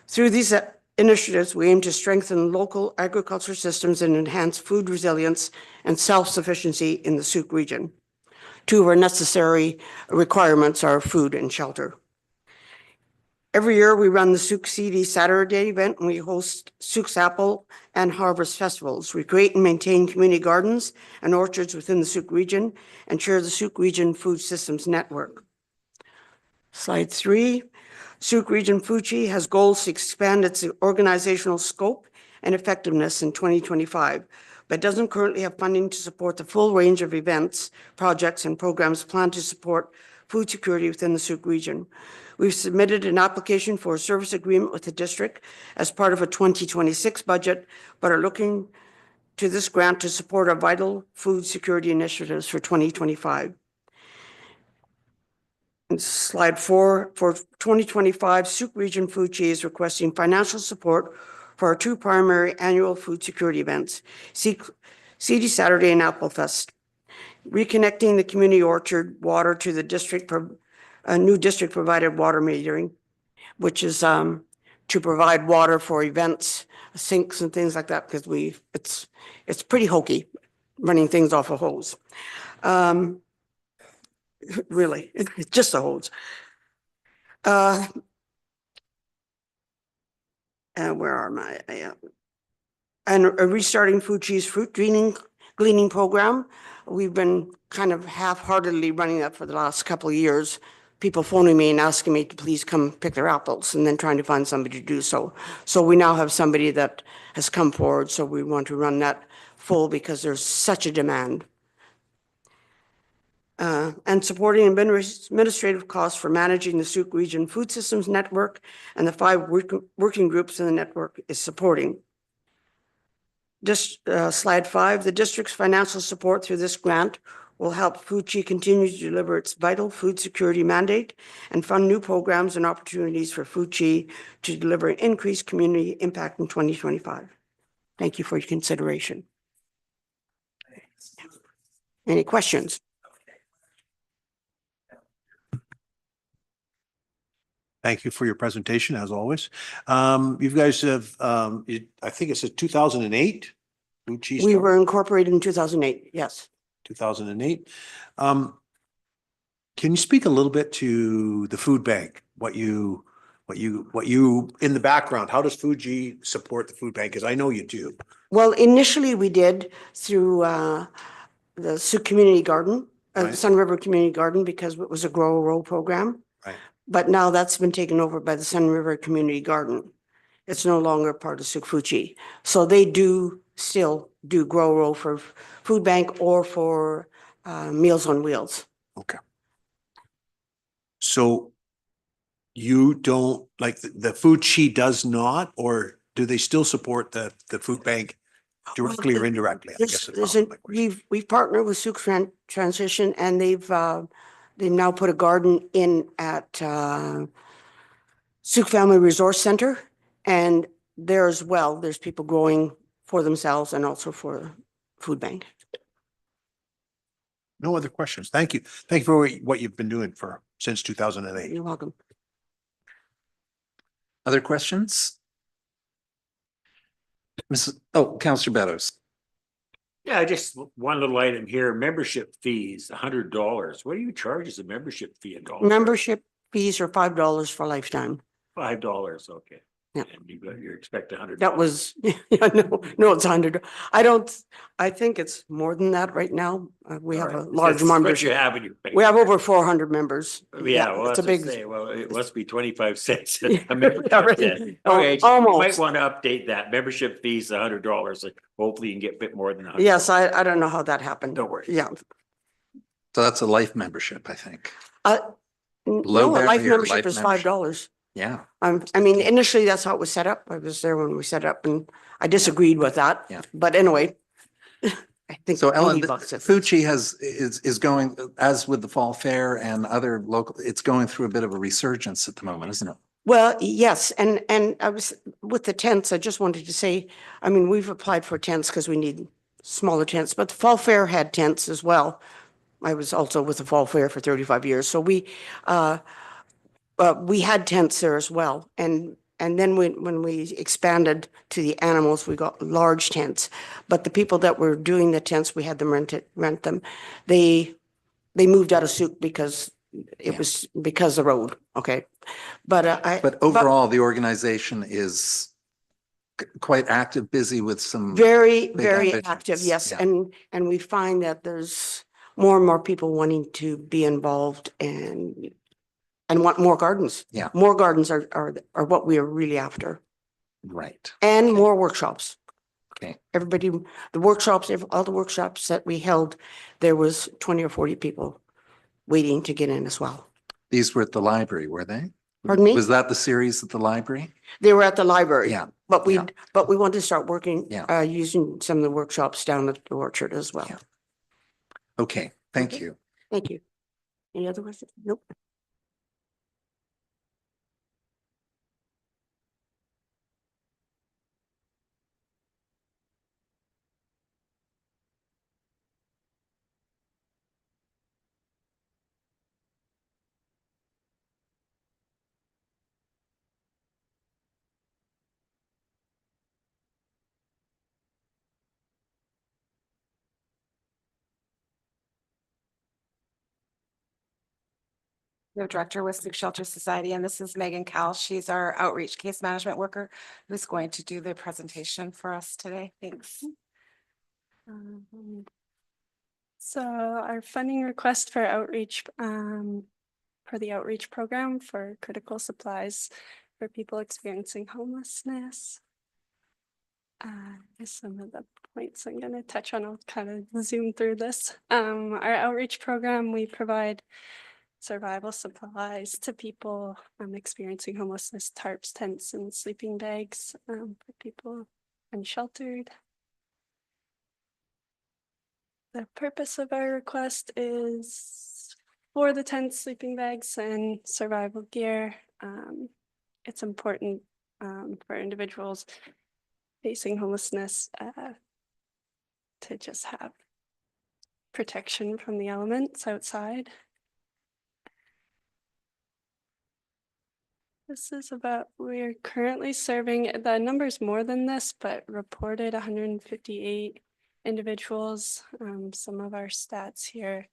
Through these initiatives, we aim to strengthen local agriculture systems and enhance food resilience and self-sufficiency in the Sooke region. 2 of our necessary requirements are food and shelter. Every year, we run the Sooke CD Saturday event, and we host Sooke's Apple and Harvest Festivals. We create and maintain community gardens and orchards within the Sooke region and share the Sooke Region Food Systems Network. Slide 3. Sooke Region Fuji has goals to expand its organizational scope and effectiveness in 2025, but doesn't currently have funding to support the full range of events, projects, and programs planned to support food security within the Sooke region. We've submitted an application for a service agreement with the district as part of a 2026 budget, but are looking to this grant to support our vital food security initiatives for 2025. And slide 4, for 2025, Sooke Region Food Chi is requesting financial support for our 2 primary annual food security events, Seedy Saturday and Apple Fest. Reconnecting the community orchard water to the district, a new district provided water metering, which is to provide water for events, sinks and things like that, because it's pretty hokey running things off a hose. Really, it's just a hose. And where am I? And a restarting Food Chi's fruit gleaning program. We've been kind of half-heartedly running that for the last couple of years. People phoning me and asking me to please come pick their apples and then trying to find somebody to do so. So we now have somebody that has come forward. So we want to run that full because there's such a demand. And supporting administrative costs for managing the Sooke Region Food Systems Network, and the 5 working groups in the network is supporting. Just slide 5, the district's financial support through this grant will help Food Chi continue to deliver its vital food security mandate and fund new programs and opportunities for Food Chi to deliver increased community impact in 2025. Thank you for your consideration. Any questions? Thank you for your presentation, as always. You guys have, I think it's a 2008. Food Chi We started? were incorporated in 2008, yes. 2008. Can you speak a little bit to the food bank? What you in the background? How does Food Chi support the food bank? Because I know you do. Well, initially we did through the Sooke Community Garden, Right. Sun River Community Garden, because it was a grow row program. Right. But now that's been taken over by the Sun River Community Garden. It's no longer part of Sooke Food Chi. So they do still do grow row for food bank or for Meals on Wheels. Okay. So you don't, like, the Food Chi does not, or do they still support the food bank directly or indirectly? I guess We've partnered with Sooke Transition, and they've now put a garden in at Sooke Family Resource Center, and there as well, there's people growing for themselves and also for food bank. No other questions. Thank you. Thank you for what you've been doing since 2008. You're welcome. Other questions? Councillor Beddoes. Yeah, just one little item here, membership fees, $100. What do you charge as a membership fee? Membership fees are $5 for lifetime. $5, okay. Yeah. And you expect $100. That was, yeah, no, it's 100. I think it's more than that right now. We have a large That's what membership. you have in your bank. We have over 400 members. Yeah, well, it's a that's big. well, it must be 25 cents. Yeah, a membership right. then. Oh, Okay, you almost. might want to update that. Membership fees $100. Like, hopefully you can get a bit more than $100. Yes, I don't know how that happened. Don't worry. Yeah. So that's a life membership, I think. No, a life membership is $5. Yeah. I mean, initially that's how it was set up. I was there when we set up, and I disagreed with that. Yeah. But anyway, I think So Ellen, $80 Food Chi is going, as with the fall fair and other local, it's going through a bit of a resurgence at the moment, isn't it? Well, yes, and I was with the tents. I just wanted to say, I mean, we've applied for tents because we need smaller tents, but the fall fair had tents as well. I was also with the fall fair for 35 years, so we had tents there as well, and then when we expanded to the animals, we got large tents. But the people that were doing the tents, we had them rent them. They moved out of Sooke because it was because of the road. Okay, but overall, the organization is quite active, busy with some very big active. ambitions. Yes, Yeah. and we find that there's more and more people wanting to be involved and want more gardens. Yeah. More gardens are what we are really after. Right. And more workshops. Okay. Everybody, all the workshops that we held, there was 20 or 40 people waiting to get in as well. These were at the library, were they? Pardon me? Was that the series at the library? They were at the library. Yeah. But yeah. we want to start working, Yeah. using some of the workshops down at the orchard as well. Yeah. Okay, thank Okay. you. Thank you. Any other questions? Nope. The director with Sooke Shelter Society, and this is Megan Cowell. She's our outreach case management worker who's going to do the presentation for us today. Thanks. So our funding request for outreach, for the outreach program for critical supplies for people experiencing homelessness. Is some of the points I'm going to touch on. I'll kind of zoom through this. Our outreach program, we provide survival supplies to people experiencing homelessness, tarps, tents, and sleeping bags for people unsheltered. The purpose of our request is for the tents, sleeping bags, and survival gear. It's important for individuals facing homelessness to just have protection from the elements outside. This is about, we're currently serving, the number's more than this, but reported 158 individuals. Some of our stats here.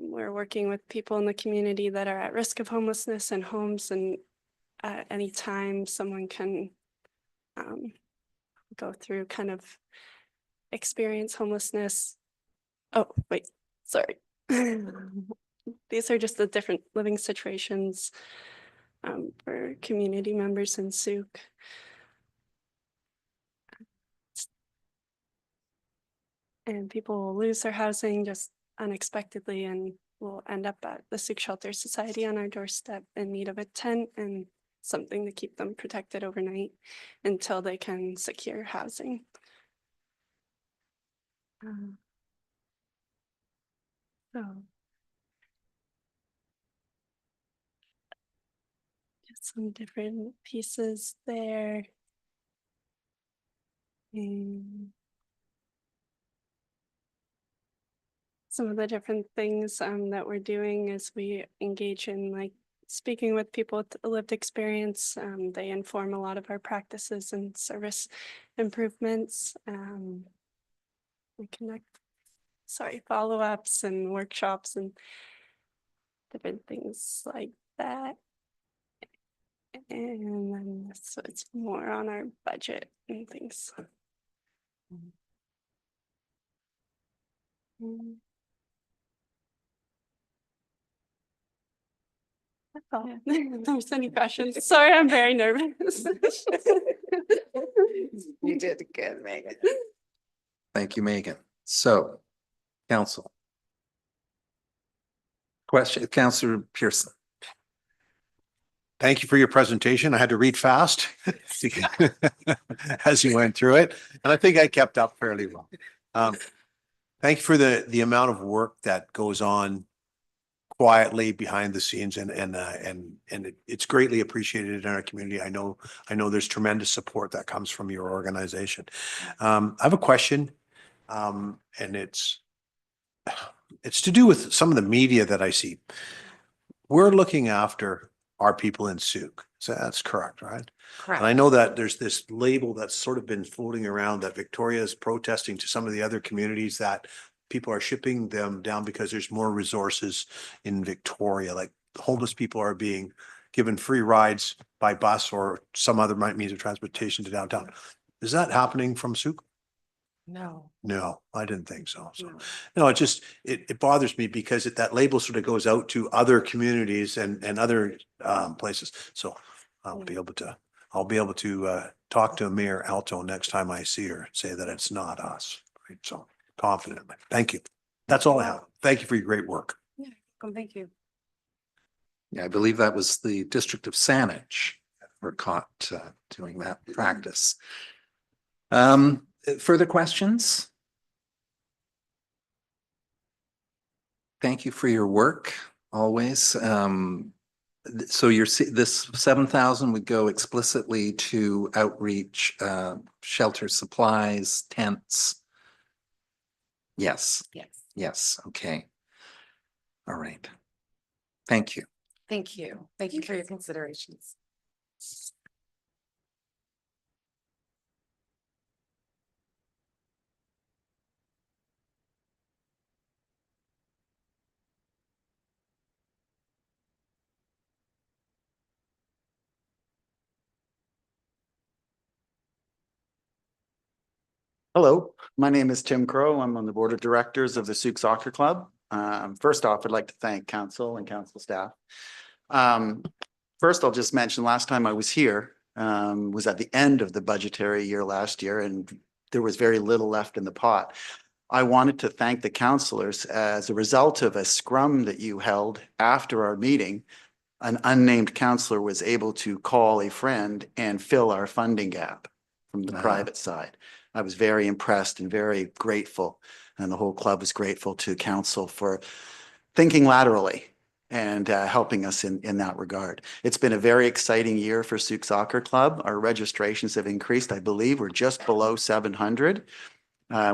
We're working with people in the community that are at risk of homelessness in homes, and at any time someone can go through kind of experience homelessness. Oh, wait, sorry. These are just the different living situations for community members in Sooke. And people will lose their housing just unexpectedly and will end up at the Sooke Shelter Society on our doorstep in need of a tent and something to keep them protected overnight until they can secure housing. So just some different pieces there. And some of the different things that we're doing is we engage in like speaking with people with lived experience. They inform a lot of our practices and service improvements. We conduct, follow-ups and workshops and different things like that. And then so it's more on our budget and things. That's all. If there's any questions. Sorry, I'm very nervous. You did good, Megan. Thank you, Megan. So, council. Question, Councillor Pearson. Thank you for your presentation. I had to read fast as you went through it, and I think I kept up fairly well. Thank you for the amount of work that goes on quietly behind the scenes, and it's greatly appreciated in our community. I know there's tremendous support that comes from your organization. I have a question, and it's to do with some of the media that I see. We're looking after our people in Sooke. So that's correct, right? Correct. And I know that there's this label that's sort of been floating around that Victoria is protesting to some of the other communities that people are shipping them down because there's more resources in Victoria. Like homeless people are being given free rides by bus or some other means of transportation to downtown. Is that happening from Sooke? No. No, I didn't think so. No, it just, it bothers me because that label sort of goes out to other communities and other places. So I'll be able to talk to Mayor Alto next time I see her, say that it's not us. Right? So confidently. Thank you. That's all I have. Thank you for your great work. Yeah, thank you. Yeah, I believe that was the district of Saanich were caught doing that practice. Further questions? Thank you for your work always. So this 7,000 would go explicitly to outreach, shelter supplies, tents. Yes. Yes. Yes. Okay. All right. Thank you. Thank you. Thank you for your considerations. Hello, my name is Tim Crow. I'm on the board of directors of the Sooke Soccer Club. First off, I'd like to thank council and council staff. First, I'll just mention last time I was here was at the end of the budgetary year last year, and there was very little left in the pot. I wanted to thank the councillors as a result of a scrum that you held after our meeting. An unnamed councillor was able to call a friend and fill our funding gap from the private side. I was very impressed and very grateful, and the whole club was grateful to council for thinking laterally and helping us in that regard. It's been a very exciting year for Sooke Soccer Club. Our registrations have increased. I believe we're just below 700,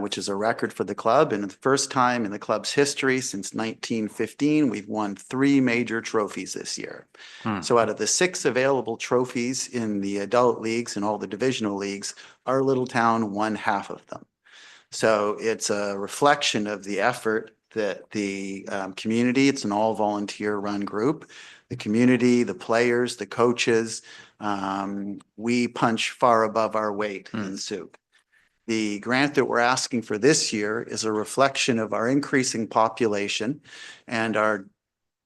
which is a record for the club. And the first time in the club's history since 1915, we've won 3 major trophies this year. So out of the 6 available trophies in the adult leagues and all the divisional leagues, our little town won half of them. So it's a reflection of the effort that the community, it's an all volunteer run group, the community, the players, the coaches, we punch far above our weight in Sooke. The grant that we're asking for this year is a reflection of our increasing population and our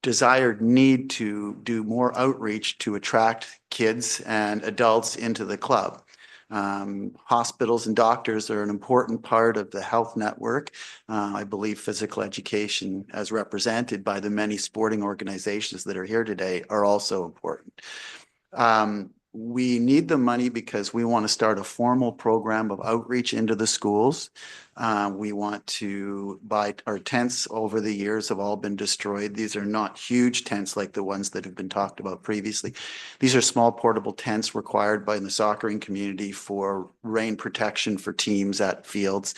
desired need to do more outreach to attract kids and adults into the club. Hospitals and doctors are an important part of the health network. I believe physical education, as represented by the many sporting organizations that are here today, are also important. We need the money because we want to start a formal program of outreach into the schools. We want to buy our tents over the years have all been destroyed. These are not huge tents like the ones that have been talked about previously. These are small portable tents required by the soccering community for rain protection for teams at fields,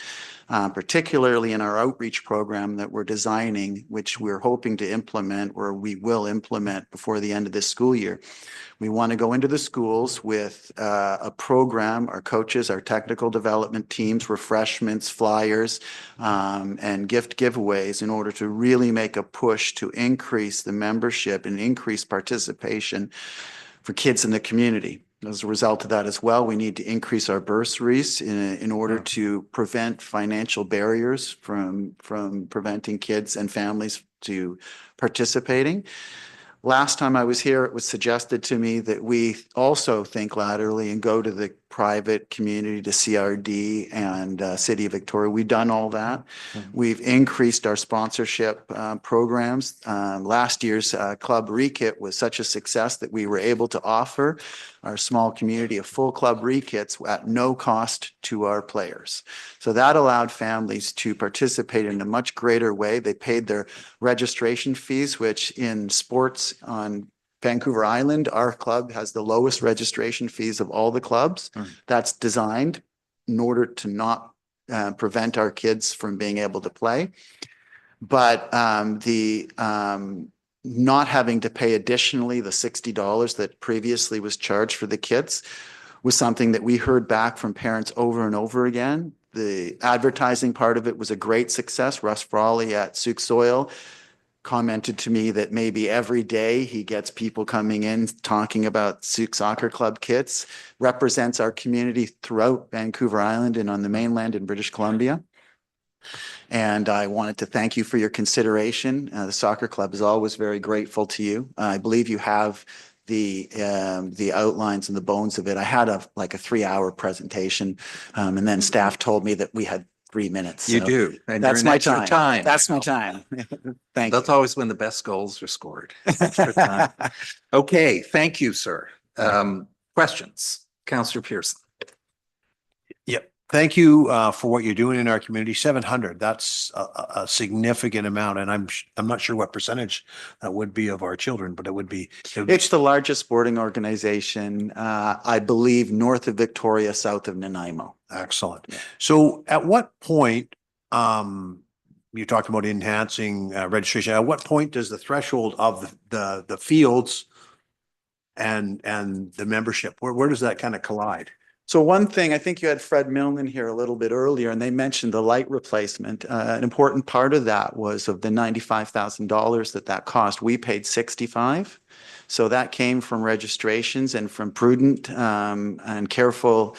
particularly in our outreach program that we're designing, which we're hoping to implement, or we will implement before the end of this school year. We want to go into the schools with a program, our coaches, our technical development teams, refreshments, flyers, and gift giveaways in order to really make a push to increase the membership and increase participation for kids in the community. As a result of that as well, we need to increase our bursaries in order to prevent financial barriers from preventing kids and families to participating. Last time I was here, it was suggested to me that we also think laterally and go to the private community, to CRD and City of Victoria. We've done all that. We've increased our sponsorship programs. Last year's club rekit was such a success that we were able to offer our small community a full club rekits at no cost to our players. So that allowed families to participate in a much greater way. They paid their registration fees, which in sports on Vancouver Island, our club has the lowest registration fees of all the clubs. That's designed in order to not prevent our kids from being able to play. But not having to pay additionally the $60 that previously was charged for the kits was something that we heard back from parents over and over again. The advertising part of it was a great success. Russ Frawley at Sooke Soil commented to me that maybe every day he gets people coming in talking about Sooke Soccer Club kits, represents our community throughout Vancouver Island and on the mainland in British Columbia. And I wanted to thank you for your consideration. The soccer club is always very grateful to you. I believe you have the outlines and the bones of it. I had like a 3-hour presentation, and then staff told me that we had 3 minutes. You so do. And That's you're my an extra time. time. That's my time. Thank you. That's always when the best goals are scored. Extra time. Okay, thank you, sir. Questions? Counselor Pearson. Yep. Thank you for what you're doing in our community. 700, that's a significant amount. And I'm not sure what percentage that would be of our children, but it would be. It's the largest sporting organization, I believe, north of Victoria, south of Nanaimo. Excellent. So at what point, you talked about enhancing registration. At what point does the threshold of the fields and the membership, where does that kind of collide? So one thing, I think you had Fred Milne here a little bit earlier, and they mentioned the light replacement. An important part of that was of the $95,000 that cost. We paid 65. So that came from registrations and from prudent and careful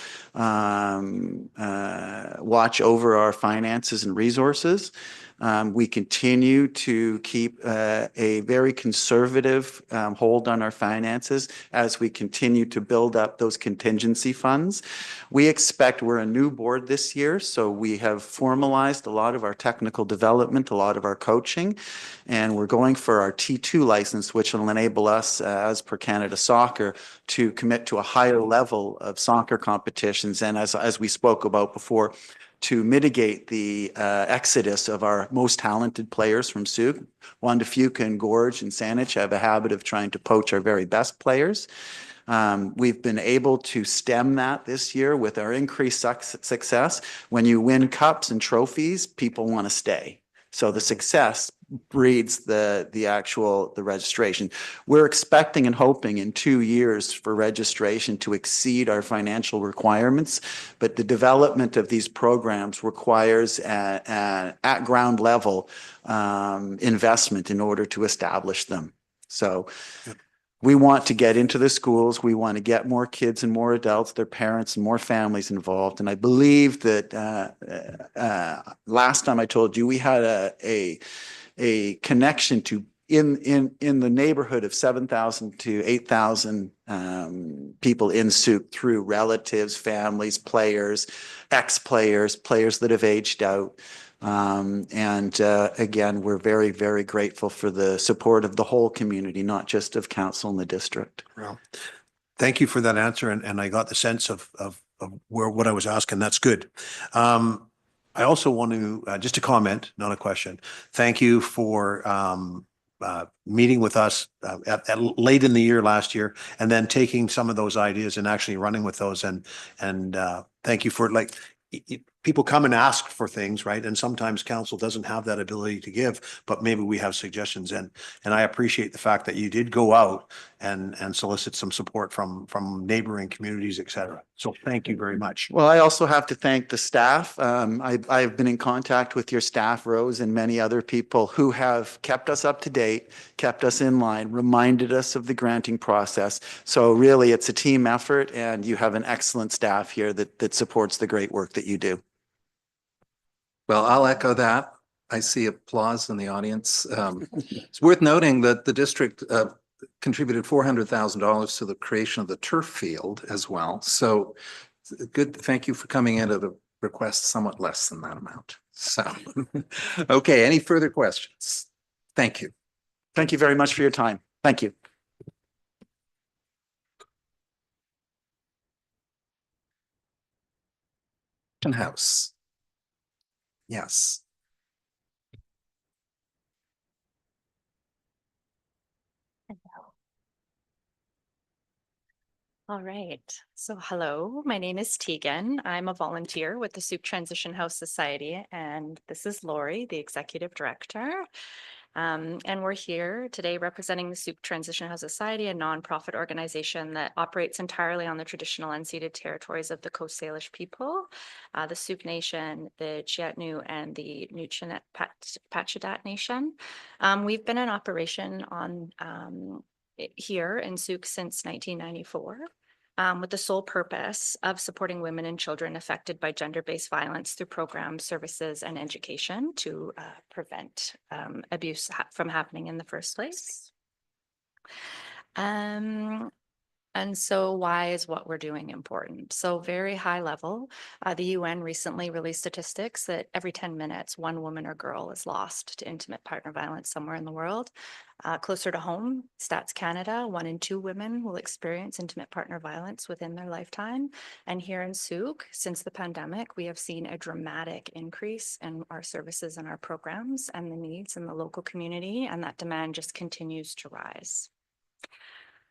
watch over our finances and resources. We continue to keep a very conservative hold on our finances as we continue to build up those contingency funds. We expect we're a new board this year, so we have formalized a lot of our technical development, a lot of our coaching, and we're going for our T2 license, which will enable us, as per Canada Soccer, to commit to a higher level of soccer competitions. And as we spoke about before, to mitigate the exodus of our most talented players from Sooke. Wanda Fuca and Gorge and Saanich have a habit of trying to poach our very best players. We've been able to stem that this year with our increased success. When you win cups and trophies, people want to stay. So the success breeds the registration. We're expecting and hoping in 2 years for registration to exceed our financial requirements, but the development of these programs requires at ground level investment in order to establish them. So we want to get into the schools. We want to get more kids and more adults, their parents, and more families involved. And I believe that last time I told you we had a connection to in the neighborhood of 7,000 to 8,000 people in Sooke through relatives, families, players, ex-players, players that have aged out. Again, we're very, very grateful for the support of the whole community, not just of council and the district. Well, thank you for that answer. And I got the sense of what I was asking. That's good. I also want to, just a comment, not a question. Thank you for meeting with us at late in the year last year, and then taking some of those ideas and actually running with those. And thank you for people come and ask for things, right? And sometimes council doesn't have that ability to give, but maybe we have suggestions. And I appreciate the fact that you did go out and solicit some support from neighboring communities, et cetera. So thank you very much. Well, I also have to thank the staff. I've been in contact with your staff, Rose, and many other people who have kept us up to date, kept us in line, reminded us of the granting process. So really, it's a team effort, and you have an excellent staff here that supports the great work that you do. Well, I'll echo that. I see applause in the audience. It's worth noting that the district contributed $400,000 to the creation of the turf field as well. So good. Thank you for coming in at a request somewhat less than that amount. So, okay. Any further questions? Thank you. Thank you very much for your time. Thank you. House. Yes. All right. So hello, my name is Tegan. I'm a volunteer with the Sooke Transition House Society, and this is Lori, the executive director. And we're here today representing the Sooke Transition House Society, a nonprofit organization that operates entirely on the traditional unceded territories of the Coast Salish people, the Sooke Nation, the Chiatnu, and the Nuchinet-Pacheedaht Nation. We've been in operation on here in Sooke since 1994. With the sole purpose of supporting women and children affected by gender-based violence through programs, services, and education to prevent abuse from happening in the first place. And so why is what we're doing important? So very high level, the UN recently released statistics that every 10 minutes, one woman or girl is lost to intimate partner violence somewhere in the world. Closer to home, Stats Canada, 1 in 2 women will experience intimate partner violence within their lifetime. And here in Sooke, since the pandemic, we have seen a dramatic increase in our services and our programs and the needs in the local community, and that demand just continues to rise.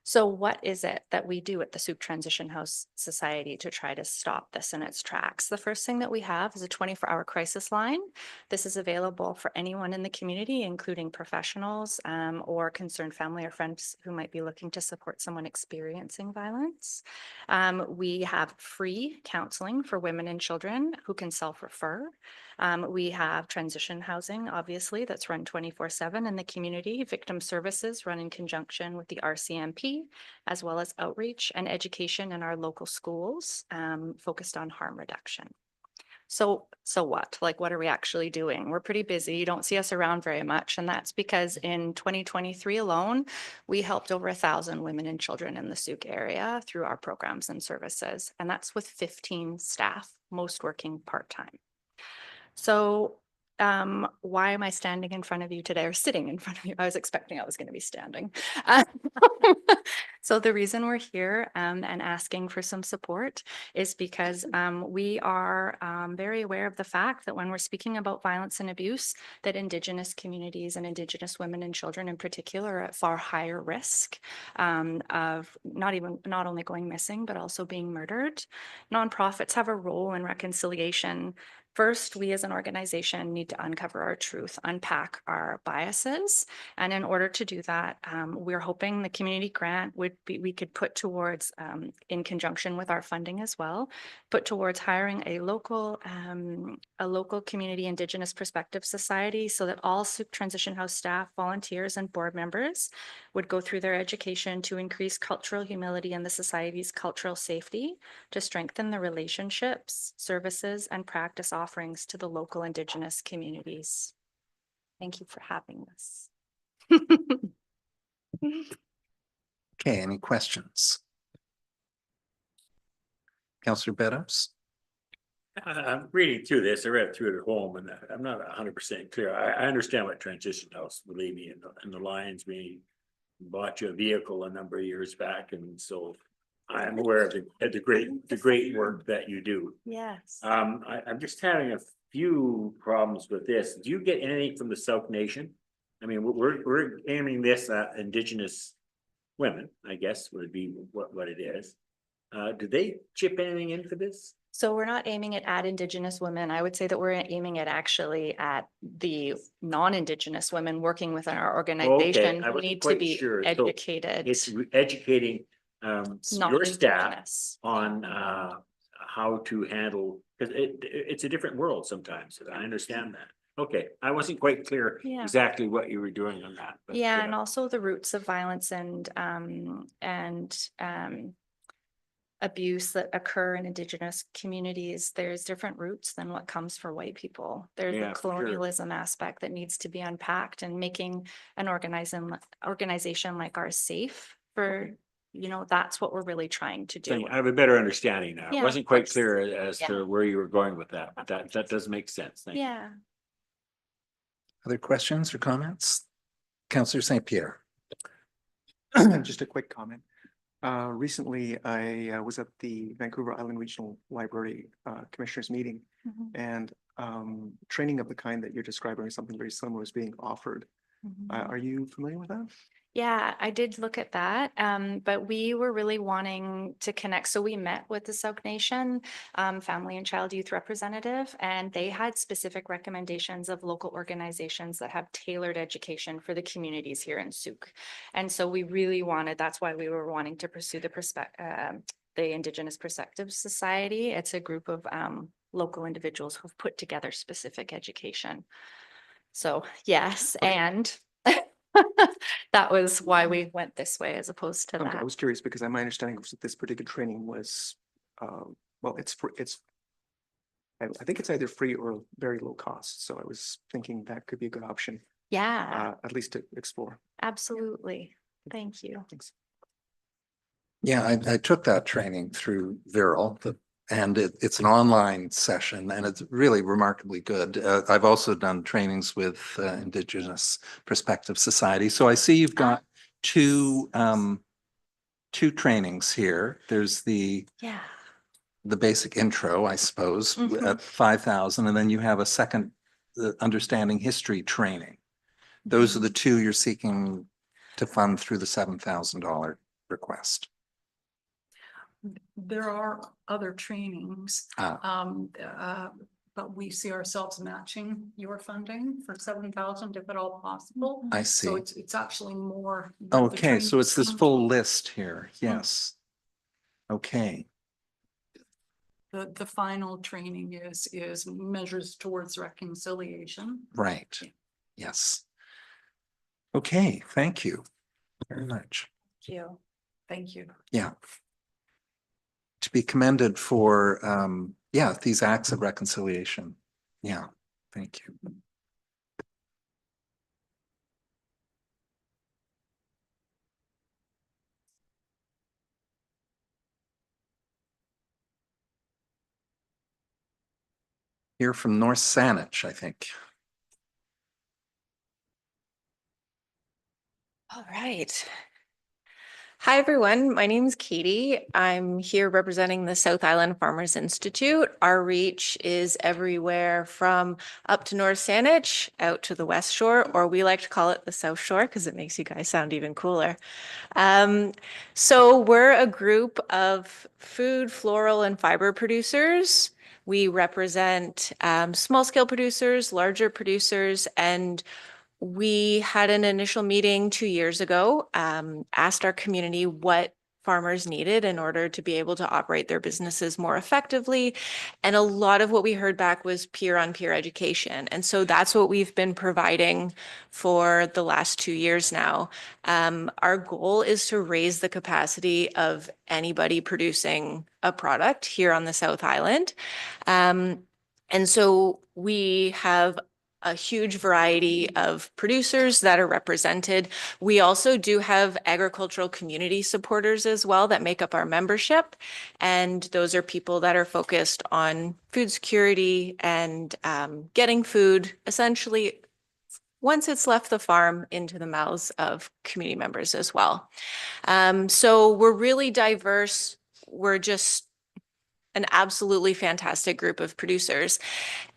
So what is it that we do at the Sooke Transition House Society to try to stop this in its tracks? The first thing that we have is a 24-hour crisis line. This is available for anyone in the community, including professionals or concerned family or friends who might be looking to support someone experiencing violence. We have free counseling for women and children who can self-refer. We have transition housing, obviously, that's run 24/7 in the community, victim services run in conjunction with the RCMP, as well as outreach and education in our local schools focused on harm reduction. So what? Like, what are we actually doing? We're pretty busy. You don't see us around very much. And that's because in 2023 alone, we helped over 1,000 women and children in the Sooke area through our programs and services. And that's with 15 staff, most working part-time. So why am I standing in front of you today or sitting in front of you? I was expecting I was going to be standing. So the reason we're here and asking for some support is because we are very aware of the fact that when we're speaking about violence and abuse, that Indigenous communities and Indigenous women and children in particular are at far higher risk of not only going missing, but also being murdered. Nonprofits have a role in reconciliation. First, we as an organization need to uncover our truth, unpack our biases. And in order to do that, we're hoping the community grant we could put towards, in conjunction with our funding as well, put towards hiring a local community Indigenous Perspective Society so that all Sooke Transition House staff, volunteers, and board members would go through their education to increase cultural humility and the society's cultural safety, to strengthen the relationships, services, and practice offerings to the local Indigenous communities. Thank you for having us. Okay, any questions? Councillor Beddoes? I'm reading through this. I read it through it at home and I'm not 100% clear. I understand what transition house, believe me, and the lines being bought you a vehicle a number of years back. And so I'm aware of the great work that you do. Yes. I'm just having a few problems with this. Do you get anything from the Sooke Nation? I mean, we're aiming this at Indigenous women, I guess would be what it is. Do they chip anything in for this? So we're not aiming it at Indigenous women. I would say that we're aiming it actually at the non-Indigenous women working within our organization I who wasn't need to quite be sure. So educated. it's educating your staff Non-Indigenous. on how to handle, because it's a different world sometimes. I understand that. Okay, I wasn't quite clear Yeah. exactly what you were doing on that. But, Yeah, and also the roots of violence and abuse that occur in Indigenous communities. There's different roots than what comes for white people. There's Yeah, the for sure. colonialism aspect that needs to be unpacked, and making an organization like ours safe for, that's what we're really trying to do. I have a better understanding now. Yeah, It wasn't of quite course. clear as Yeah. to where you were going with that, but that does make sense. Thank you. Yeah. Other questions or comments? Councillor St. Pierre. Just a quick comment. Recently, I was at the Vancouver Island Regional Library Commissioners meeting, and training of the kind that you're describing, or something very similar, is being offered. Are you familiar with that? Yeah, I did look at that, but we were really wanting to connect. So we met with the Sooke Nation Family and Child Youth Representative, and they had specific recommendations of local organizations that have tailored education for the communities here in Sooke. And so we really wanted, that's why we were wanting to pursue the Indigenous Perspective Society. It's a group of local individuals who've put together specific education. So yes, and that was why we went this way as opposed to Okay, that. I was curious because my understanding was that this particular training was, well, I think it's either free or very low cost. So I was thinking that could be a good option. Yeah, At least to explore. absolutely. Thank you. Thanks. Yeah, I took that training through Viral, and it's an online session and it's really remarkably good. I've also done trainings with Indigenous Perspective Society. So I see you've got two trainings here. There's the basic intro, I suppose, at 5,000, and then you have a second understanding history training. Those are the two you're seeking to fund through the $7,000 request. There are other trainings, but we see ourselves matching your funding for 7,000 if at all possible. I So see. it's actually more. Okay, so it's this full list here. Yes. Okay. The final training is measures towards reconciliation. Right. Yes. Okay, thank you very much. Thank you. Thank you. Yeah. To be commended for, yeah, these acts of reconciliation. Yeah, thank you. Here from North Saanich, I think. All right. Hi, everyone. My name is Katie. I'm here representing the South Island Farmers Institute. Our reach is everywhere from up to North Saanich, out to the West Shore, or we like to call it the South Shore because it makes you guys sound even cooler. So we're a group of food, floral, and fiber producers. We represent small-scale producers, larger producers, and we had an initial meeting 2 years ago, asked our community what farmers needed in order to be able to operate their businesses more effectively. And a lot of what we heard back was peer-on-peer education. And so that's what we've been providing for the last 2 years now. Our goal is to raise the capacity of anybody producing a product here on the South Island. And so we have a huge variety of producers that are represented. We also do have agricultural community supporters as well that make up our membership. And those are people that are focused on food security and getting food essentially once it's left the farm into the mouths of community members as well. So we're really diverse. We're just an absolutely fantastic group of producers.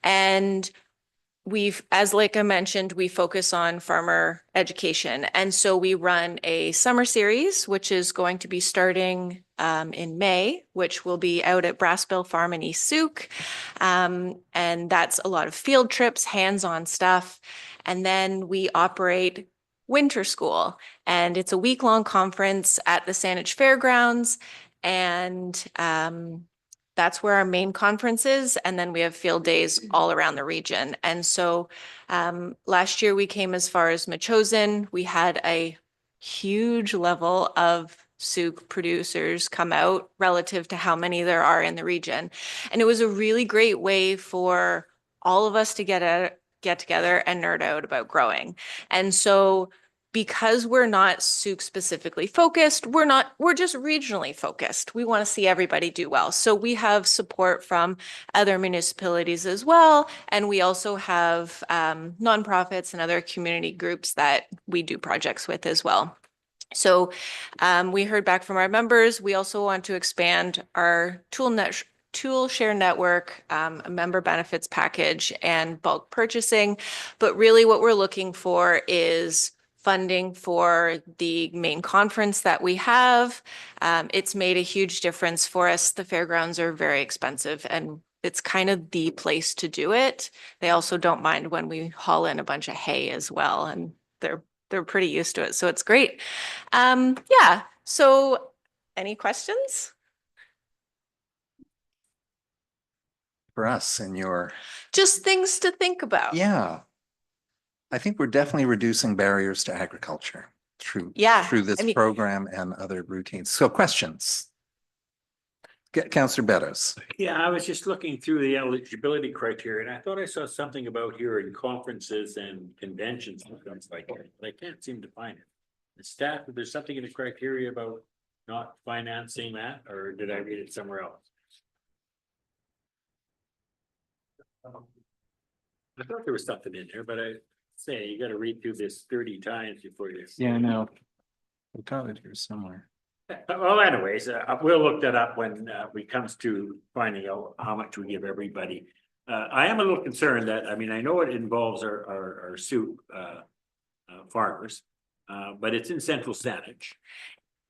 And as Leica mentioned, we focus on farmer education. And so we run a summer series, which is going to be starting in May, which will be out at Brassbill Farm in East Sooke. And that's a lot of field trips, hands-on stuff. And then we operate Winter School, and it's a week-long conference at the Saanich Fairgrounds. And that's where our main conference is. And then we have field days all around the region. And so last year we came as far as Machosen. We had a huge level of Sooke producers come out relative to how many there are in the region. And it was a really great way for all of us to get together and nerd out about growing. And so because we're not Sooke specifically focused, we're just regionally focused. We want to see everybody do well. So we have support from other municipalities as well. And we also have nonprofits and other community groups that we do projects with as well. So we heard back from our members. We also want to expand our tool share network, a member benefits package, and bulk purchasing. But really what we're looking for is funding for the main conference that we have. It's made a huge difference for us. The fairgrounds are very expensive and it's kind of the place to do it. They also don't mind when we haul in a bunch of hay as well, and they're pretty used to it. So it's great. Yeah. So any questions? For us and your. Just things to think about. Yeah. I think we're definitely reducing barriers to agriculture through this program and other routines. So questions? Councillor Beddoes. Yeah, I was just looking through the eligibility criteria and I thought I saw something about here in conferences and conventions and things like that, but I can't seem to find it. The staff, there's something in the criteria about not financing that, or did I read it somewhere else? I thought there was something in there, but I say you gotta read through this 30 times before you. Yeah, I know. We got it here somewhere. Well, anyways, we'll look that up when we comes to finding out how much we give everybody. I am a little concerned that, I mean, I know it involves our Sooke farmers, but it's in central Saanich.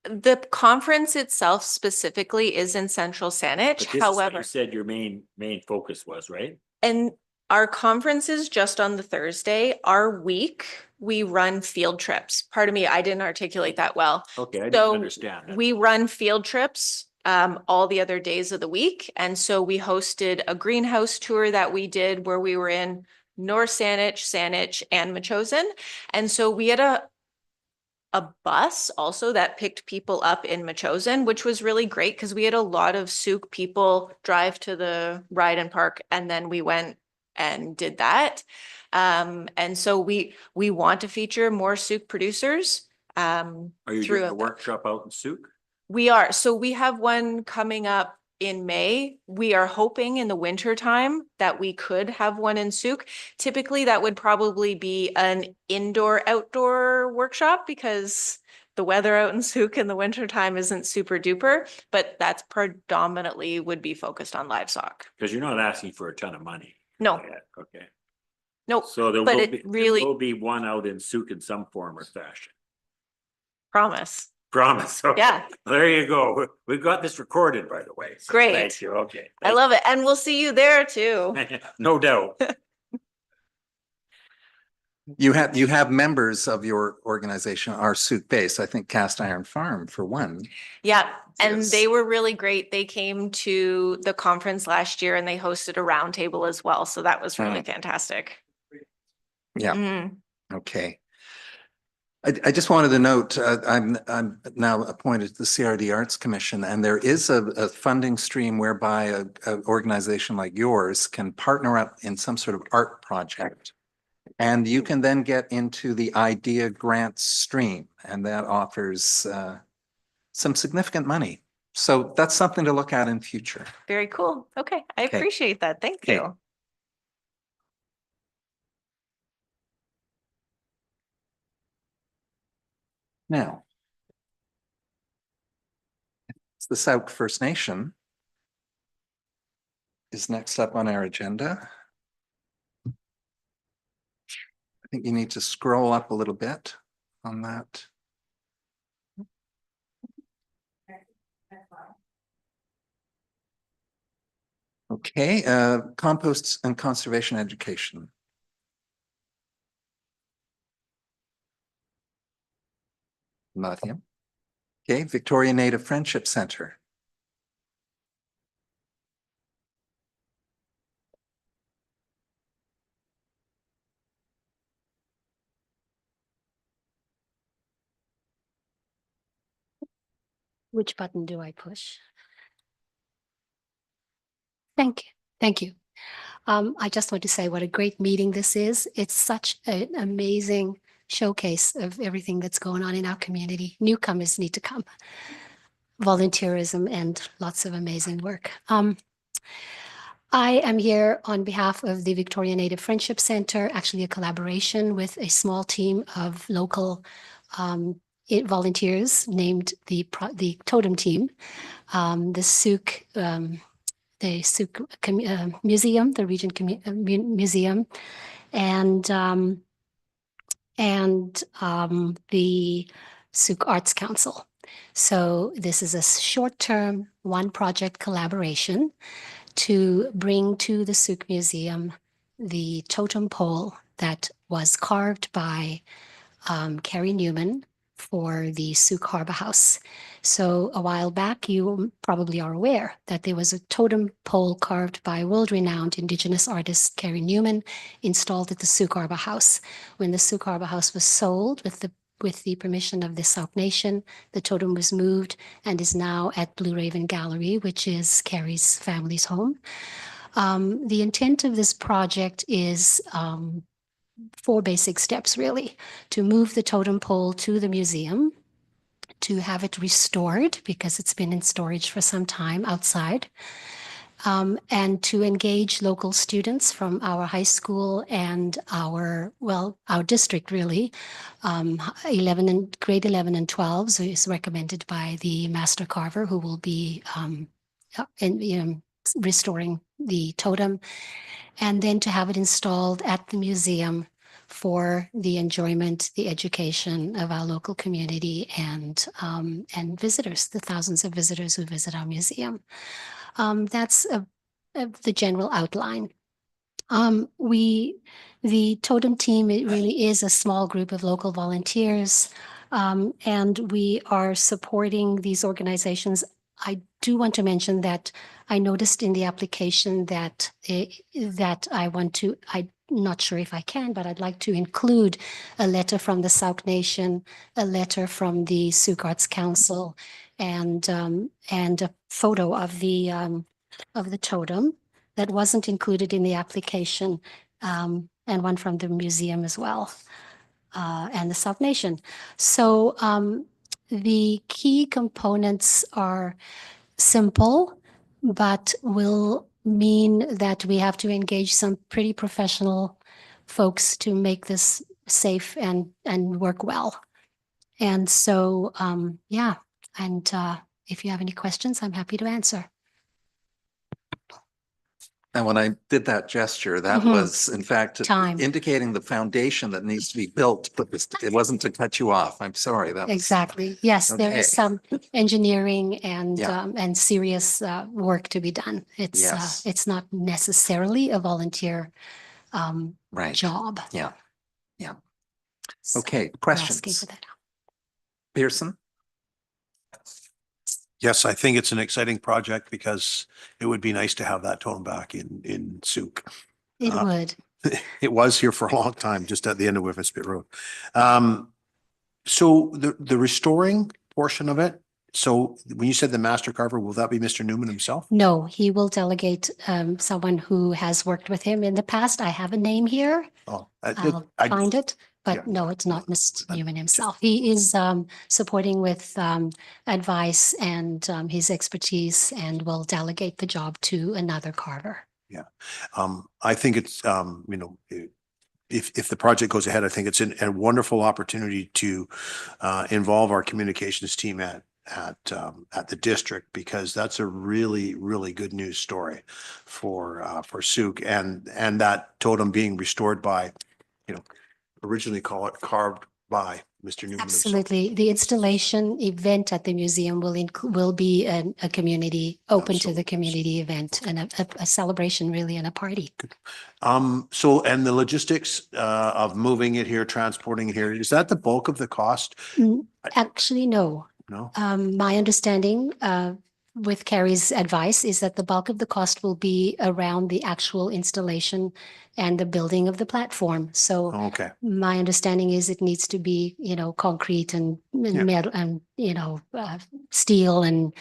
The conference itself specifically is in Central Saanich, But this is what however, you said your main focus was, right? and our conference is just on the Thursday. Our week, we run field trips. Pardon me, I didn't articulate that well. Okay, I didn't So understand that. we run field trips all the other days of the week. And so we hosted a greenhouse tour that we did where we were in North Saanich, Saanich, and Metchosin. And so we had a bus also that picked people up in Metchosin, which was really great because we had a lot of Sooke people drive to the ride and park, and then we went and did that. And so we want to feature more Sooke producers. Are you doing throughout a workshop out in Sooke? We are. So we have one coming up in May. We are hoping in the winter time that we could have one in Sooke. Typically, that would probably be an indoor-outdoor workshop because the weather out in Sooke in the winter time isn't super duper, but that's predominantly would be focused on livestock. Because you're not asking for a ton of money. No. yet, okay. Nope. So there but will it be, there really will be one out in Sooke in some form or fashion. promise. Promise. Okay. Yeah. There you go. We've got this recorded, by the way. So Great. Thank you. Okay. I love it. And we'll see you there too. No doubt. You have members of your organization are Sooke based. I think Cast Iron Farm for one. Yeah, and Yes. they were really great. They came to the conference last year and they hosted a roundtable as well. So that was really fantastic. Yeah. Mhm. Okay. I just wanted to note, I'm now appointed to the CRD Arts Commission, and there is a funding stream whereby an organization like yours can partner up in some sort of art project. And you can then get into the idea grants stream, and that offers some significant money. So that's something to look at in future. Very cool. Okay, I Okay. appreciate that. Thank Okay. you. Now, it's the Sooke First Nation is next up on our agenda. I think you need to scroll up a little bit on that. Okay, composts and conservation education. Not him. Okay, Victoria Native Friendship Center. Which button do I push? Thank you. Thank you. I just want to say what a great meeting this is. It's such an amazing showcase of everything that's going on in our community. Newcomers need to come. Volunteerism and lots of amazing work. I am here on behalf of the Victoria Native Friendship Center, actually a collaboration with a small team of local volunteers named the Totem Team, the Sooke Museum, the Region Museum, and the Sooke Arts Council. So this is a short-term, one-project collaboration to bring to the Sooke Museum the totem pole that was carved by Carrie Newman for the Sooke Harbor House. So a while back, you probably are aware that there was a totem pole carved by world-renowned Indigenous artist Carrie Newman installed at the Sooke Harbor House. When the Sooke Harbor House was sold with the permission of the Sooke Nation, the totem was moved and is now at Blue Raven Gallery, which is Carrie's family's home. The intent of this project is 4 basic steps, really: to move the totem pole to the museum, to have it restored because it's been in storage for some time outside. And to engage local students from our high school and our district really. 11 grade 11 and 12 so is recommended by the master carver who will be restoring the totem, and then to have it installed at the museum for the enjoyment, the education of our local community and visitors, the thousands of visitors who visit our museum. That's the general outline. The totem team, it really is a small group of local volunteers, and we are supporting these organizations. I do want to mention that I noticed in the application that I'm not sure if I can, but I'd like to include a letter from the Sooke Nation, a letter from the Sooke Arts Council, and a photo of the totem that wasn't included in the application, and one from the museum as well, and the Sooke Nation. So the key components are simple, but will mean that we have to engage some pretty professional folks to make this safe and work well. And so, yeah, and if you have any questions, I'm happy to answer. And when I did that gesture, that Mhm. was in fact Time. indicating the foundation that needs to be built, but it wasn't to cut you off. I'm sorry. That was- Exactly. Yes, there is Okay. some engineering Yeah. and serious work to be done. Yes. It's not necessarily a volunteer Right. job. Yeah. Yeah. So Okay, we're asking questions? for that. Pearson? Yes, I think it's an exciting project because it would be nice to have that totem back in Sooke. It would. It was here for a long time, just at the end of Whiffenspit Road. So the restoring portion of it, so when you said the master carver, will that be Mr. Newman himself? No, he will delegate someone who has worked with him in the past. I have a name here. Oh, I'll find it, but no, it's not Mr. Newman himself. He is supporting with advice and his expertise and will delegate the job to another carver. Yeah. I think it's, if the project goes ahead, I think it's a wonderful opportunity to involve our communications team at the district, because that's a really, really good news story for Sooke, and that totem being restored by, originally carved by Mr. Newman himself. Absolutely. The installation event at the museum will be a community, open to the community event, and a celebration really, and a party. So, and the logistics of moving it here, transporting it here, is that the bulk of the cost? Actually, no. No? My understanding with Carrie's advice is that the bulk of the cost will be around the actual installation and the building of the platform. So Okay. my understanding is it needs to be, concrete and metal and, steel and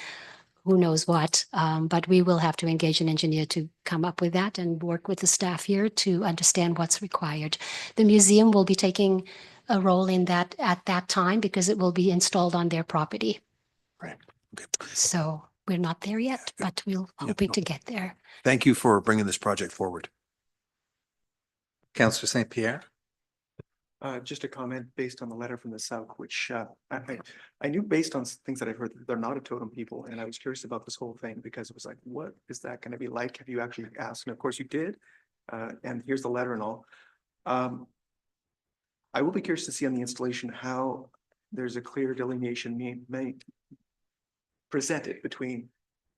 who knows what. But we will have to engage an engineer to come up with that and work with the staff here to understand what's required. The museum will be taking a role in that at that time because it will be installed on their property. Right. Okay. So we're not there yet, but we're hoping to get there. Thank you for bringing this project forward. Councillor St. Pierre? Just a comment based on the letter from the Sooke, which I knew based on things that I've heard, that they're not a totem people. And I was curious about this whole thing because it was like, what is that going to be like? Have you actually asked? And of course you did. And here's the letter and all. I will be curious to see on the installation how there's a clear delineation made presented between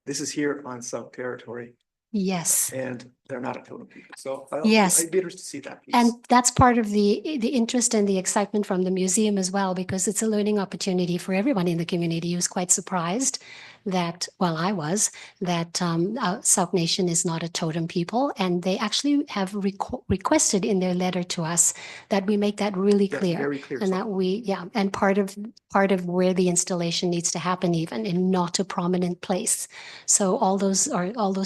this is here on Sooke territory. Yes. And they're not a totem people. So Yes. I'd be interested to see that piece. And that's part of the interest and the excitement from the museum as well, because it's a learning opportunity for everyone in the community who's quite surprised that, well, I was, that Sooke Nation is not a totem people. And they actually have requested in their letter to us that we make that really Yes, clear. very clear. And that and part of where the installation needs to happen, even in not a prominent place. So all those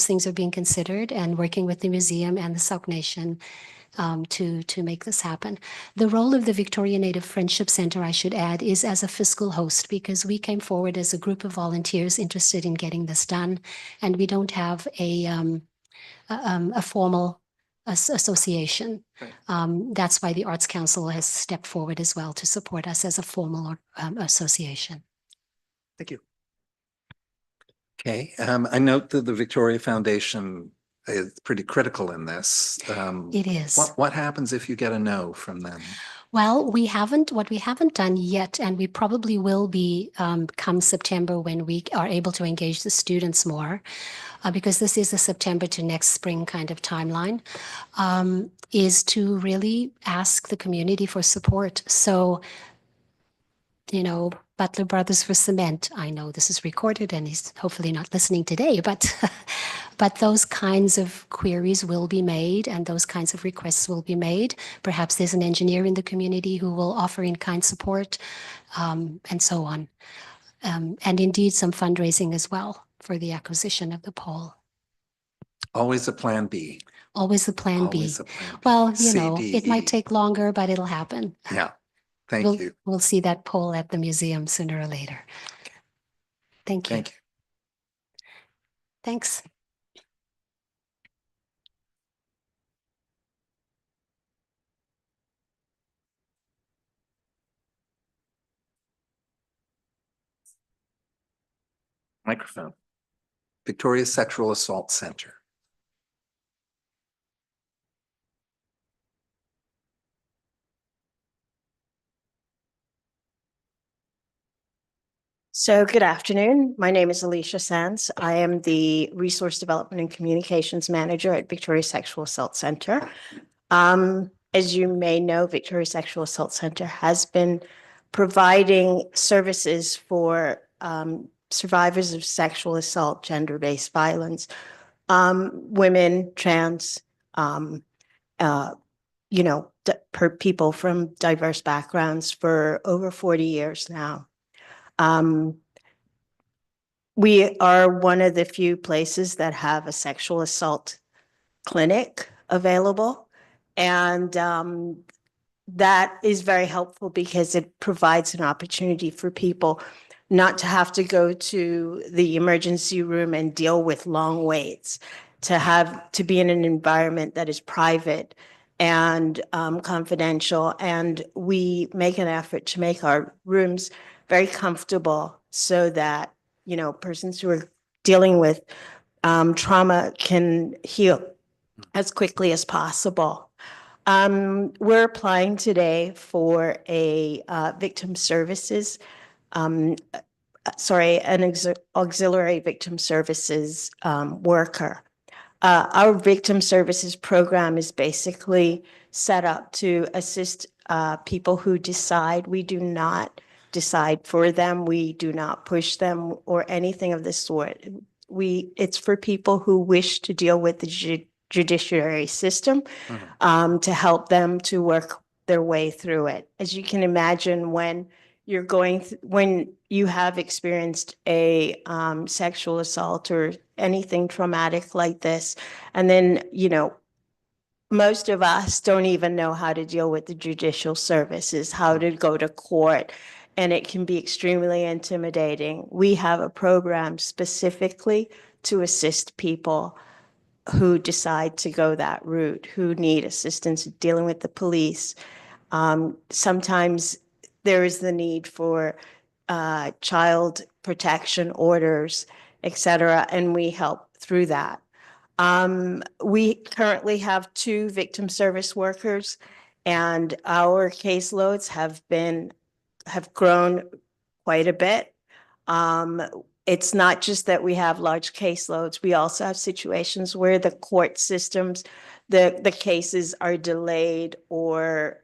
things are being considered, and working with the museum and the Sooke Nation to make this happen. The role of the Victoria Native Friendship Center, I should add, is as a fiscal host, because we came forward as a group of volunteers interested in getting this done, and we don't have a formal association. That's why the Arts Council has stepped forward as well to support us as a formal association. Thank you. Okay, I note that the Victoria Foundation is pretty critical in this. It is. What happens if you get a no from them? Well, what we haven't done yet, and we probably will be come September when we are able to engage the students more, because this is a September to next spring kind of timeline, is to really ask the community for support. So, Butler Brothers for Cement, I know this is recorded and he's hopefully not listening today, but but those kinds of queries will be made and those kinds of requests will be made. Perhaps there's an engineer in the community who will offer in-kind support, and so on. And indeed some fundraising as well for the acquisition of the pole. Always a plan B. Always a plan B. Always a plan B. Well, C, D, it might E. take longer, but it'll happen. Yeah, thank you. We'll see that pole at the museum sooner or later. Thank you. Thank you. Thanks. Microphone. Victoria Sexual Assault Center. So good afternoon. My name is Alicia Sands. I am the Resource Development and Communications Manager at Victoria Sexual Assault Center. As you may know, Victoria Sexual Assault Center has been providing services for survivors of sexual assault, gender-based violence, women, trans, people from diverse backgrounds for over 40 years now. We are one of the few places that have a sexual assault clinic available. And that is very helpful because it provides an opportunity for people not to have to go to the emergency room and deal with long waits, to be in an environment that is private and confidential. And we make an effort to make our rooms very comfortable so that, persons who are dealing with trauma can heal as quickly as possible. We're applying today for a victim services, an auxiliary victim services worker. Our victim services program is basically set up to assist people who decide. We do not decide for them. We do not push them or anything of the sort. It's for people who wish to deal with the judiciary system, to help them to work their way through it. As you can imagine, when when you have experienced a sexual assault or anything traumatic like this, and then, most of us don't even know how to deal with the judicial services, how to go to court, and it can be extremely intimidating. We have a program specifically to assist people who decide to go that route, who need assistance dealing with the police. Sometimes there is the need for child protection orders, et cetera, and we help through that. We currently have 2 victim service workers, and our caseloads have grown quite a bit. It's not just that we have large caseloads. We also have situations where the court systems, the cases are delayed or,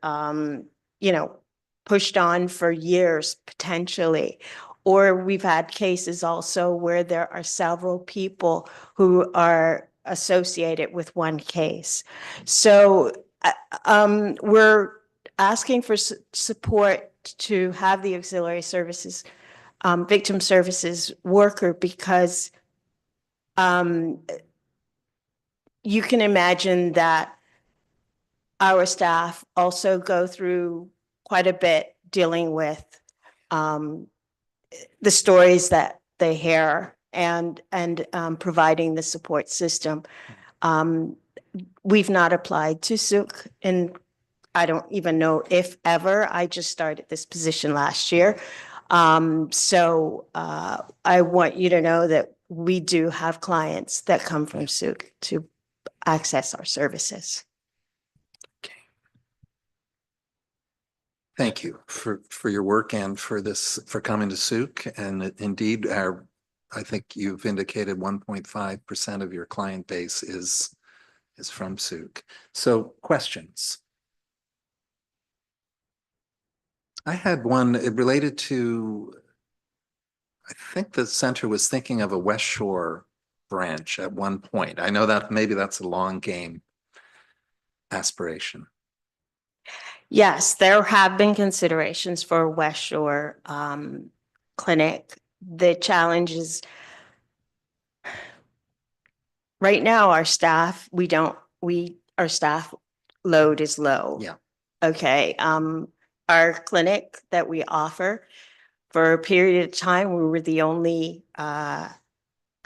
pushed on for years potentially. Or we've had cases also where there are several people who are associated with one case. So we're asking for support to have the auxiliary services, victim services worker, because you can imagine that our staff also go through quite a bit dealing with the stories that they hear and providing the support system. We've not applied to Sooke, and I don't even know if ever. I just started this position last year. So I want you to know that we do have clients that come from Sooke to access our services. Thank you for your work and for coming to Sooke. And indeed, I think you've indicated 1.5% of your client base is from Sooke. So questions? I had one related to, I think the center was thinking of a West Shore branch at one point. I know that maybe that's a long game aspiration. Yes, there have been considerations for West Shore Clinic. The challenge is right now our staff, our staff load is low. Yeah. Okay. Our clinic that we offer, for a period of time, we were the only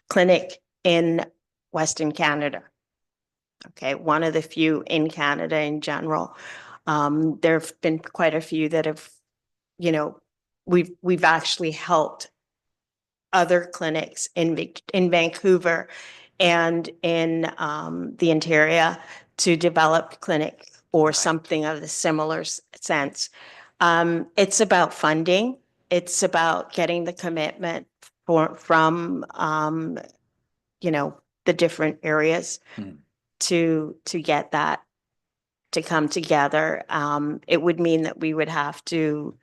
clinic in Western Canada. Okay, one of the few in Canada in general. There have been quite a few that have, we've actually helped other clinics in Vancouver and in the interior to develop clinic or something of the similar sense. It's about funding. It's about getting the commitment from the different areas to get that to come together. It would mean that we would have to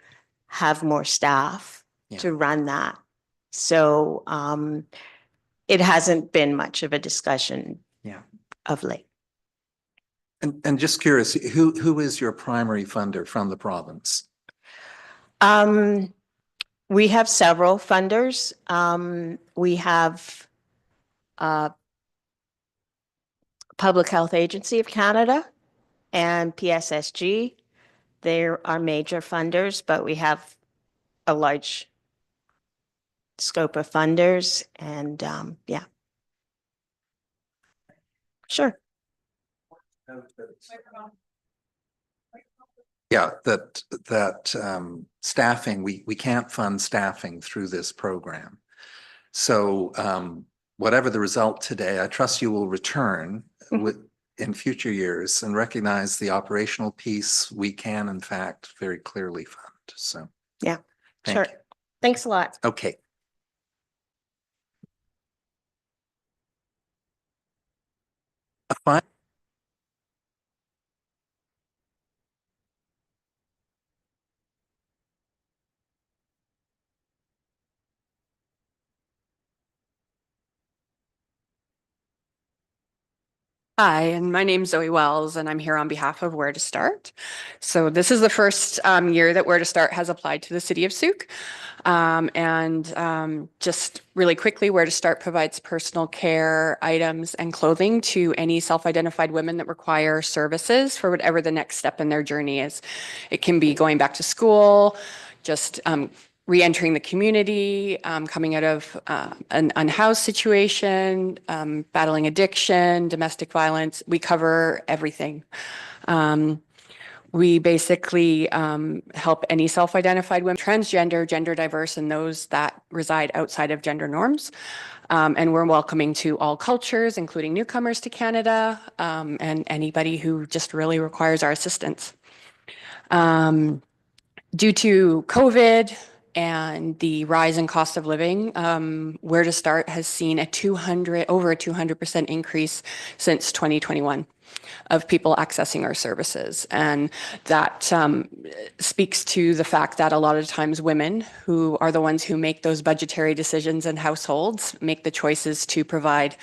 have more staff to run that. So it hasn't been much of a discussion of late. And just curious, who is your primary funder from the province? We have several funders. We have Public Health Agency of Canada and PSSG. They're our major funders, but we have a large scope of funders and yeah. Sure. Yeah, that staffing, we can't fund staffing through this program. So whatever the result today, I trust you will return in future years and recognize the operational piece we can in fact very clearly fund. So yeah, sure. You. Thanks a lot. Okay. A fine. Hi, and my name's Zoe Wells, and I'm here on behalf of Where to Start. So this is the first year that Where to Start has applied to the city of Sooke. Just really quickly, Where to Start provides personal care items and clothing to any self-identified women that require services for whatever the next step in their journey is. It can be going back to school, just re-entering the community, coming out of an unhoused situation, battling addiction, domestic violence. We cover everything. We basically help any self-identified women, transgender, gender diverse, and those that reside outside of gender norms. And we're welcoming to all cultures, including newcomers to Canada, and anybody who just really requires our assistance. Due to COVID and the rise in cost of living, Where to Start has seen over a 200% increase since 2021 of people accessing our services. And that speaks to the fact that a lot of times women, who are the ones who make those budgetary decisions in households, make the choices to provide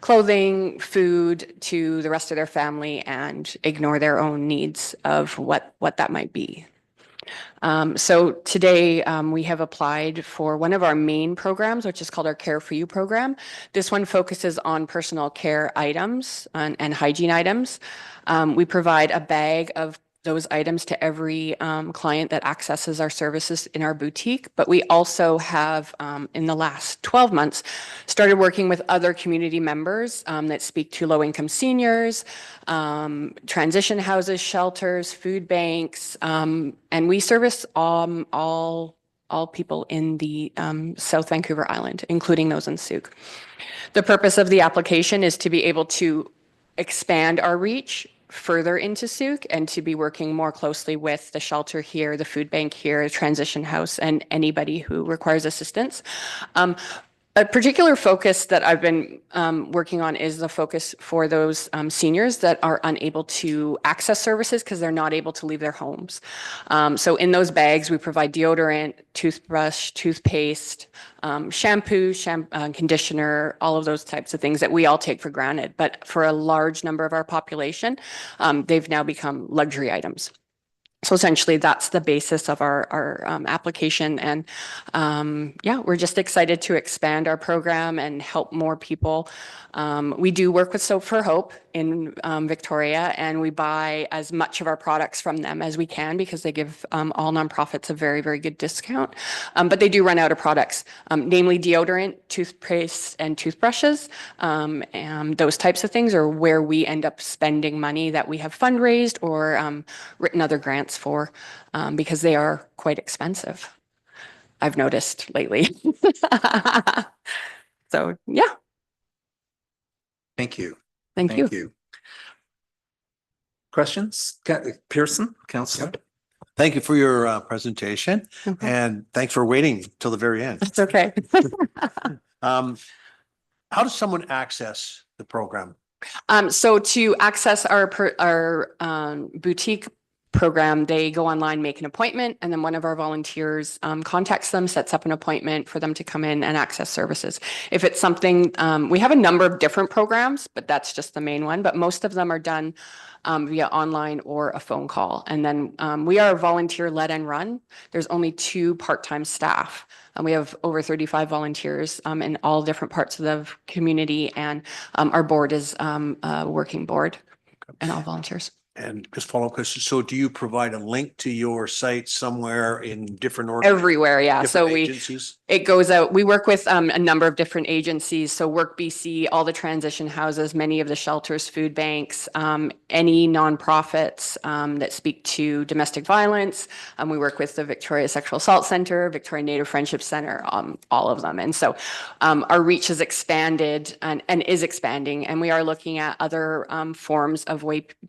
clothing, food to the rest of their family and ignore their own needs of what that might be. So today we have applied for one of our main programs, which is called our Care for You program. This one focuses on personal care items and hygiene items. We provide a bag of those items to every client that accesses our services in our boutique. But we also have, in the last 12 months, started working with other community members that speak to low-income seniors, transition houses, shelters, food banks, and we service all people in the South Vancouver Island, including those in Sooke. The purpose of the application is to be able to expand our reach further into Sooke and to be working more closely with the shelter here, the food bank here, the transition house, and anybody who requires assistance. A particular focus that I've been working on is the focus for those seniors that are unable to access services because they're not able to leave their homes. So in those bags, we provide deodorant, toothbrush, toothpaste, shampoo, conditioner, all of those types of things that we all take for granted. But for a large number of our population, they've now become luxury items. So essentially, that's the basis of our application. And yeah, we're just excited to expand our program and help more people. We do work with Soap for Hope in Victoria, and we buy as much of our products from them as we can because they give all nonprofits a very, very good discount. But they do run out of products, namely deodorant, toothpaste, and toothbrushes. And those types of things are where we end up spending money that we have fundraised or written other grants for because they are quite expensive. I've noticed lately. So, yeah. Thank you. Thank you. Questions? Pearson, Councillor? Thank you for your presentation and thanks for waiting till the very end. That's okay. How does someone access the program? So to access our boutique program, they go online, make an appointment, and then one of our volunteers contacts them, sets up an appointment for them to come in and access services. If it's something, we have a number of different programs, but that's just the main one. But most of them are done via online or a phone call. And then we are volunteer led and run. There's only 2 part-time staff. And we have over 35 volunteers in all different parts of the community. And our board is a working board and all volunteers. And just follow-up question. So do you provide a link to your site somewhere in different Everywhere, yeah. So agencies? It goes out. We work with a number of different agencies. So Work BC, all the transition houses, many of the shelters, food banks, any nonprofits that speak to domestic violence. We work with the Victoria Sexual Assault Center, Victoria Native Friendship Center, all of them. And so our reach has expanded and is expanding. And we are looking at other forms of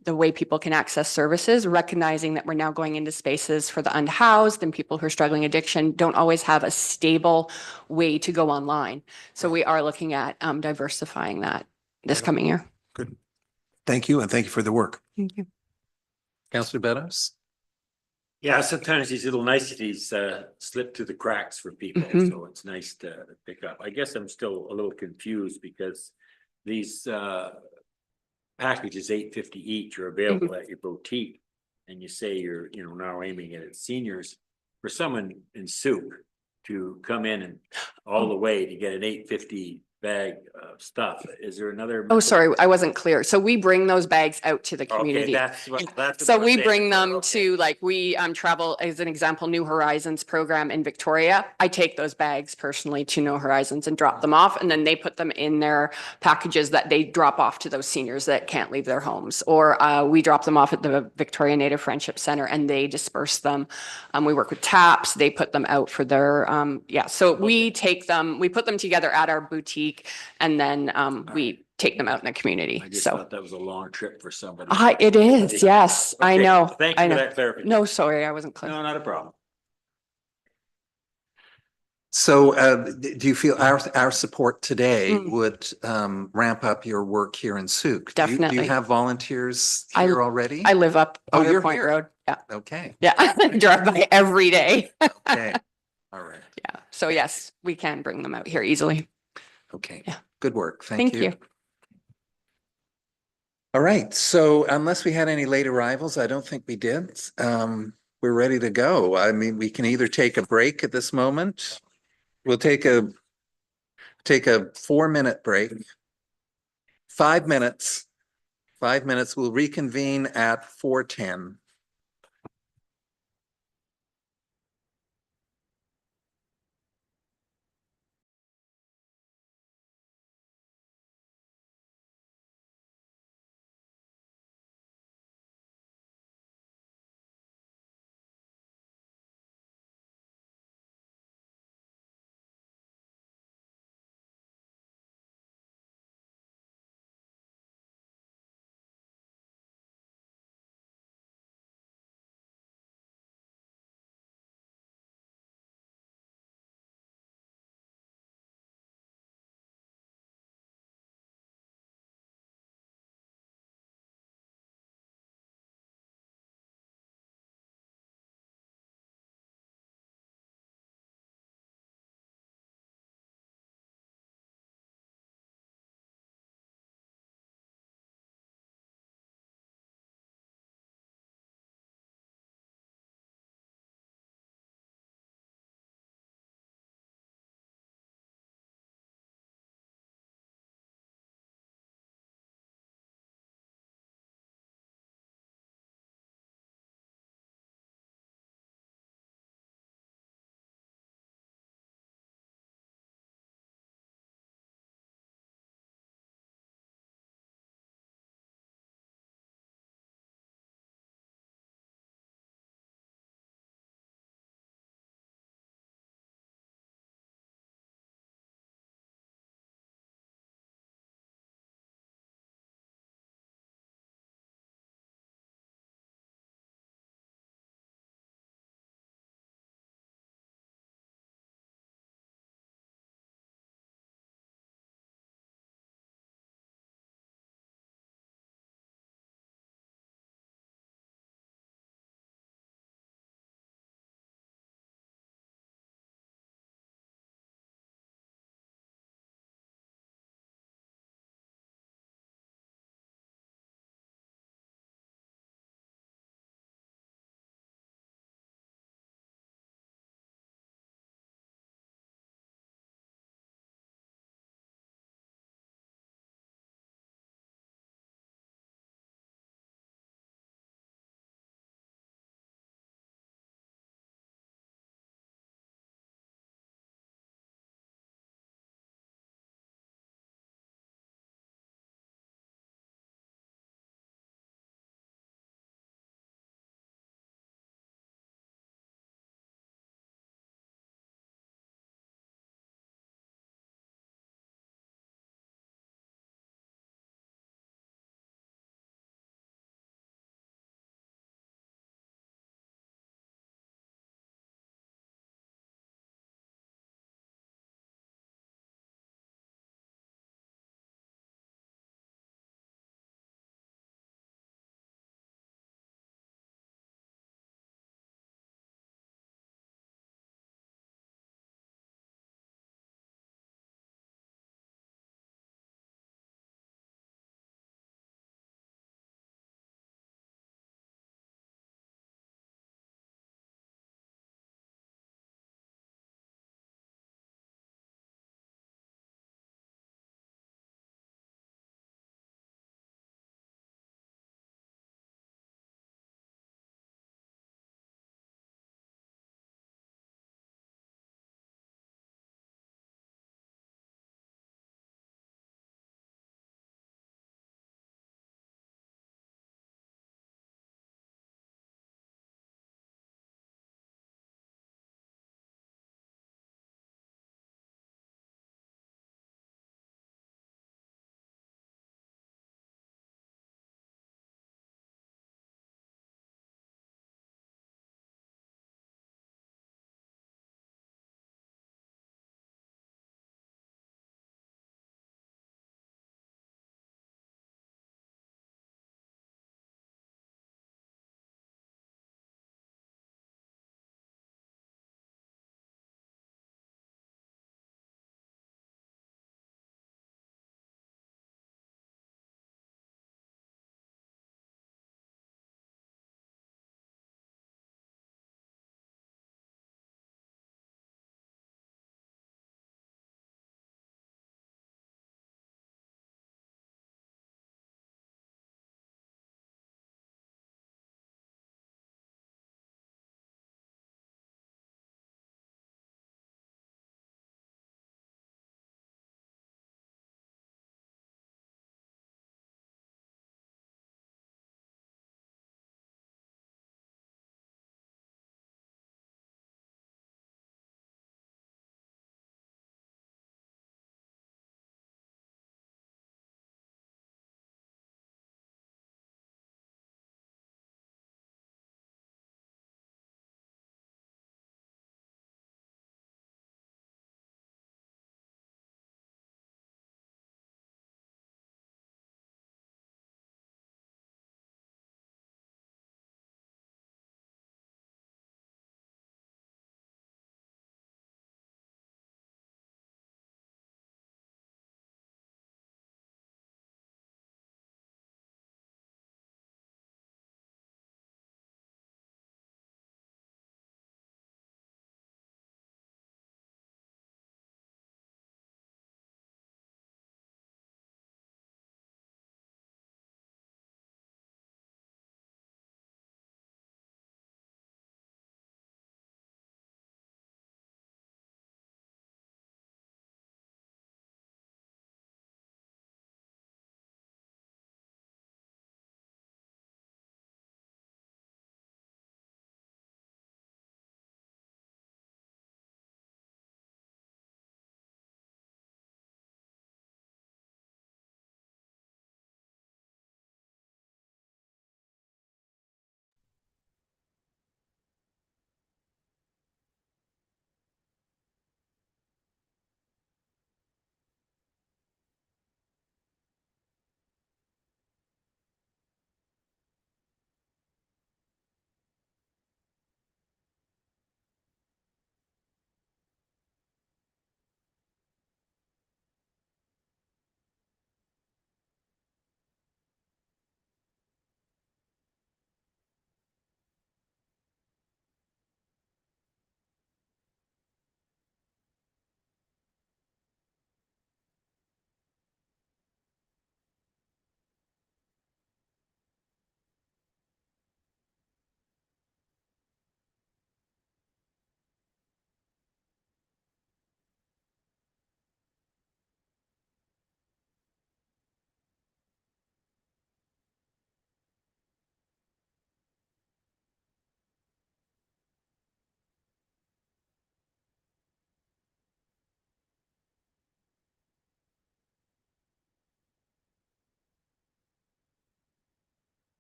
the way people can access services, recognizing that we're now going into spaces for the unhoused and people who are struggling addiction don't always have a stable way to go online. So we are looking at diversifying that this coming year. Good. Thank you. And thank you for the work. Thank you. Councillor Beddoes? Yeah, sometimes these little niceties slip through the cracks for people, so it's nice to pick up. I guess I'm still a little confused because these packages, $8.50 each, are available at your boutique, and you say you're now aiming at seniors. For someone in Sooke to come in and all the way to get an $8.50 bag of stuff, is there another? Oh, sorry, I wasn't clear. So we bring those bags out to the Okay, community. that's So what we I'm bring saying. them to, like, we travel, as an example, New Horizons program in Victoria. I take those bags personally to New Horizons and drop them off, and then they put them in their packages that they drop off to those seniors that can't leave their homes. Or we drop them off at the Victoria Native Friendship Center and they disperse them. We work with TAPS, they put them out for their, so we take them, we put them together at our boutique, and then we take them out in the community. I just So thought that was a long trip for somebody. it is, yes, I Okay, know. Thank you I for know. that clarification. No, sorry, I wasn't clear. No, not a problem. So do you feel our support today would ramp up your work here in Sooke? Do you Definitely. have volunteers here already? I live up Otter you're Point here. Road. Yeah. Okay. Yeah, I drive by every day. Okay. All right. Yeah, so yes, we can bring them out here easily. Okay. Yeah. Good work. Thank you. All right. So unless we had any late arrivals, I don't think we did. we're ready to go. I mean, we can either take a break at this moment. We'll take a 4-minute break. 5 minutes. 5 minutes. We'll reconvene at 4:10.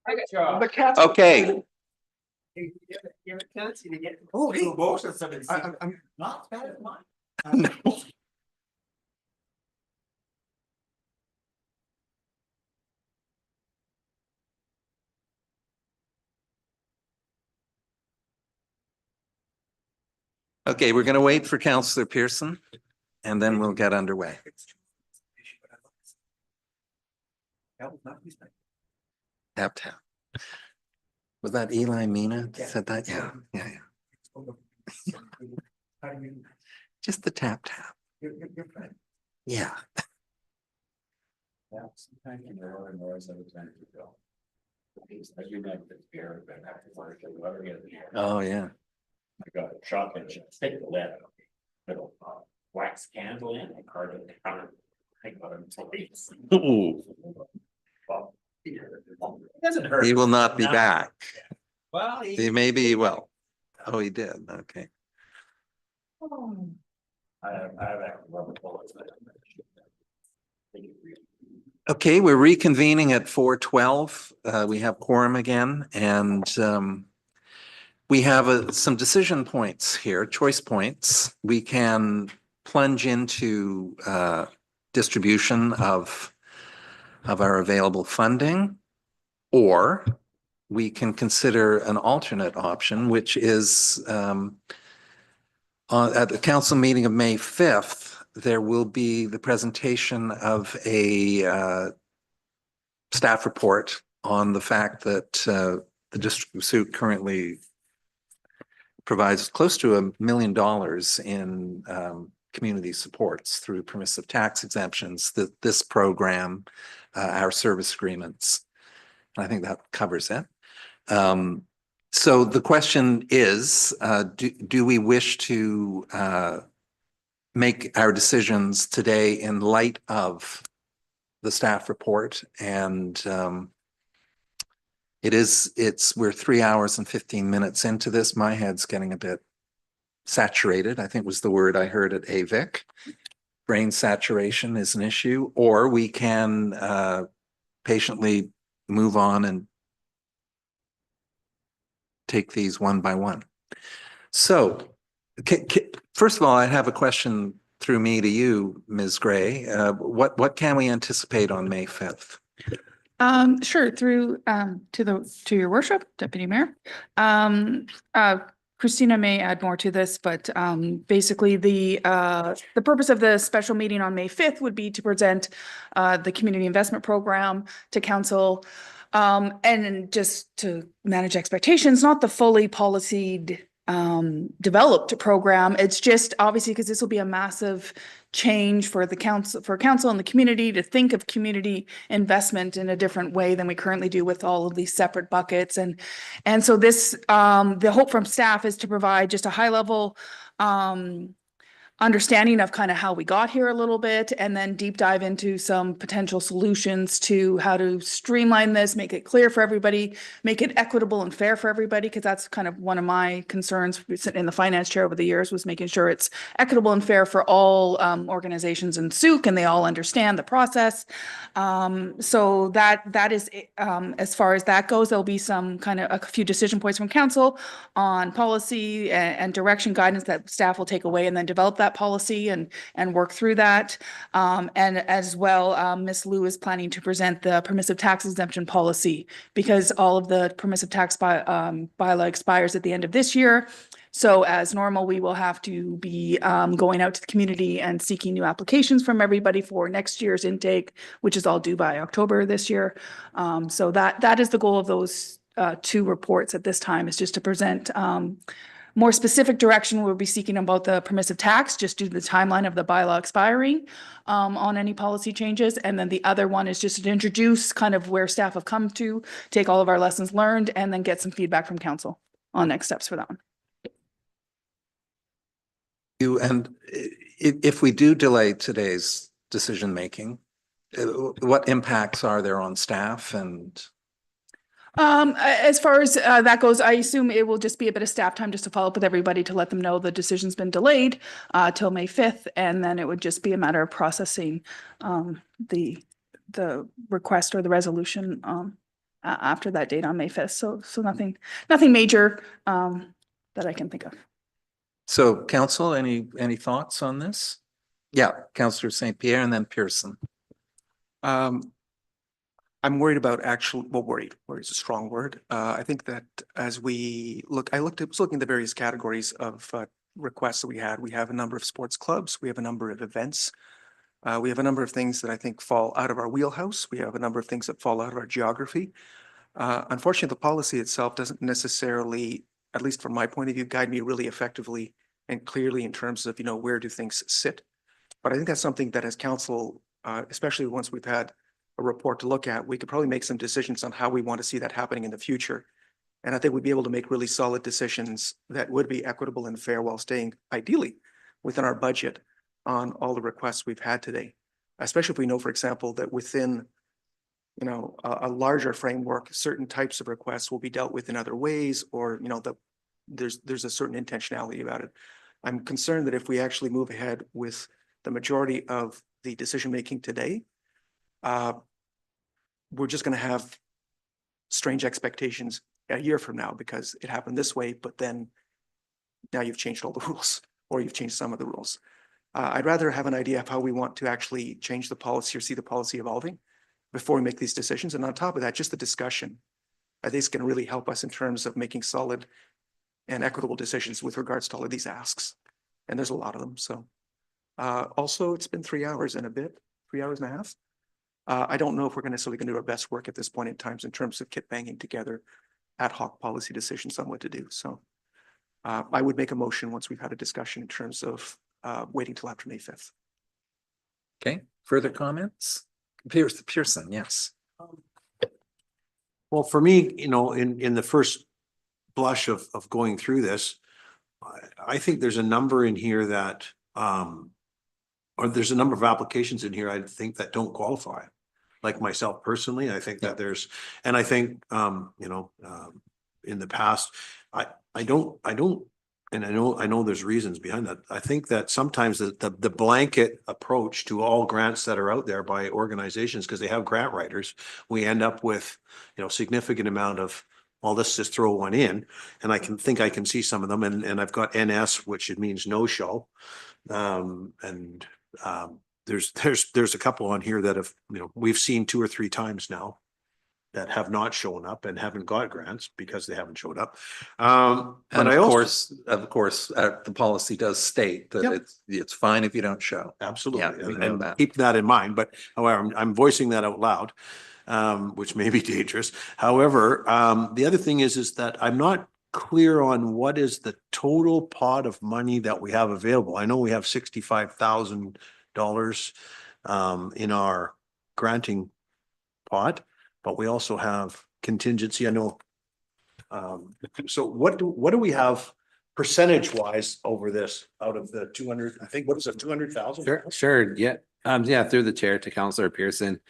Okay, Oh, hey. I'm not bad at mine. okay, we're gonna wait for Councillor Pearson and then we'll get underway. Tap, tap. Was that Eli Mina said that? Yeah, yeah, yeah. Just the tap, tap. Yeah. Oh, yeah. I got a shotgun, take the lead, little wax candle in, I carved it down. I got him twice. Ooh. Well, it doesn't hurt. He will not be No. back. Well, He may be, well, oh, he did, okay. I have actually rubber bullets. Okay, we're reconvening at 4:12. We have quorum again and we have some decision points here, choice points. We can plunge into distribution of our available funding, or we can consider an alternate option, which is at the council meeting of May 5th, there will be the presentation of a staff report on the fact that the district of Sooke currently provides close to $1 million in community supports through permissive tax exemptions, this program, our service agreements. I think that covers it. So the question is, do we wish to make our decisions today in light of the staff report? And we're 3 hours and 15 minutes into this. My head's getting a bit saturated, I think was the word I heard at AVIC. Brain saturation is an issue, or we can patiently move on and take these one by one. So, first of all, I have a question through me to you, Ms. Gray. What can we anticipate on May 5th? Sure, through to your worship, Deputy Mayor. Christina may add more to this, but basically the purpose of the special meeting on May 5th would be to present the community investment program to council, and just to manage expectations, not the fully policied developed program. It's just obviously because this will be a massive change for the council and the community to think of community investment in a different way than we currently do with all of these separate buckets. And so this, the hope from staff is to provide just a high level understanding of kind of how we got here a little bit, and then deep dive into some potential solutions to how to streamline this, make it clear for everybody, make it equitable and fair for everybody, because that's kind of one of my concerns in the finance chair over the years, was making sure it's equitable and fair for all organizations in Sooke, and they all understand the process. So that is, as far as that goes, there'll be some kind of a few decision points from council on policy and direction guidance that staff will take away and then develop that policy and work through that. And as well, Ms. Liu is planning to present the permissive tax exemption policy, because all of the permissive tax bylaw expires at the end of this year. So as normal, we will have to be going out to the community and seeking new applications from everybody for next year's intake, which is all due by October this year. So that is the goal of those two reports at this time, is just to present more specific direction we'll be seeking about the permissive tax, just due to the timeline of the bylaw expiring on any policy changes. And then the other one is just to introduce kind of where staff have come to, take all of our lessons learned, and then get some feedback from council on next steps for that one. And if we do delay today's decision making, what impacts are there on staff? And as far as that goes, I assume it will just be a bit of staff time just to follow up with everybody to let them know the decision's been delayed till May 5th. And then it would just be a matter of processing the request or the resolution after that date on May 5th. So nothing major that I can think of. So council, any thoughts on this? Yeah, Councillor St. Pierre and then Pearson. I'm worried about worried is a strong word. I think that as we look, I was looking at the various categories of requests that we had. We have a number of sports clubs. We have a number of events. We have a number of things that I think fall out of our wheelhouse. We have a number of things that fall out of our geography. Unfortunately, the policy itself doesn't necessarily, at least from my point of view, guide me really effectively and clearly in terms of, where do things sit. But I think that's something that as council, especially once we've had a report to look at, we could probably make some decisions on how we want to see that happening in the future. And I think we'd be able to make really solid decisions that would be equitable and fair while staying ideally within our budget on all the requests we've had today. Especially if we know, for example, that within a larger framework, certain types of requests will be dealt with in other ways, or that there's a certain intentionality about it. I'm concerned that if we actually move ahead with the majority of the decision making today, we're just going to have strange expectations a year from now because it happened this way, but then now you've changed all the rules or you've changed some of the rules. I'd rather have an idea of how we want to actually change the policy or see the policy evolving before we make these decisions. And on top of that, just the discussion, I think is going to really help us in terms of making solid and equitable decisions with regards to all of these asks. And there's a lot of them. So also, it's been 3 hours and a bit, 3 hours and a half. I don't know if we're necessarily going to do our best work at this point in time in terms of kit banging together ad hoc policy decisions on what to do. So I would make a motion once we've had a discussion in terms of waiting till after May 5th. Okay, further comments? Pearson, yes. Well, for me, in the first blush of going through this, I think there's a number in here that, or there's a number of applications in here I think that don't qualify. Like myself personally, I think that there's, and I think, in the past, I don't, and I know there's reasons behind that. I think that sometimes the blanket approach to all grants that are out there by organizations, because they have grant writers, we end up with, significant amount of, well, let's just throw one in. And I can see some of them, and I've got NS, which it means no show. There's a couple on here that have, we've seen 2 or 3 times now that have not shown up and haven't got grants because they haven't showed up. And But of course, the policy does state that it's fine if you don't show. Absolutely. Yeah, we know that. Keep that in mind, but however, I'm voicing that out loud, which may be dangerous. However, the other thing is that I'm not clear on what is the total pot of money that we have available. I know we have $65,000 in our granting pot, but we also have contingency. I know. So what do we have percentage wise over this out of the 200? I think, what is it, 200,000? Sure. Yeah. Through the chair to Councillor Pearson.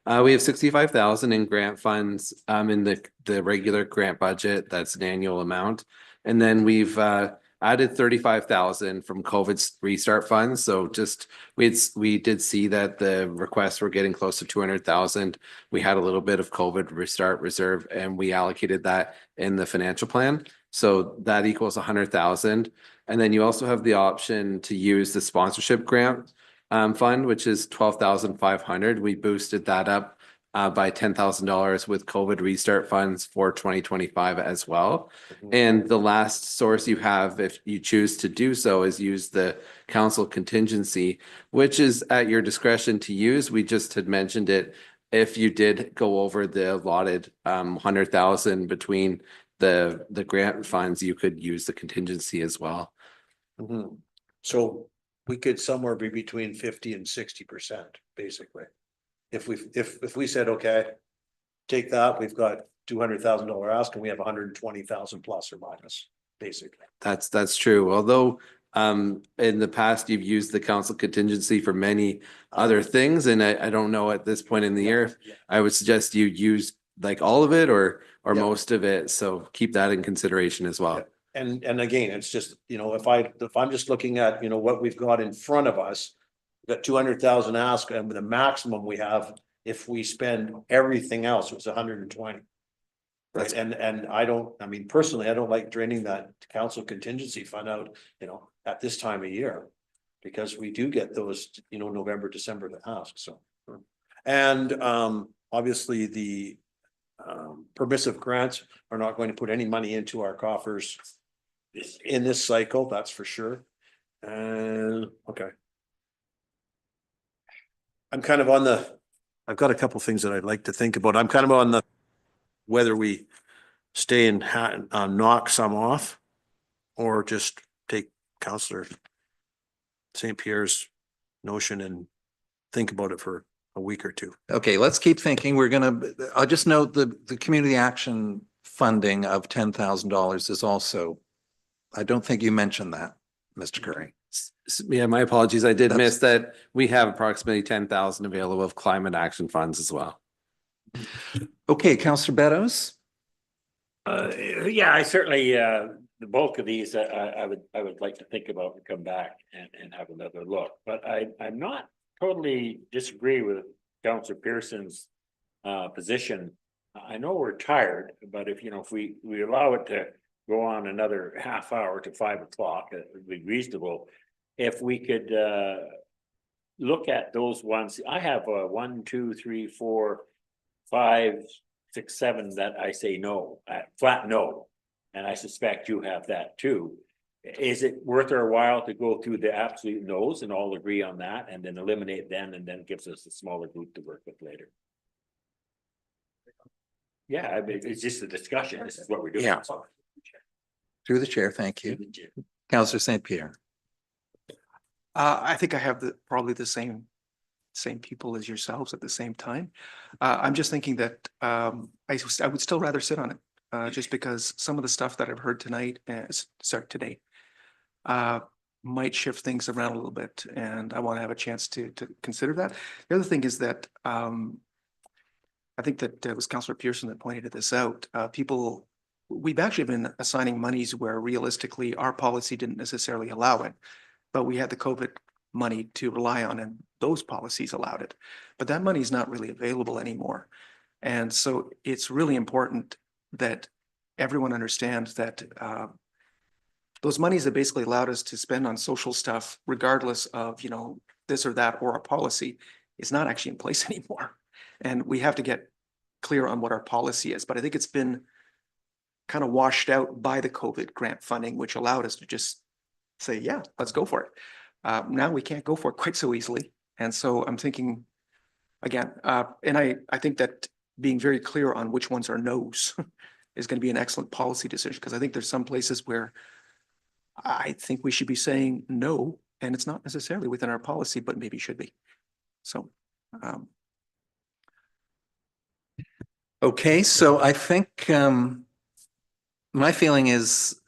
We have 65,000 in grant funds in the regular grant budget. That's an annual amount. And then we've added 35,000 from COVID restart funds. So we did see that the requests were getting close to 200,000. We had a little bit of COVID restart reserve and we allocated that in the financial plan. So that equals 100,000. And then you also have the option to use the sponsorship grant fund, which is 12,500. We boosted that up by $10,000 with COVID restart funds for 2025 as well. And the last source you have, if you choose to do so, is use the council contingency, which is at your discretion to use. We just had mentioned it. If you did go over the allotted 100,000 between the grant funds, you could use the contingency as well. So we could somewhere be between 50 and 60%, basically. If we said, okay, take that, we've got $200,000 ask and we have 120,000 plus or minus, basically. That's true. Although in the past you've used the council contingency for many other things, and I don't know at this point in the year. I would suggest you use like all of it or most of it. So keep that in consideration as well. And again, it's just, if I'm just looking at, what we've got in front of us, we've got 200,000 ask, and the maximum we have, if we spend everything else, it was 120. Right, and I don't, I mean, personally, I don't like draining that council contingency fund out, at this time of year. Because we do get those, November, December to ask, so. And obviously the permissive grants are not going to put any money into our coffers in this cycle, that's for sure. And, okay. I'm kind of on I've got a couple things that I'd like to think about. I'm kind of on whether we stay and knock some off or just take Councillor St. Pierre's notion and think about it for a week or two. Okay, let's keep thinking. I'll just note the community action funding of $10,000 is also, I don't think you mentioned that, Mr. Curry. Yeah, my apologies. I did miss that. We have approximately 10,000 available of climate action funds as well. Okay, Councillor Beddoes. Yeah, I certainly, the bulk of these, I would like to think about and come back and have another look, but I'm not totally disagree with Councillor Pearson's position. I know we're tired, but if we allow it to go on another half hour to 5 o'clock, it would be reasonable. If we could look at those ones, I have 1, 2, 3, 4, 5, 6, 7 that I say no, flat no, and I suspect you have that too. Is it worth our while to go through the absolute no's and all agree on that and then eliminate them, and then it gives us a smaller group to work with later? Yeah, I mean, it's just a discussion. This is what we're doing. Yeah. Through the chair, thank you. Councillor St. Pierre. I think I have probably the same people as yourselves at the same time. I'm just thinking that I would still rather sit on it, just because some of the stuff that I've heard tonight, today, might shift things around a little bit, and I want to have a chance to consider that. The other thing is that I think that it was Councillor Pearson that pointed this out. We've actually been assigning monies where realistically our policy didn't necessarily allow it, but we had the COVID money to rely on, and those policies allowed it. But that money is not really available anymore. And so it's really important that everyone understands that those monies that basically allowed us to spend on social stuff, regardless of, this or that, or a policy, is not actually in place anymore. And we have to get clear on what our policy is. But I think it's been kind of washed out by the COVID grant funding, which allowed us to just say, yeah, let's go for it. Now we can't go for it quite so easily. And so I'm thinking, again, and I think that being very clear on which ones are no's is going to be an excellent policy decision, because I think there's some places where I think we should be saying no, and it's not necessarily within our policy, but maybe should be. So. Okay, so I think my feeling is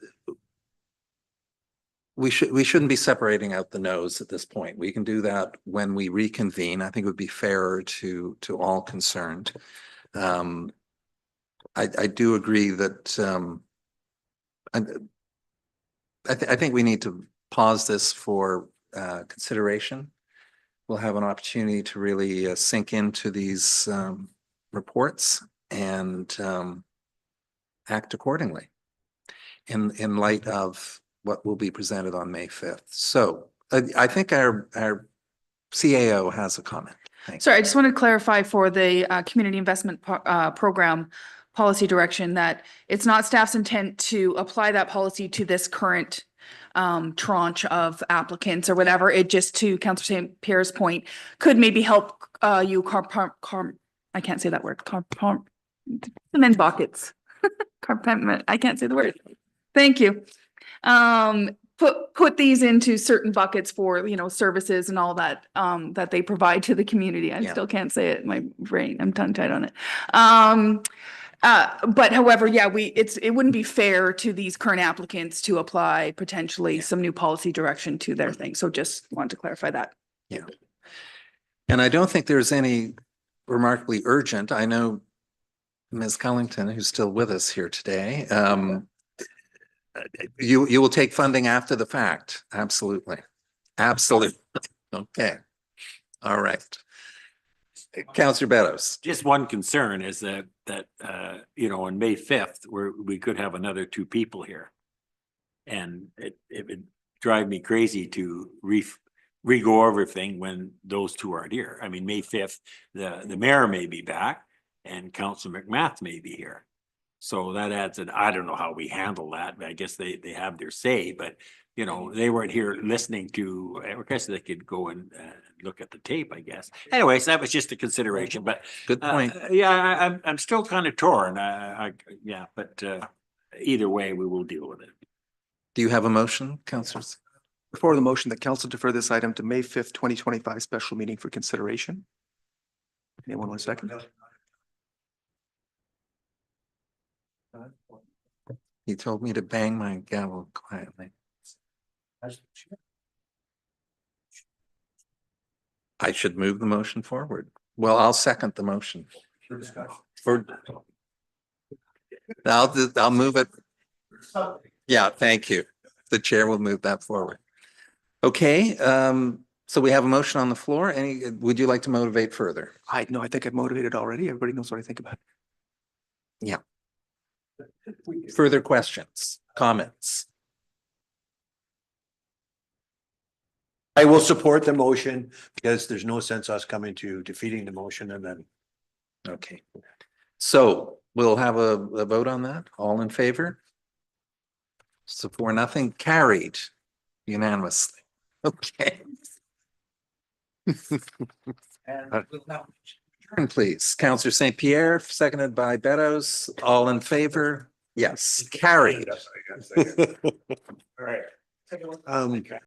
we shouldn't be separating out the no's at this point. We can do that when we reconvene. I think it would be fairer to all concerned. I do agree that I think we need to pause this for consideration. We'll have an opportunity to really sink into these reports and act accordingly in light of what will be presented on May 5th. So I think our CAO has a comment. Sorry, I just want to clarify for the community investment program policy direction that it's not staff's intent to apply that policy to this current tranche of applicants or whatever. It just, to Councillor St. Pierre's point, could maybe help you I can't say that word. Cement buckets. I can't say the word. Thank you. Put these into certain buckets for, services and all that, that they provide to the community. I still can't say it in my brain. I'm tongue tied on it. But however, yeah, it wouldn't be fair to these current applicants to apply potentially some new policy direction to their thing. So just want to clarify that. Yeah. And I don't think there's any remarkably urgent. I know Ms. Cullington, who's still with us here today, you will take funding after the fact. Absolutely. Absolutely. Okay. All right. Counselor Beddoes. Just one concern is that, you know, on May 5th, we could have another two people here. And it would drive me crazy to re-go everything when those two aren't here. I mean, May 5th, the mayor may be back and Councilor McMath may be here. So that adds I don't know how we handle that, but I guess they have their say, but you know, they weren't here listening to, I guess they could go and look at the tape, I guess. Anyways, that was just a consideration, but. Good point. Yeah, I'm still kind of torn. Yeah, but either way, we will deal with it. Do you have a motion, councillors? Before the motion, that council defer this item to May 5th, 2025 special meeting for consideration. Anyone want a second? He told me to bang my gavel quietly. I should move the motion forward. Well, I'll second the motion. I'll move it. Yeah, thank you. The chair will move that forward. Okay, so we have a motion on the floor. Would you like to motivate further? I think I've motivated already. Everybody knows what I think about it. Yeah. Further questions, comments? I will support the motion because there's no sense us coming to defeating the motion and then. Okay. So we'll have a vote on that. All in favor? So 4-0, carried unanimously. Okay. Turn, please. Councillor St. Pierre, seconded by Beddoes. All in favor? Yes, carried. All right.